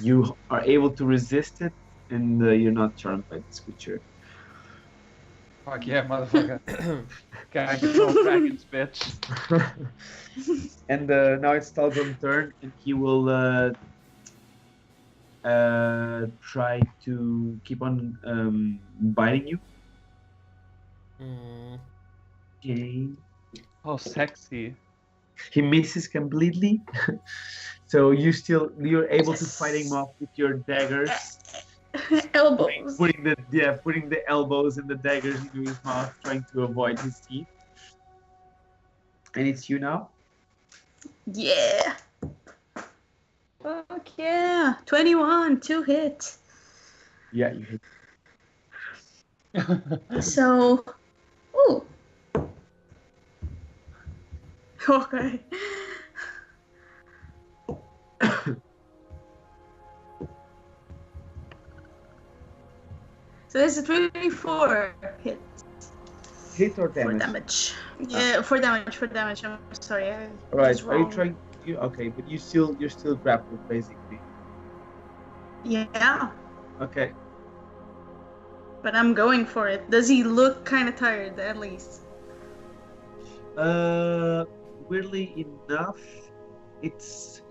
B: You are able to resist it, and you're not charmed by this creature.
D: Fuck yeah, motherfucker. Can't control dragons, bitch.
B: And now it's Taldron's turn, and he will try to keep on biting you.
A: Mm.
B: Okay.
D: Oh, sexy.
B: He misses completely. So you're able to fight him off with your daggers.
C: Elbows.
B: Putting the elbows and the daggers into his mouth, trying to avoid his teeth. And it's you now.
C: Yeah. Fuck yeah. 21, 2 hit.
B: Yeah, you hit.
C: So, ooh. Okay. So this is 24 hit
B: Hit or
C: for
B: damage?
C: damage. Yeah, for damage. I'm sorry. I
B: Right.
C: was
B: Are you
C: wrong.
B: trying? Okay, but you're still grappled basically.
C: Yeah,
B: Okay.
C: but I'm going for it. Does he look kind of tired at least?
B: Weirdly enough, it's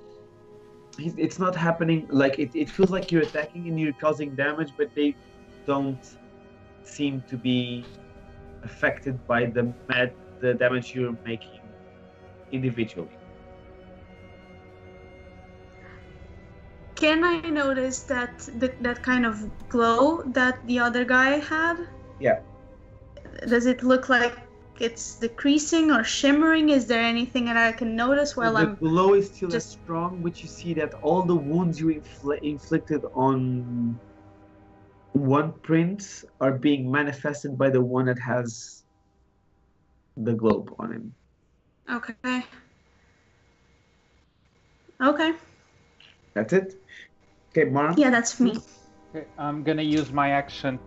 B: not happening. Like it feels like you're attacking and you're causing damage, but they don't seem to be affected by the damage you're making individually.
C: Can I notice that that kind of glow that the other guy had?
B: Yeah.
C: Does it look like it's decreasing or shimmering? Is there anything that I can notice while
B: the
C: I'm
B: glow is still as
C: just-
B: strong, but you see that all the wounds you inflicted on one prince are being manifested by the one that has the globe on him.
C: Okay. Okay.
B: That's it? Okay, Mark?
C: Yeah, that's me.
D: Okay, I'm gonna use my action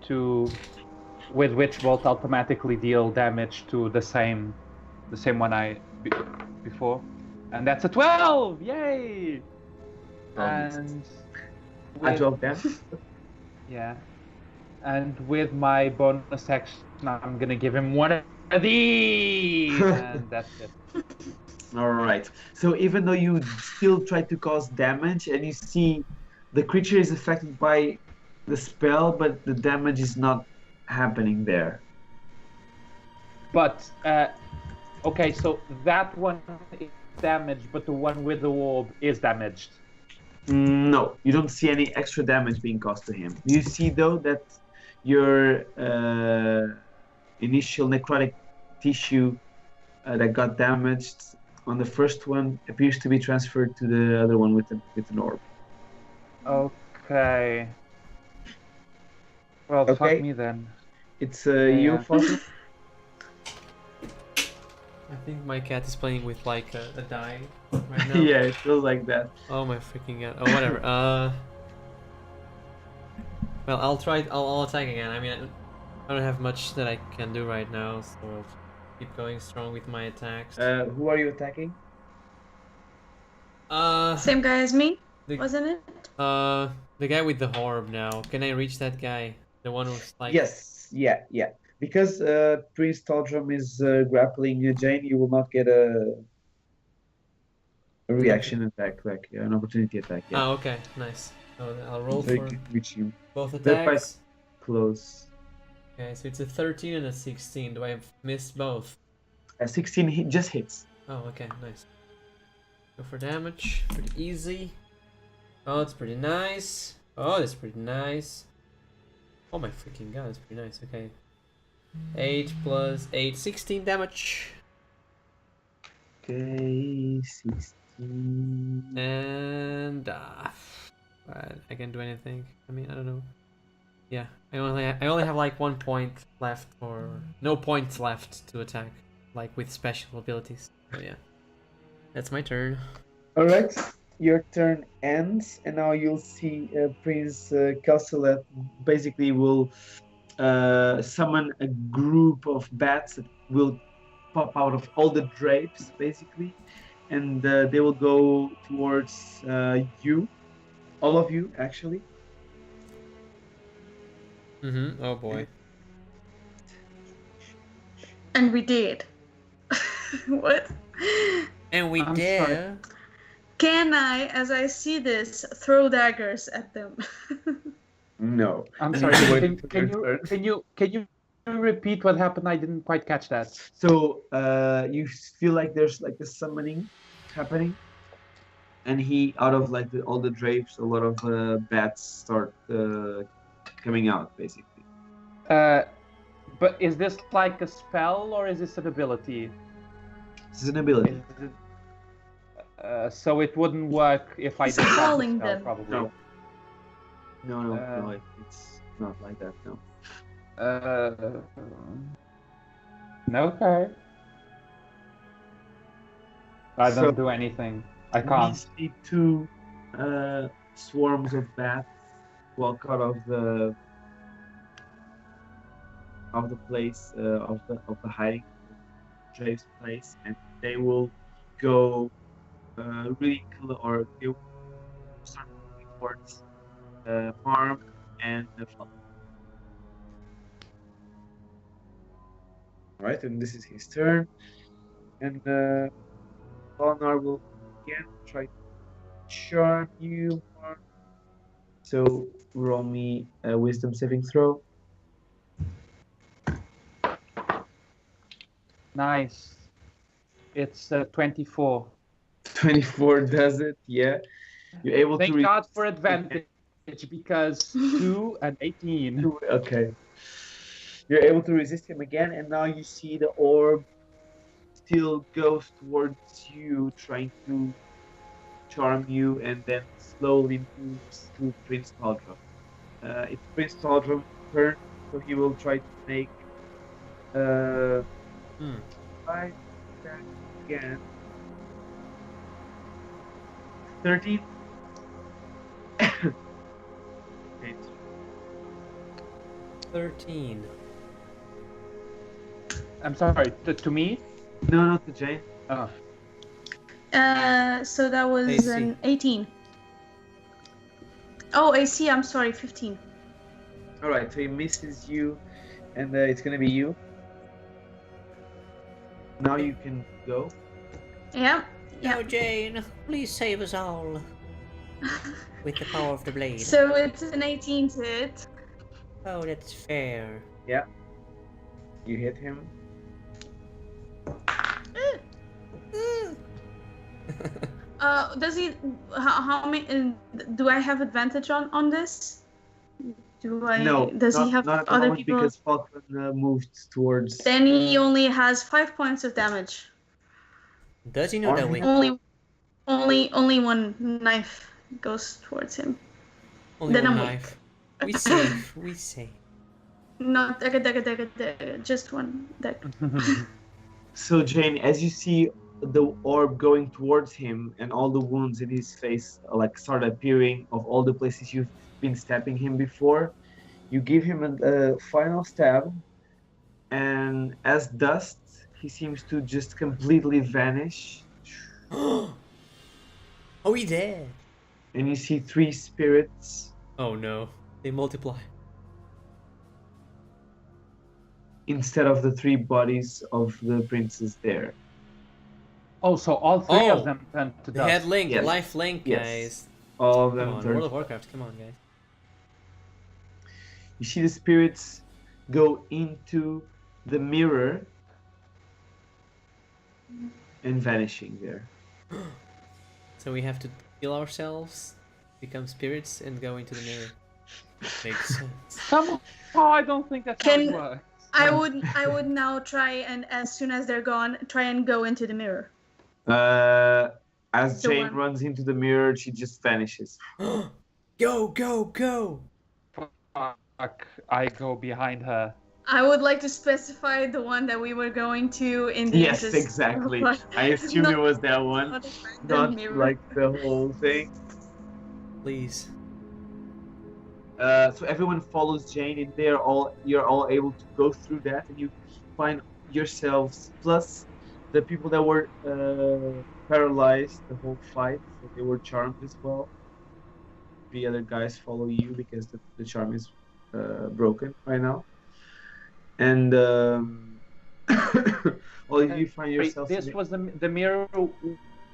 D: with which bolt automatically deal damage to the same one before, and that's a 12. Yay! And
B: I
D: with,
B: drove down.
D: yeah, and with my bonus action, I'm gonna give him one of these, and that's it.
B: All right. So even though you still try to cause damage, and you see the creature is affected by the spell, but the damage is not happening there.
D: But okay, so that one is damaged, but the one with the orb is damaged.
B: No, you don't see any extra damage being caused to him. You see though that your initial necrotic tissue that got damaged on the first one appears to be transferred to the other one with an orb.
D: Okay. Well,
B: Okay.
D: fuck me then.
B: It's
D: Yeah.
B: you, Foster.
A: I think my cat is playing with like a die right now.
B: Yeah, it feels like that.
A: Oh my freaking god. Oh whatever. Well, I'll try. I'll attack again. I mean, I don't have much that I can do right now, so I'll keep going strong with my attacks.
B: Who are you attacking?
C: Same guy as me,
A: The-
C: wasn't it?
A: The guy with the orb now. Can I reach that guy? The one who's like.
B: Yes, yeah. Because Prince Taldrum is grappling Jane, you will not get a reaction attack, like an opportunity attack. Yeah.
A: Oh, okay, nice. So I'll roll
B: So you
A: for
B: can reach you
A: both
B: They're quite-
A: attacks.
B: close.
A: Okay, so it's a 13 and a 16. Do I have missed both?
B: 16 just hits.
A: Oh, okay, nice. Go for damage. Pretty easy. Oh, it's pretty nice. Oh, that's pretty nice. Oh my freaking god, that's pretty nice. Okay. 8 plus 8, 16 damage.
B: Okay, 16.
A: And I can't do anything. I mean, I don't know. Yeah, I only have like 1 point left, or no points left to attack, like with special abilities. So yeah, that's my turn.
B: Alright, your turn ends, and now you'll see Prince Castellet basically will summon a group of bats that will pop out of all the drapes, basically, and they will go towards you, all of you, actually.
A: Mm-hmm. Oh boy.
C: And we did. What?
A: And we
D: I'm
A: dare.
D: sorry.
C: Can I, as I see this, throw daggers at them?
B: No.
D: I'm
B: I
D: sorry.
B: need to wait
D: Can,
B: for
D: can
B: your
D: you
B: turn.
D: can you repeat what happened? I didn't quite catch that.
B: So you feel like there's like a summoning happening, and out of like all the drapes, a lot of bats start coming out, basically.
D: But is this like a spell or is this an ability?
B: This is an ability.
D: Is it, so it wouldn't work if I didn't have the
C: Calling
D: spell,
C: them.
D: probably.
B: No, it's not like that. No.
D: Okay. I
B: So-
D: don't do anything. I
B: We
D: can't.
B: see two swarms of bats walk out of the place of the hiding Drake's place, and they will go really or they will start moving towards the farm and the farm. Alright, and this is his turn. And Valnar will again try to charm you. So roll me a wisdom saving throw.
D: Nice. It's 24.
B: 24 does it, yeah. You're able
D: Thank
B: to
D: God for advantage because 2 and 18.
B: Okay. You're able to resist him again, and now you see the orb still goes towards you, trying to charm you, and then slowly moves to Prince Taldrum. It's Prince Taldrum's turn, so he will try to make 5 attack again. 13. Okay.
A: 13.
D: I'm sorry, to me?
B: No, not to Jane.
D: Oh.
C: So that was
A: AC.
C: an 18. Oh, AC, I'm sorry, 15.
B: Alright, so he misses you, and it's gonna be you. Now you can go.
C: Yeah.
A: No, Jane, please save us all. With the power of the blade.
C: So it's an 18 to hit.
A: Oh, that's fair.
B: Yeah. You hit him.
C: Does he? How many? Do I have advantage on this? Do I?
B: No.
C: Does
B: not,
C: he have
B: not at the
C: other
B: moment
C: people?
B: because Falcon moved towards.
C: Then he only has 5 points of damage.
A: Does he know that we...
C: Only one knife goes towards him.
A: Only
C: Then
A: one
C: I'm
A: knife. We save. We save.
C: Not dagger, just one dagger.
B: So Jane, as you see the orb going towards him and all the wounds in his face like start appearing of all the places you've been stabbing him before, you give him a final stab, and as dust, he seems to just completely vanish.
A: Oh, he dead.
B: And you see 3 spirits
A: Oh no, they multiply.
B: instead of the 3 bodies of the princes there.
D: Oh, so all three of them turned to
A: They
D: dust.
A: had link,
B: Yes.
A: life link,
B: Yes.
A: guys.
B: All of
A: Come
B: them
A: on,
B: turned.
A: World of Warcraft, come on, guys.
B: You see the spirits go into the mirror and vanishing there.
A: So we have to kill ourselves, become spirits, and go into the mirror. Makes sense.
D: Somehow I don't think that's how it
C: Can-
D: works.
C: I would now try and as soon as they're gone, try and go into the mirror.
B: As
C: The
B: Jane
C: one-
B: runs into the mirror, she just vanishes.
A: Go, go, go!
D: Fuck, I go behind her.
C: I would like to specify the one that we were going to in the
B: Yes,
C: interest
B: exactly.
C: of,
B: I assume
C: not-
B: it was that one,
C: not a random
B: not
C: mirror.
B: like the whole thing.
A: Please.
B: So everyone follows Jane, and you're all able to go through that, and you find yourselves plus the people that were paralyzed the whole fight, so they were charmed as well. The other guys follow you because the charm is broken right now, and well, you find yourself.
D: This was the mirror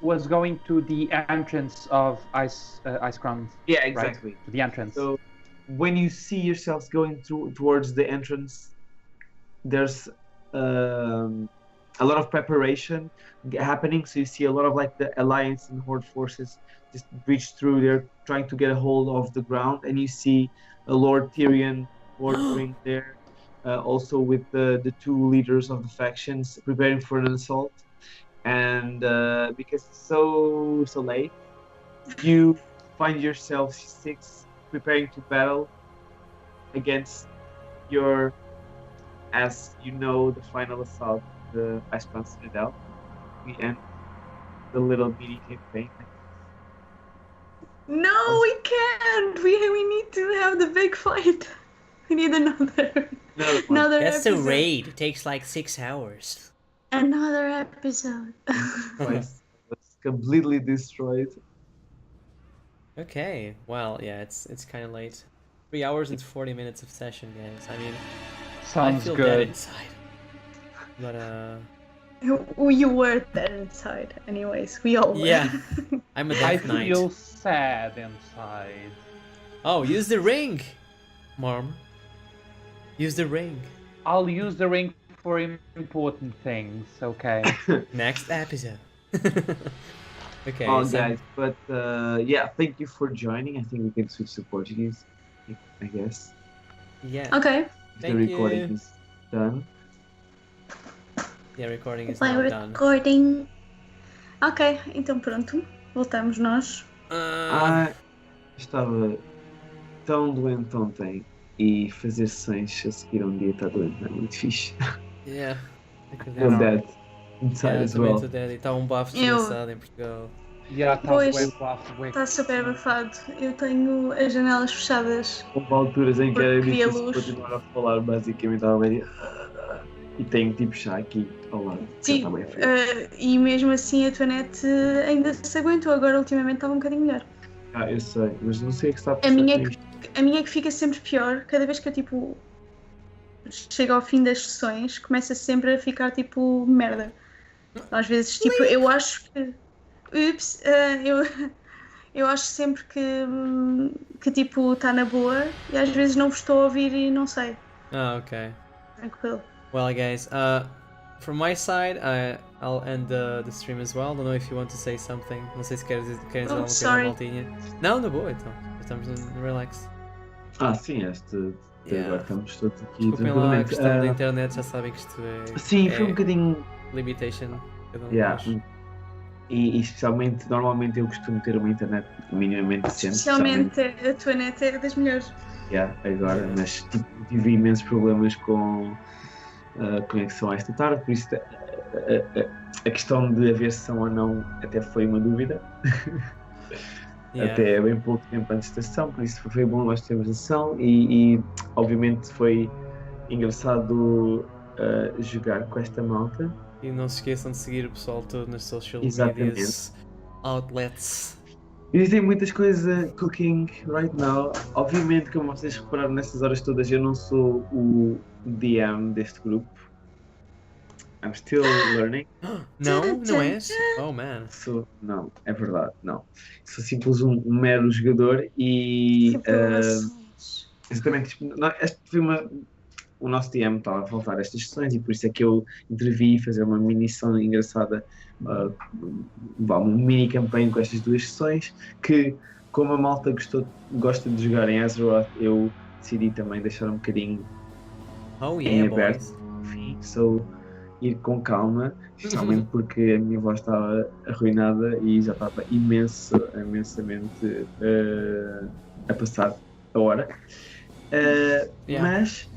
D: was going to the entrance of Icecrown.
B: Yeah, exactly.
D: Right? To the entrance.
B: So when you see yourselves going towards the entrance, there's a lot of preparation happening. So you see a lot of like the Alliance and Horde forces just breach through. They're trying to get a hold of the ground, and you see a Lord Tyrion ordering there, also with the 2 leaders of the factions preparing for an assault. And because it's so late, you find yourself 6 preparing to battle against your, as you know, the final assault, the Icecrown Citadel. We end the little mini campaign.
C: No, we can't. We need to have the big fight. We need another
B: Another
A: That's the
C: episode.
A: raid. It takes like 6 hours.
C: Another episode.
B: was completely destroyed.
A: Okay, well, yeah, it's kind of late. 3 hours and 40 minutes of session, guys. I mean, I
D: Sounds
A: feel dead
D: good.
A: inside. But,
C: You were dead inside, anyways. We all were.
A: yeah. I'm a
D: I
A: death knight.
D: feel sad inside.
A: Oh, use the ring! Mom. Use the ring.
D: I'll use the ring for important things, okay?
A: Next episode. Okay,
B: Oh,
A: so-
B: guys, but yeah, thank you for joining. I think we can switch to Portuguese, I guess.
A: Yeah,
C: Okay.
B: If
A: Thank
B: the recording
A: you.
B: is done.
A: yeah, recording is
C: By
A: now done.
C: recording. Ok, então pronto. Voltamos nós.
B: Estava tão doente ontem e fazer sessões a seguir a um dia está doente, não é muito fixe.
A: Yeah. I could
B: I'm
A: have-
B: dead inside
A: Yeah,
B: as
A: também
B: well.
A: tô dead. E tá um buff
C: Eu-
A: desgraçado em Portugal.
D: Yeah, tá
C: Pois.
D: bué buff, bué.
C: Está super abafado. Eu tenho as janelas fechadas.
B: Houve alturas em que era
C: Porque queria
B: difícil
C: luz.
B: continuar a falar, basicamente estava meio... E tenho tipo chá aqui ao lado. Já
C: Sim,
B: está bem frio.
C: e mesmo assim a tua net ainda se aguentou. Agora ultimamente estava um bocadinho melhor.
B: Eu sei, mas não sei o que está a
C: A
B: passar
C: minha,
B: com
C: é
B: isto.
C: que, a minha é que fica sempre pior. Cada vez que eu tipo chego ao fim das sessões, começa sempre a ficar tipo merda. Às vezes tipo, eu acho que. Ups, eu acho sempre que tipo está na boa e às vezes não vos estou a ouvir e não sei.
A: Ah, okay.
C: Tranquilo.
A: Well, guys, from my side, I'll end the stream as well. Don't know if you want to say something. Não sei se queres dizer alguma coisa
C: sorry.
A: na voltinha. Não, na boa, então. Estamos no relax.
B: Sim, agora
A: Yeah.
B: estamos todos aqui
A: Desculpem lá a
B: tranquilamente.
A: questão da internet, já sabem que isto é...
B: Sim,
A: é
B: foi um bocadinho...
A: limitation. Cada um
B: Yeah,
A: faz.
B: E especialmente, normalmente eu costumo ter uma internet minimamente decente.
C: Especialmente a tua net é das melhores.
B: Agora, mas tipo, tive imensos problemas com a conexão esta tarde, por isso a questão de haver sessão ou não até foi uma dúvida. Até bem pouco tempo antes da sessão, por isso foi bom nós termos a sessão e obviamente foi engraçado jogar com esta malta.
A: E não se esqueçam de seguir o pessoal todo nas social
B: Exatamente.
A: medias outlets.
B: Existem muitas coisas cooking right now. Obviamente, como vocês repararam nessas horas todas, eu não sou o DM deste grupo. I'm still learning.
A: Não és? Oh man.
B: Não, é verdade, não. Sou simples um mero jogador e exatamente, tipo, o nosso DM estava a faltar estas sessões e por isso é que eu intervi fazer uma mini-sessão engraçada, uma mini-campanha com estas duas sessões, que como a malta gosta de jogar em Azeroth, eu decidi também deixar um bocadinho em aberto. Enfim, ir com calma, especialmente porque a minha voz estava arruinada e já estava imensamente a passar a hora. Mas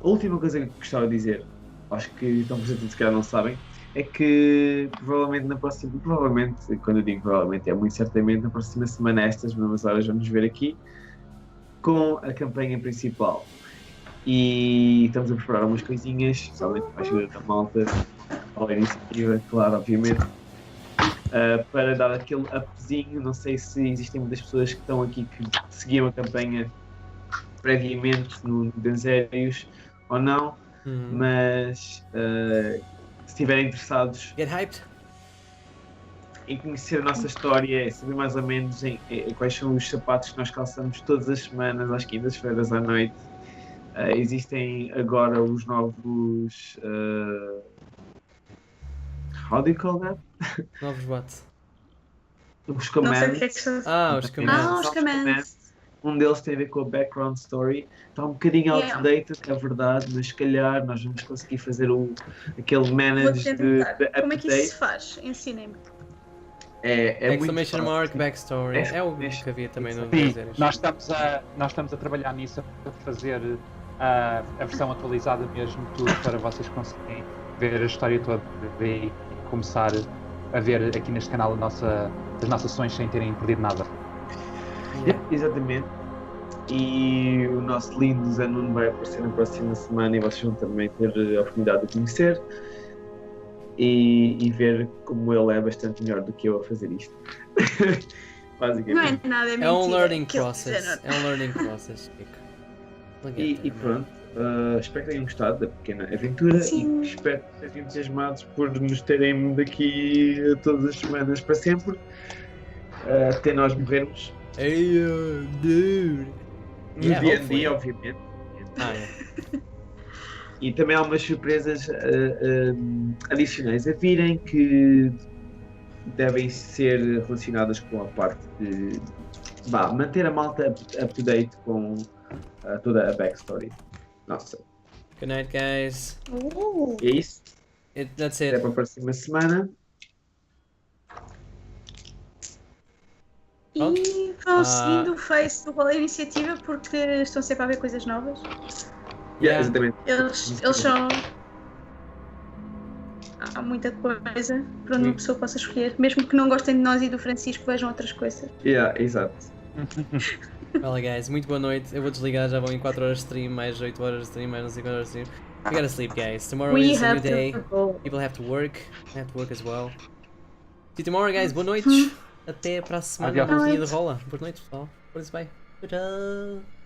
B: a última coisa que gostava de dizer, acho que estão presentes se calhar não sabem, é que provavelmente, quando eu digo provavelmente, é muito certamente, na próxima semana, estas mesmas horas, vamos ver aqui com a campanha principal. E estamos a preparar umas coisinhas, especialmente para a ajuda da malta, a Iniciativa, claro, obviamente, para dar aquele upzinho. Não sei se existem muitas pessoas que estão aqui que seguiam a campanha previamente no Danzérios ou não, mas se estiverem interessados em conhecer a nossa história, saber mais ou menos quais são os sapatos que nós calçamos todas as semanas, às quintas-feiras à noite. Existem agora os novos. How do you call that?
A: Novos what?
B: Os commands.
A: Os commands.
C: Os commands.
B: Um deles tem a ver com a background story. Está um bocadinho outdated, é verdade, mas se calhar nós vamos conseguir fazer aquele manage de update.
C: Como é que isso se faz? Ensinem-me.
B: É
A: Exclamation
B: muito
A: mark, backstory. É o que havia também no Azeroth.
D: Nós estamos a trabalhar nisso, a fazer a versão atualizada mesmo, tudo para vocês conseguirem ver a história toda e começar a ver aqui neste canal as nossas sessões sem terem perdido nada.
B: Exatamente. E o nosso lindo Zé Nuno vai aparecer na próxima semana e vocês vão também ter a oportunidade de conhecer e ver como ele é bastante melhor do que eu a fazer isto. Basicamente.
C: Não é nada, é mentira.
A: É um learning process. Chico.
B: E pronto, espero que tenham gostado da pequena aventura. Sim. E espero que estejam entusiasmados por nos terem daqui todas as semanas para sempre, até nós morrermos.
A: Hey, dude!
B: No D&D, obviamente. E também há umas surpresas adicionais a virem que devem ser relacionadas com a parte de manter a malta up-to-date com toda a backstory. Nossa.
A: Good night, guys.
B: E é isso.
A: That's it.
B: Até para a próxima semana.
C: E vão seguindo o Face do Rola Iniciativa porque estão sempre a ver coisas novas.
B: Exatamente.
C: Eles são. Há muita coisa para uma pessoa possa escolher. Mesmo que não gostem de nós e do Francisco, vejam outras coisas.
B: Exato.
A: Fala, guys, muito boa noite. Eu vou desligar, já vão em 4 horas de stream, mais 8 horas de stream, mais não sei quantas horas de stream. We gotta sleep, guys. Tomorrow is a new day. People have to work. I have to work as well. See you tomorrow, guys. Boa noite. Até para a semana. Boa noite de Rola. Boa noite, pessoal. Por isso, bye. Tchau.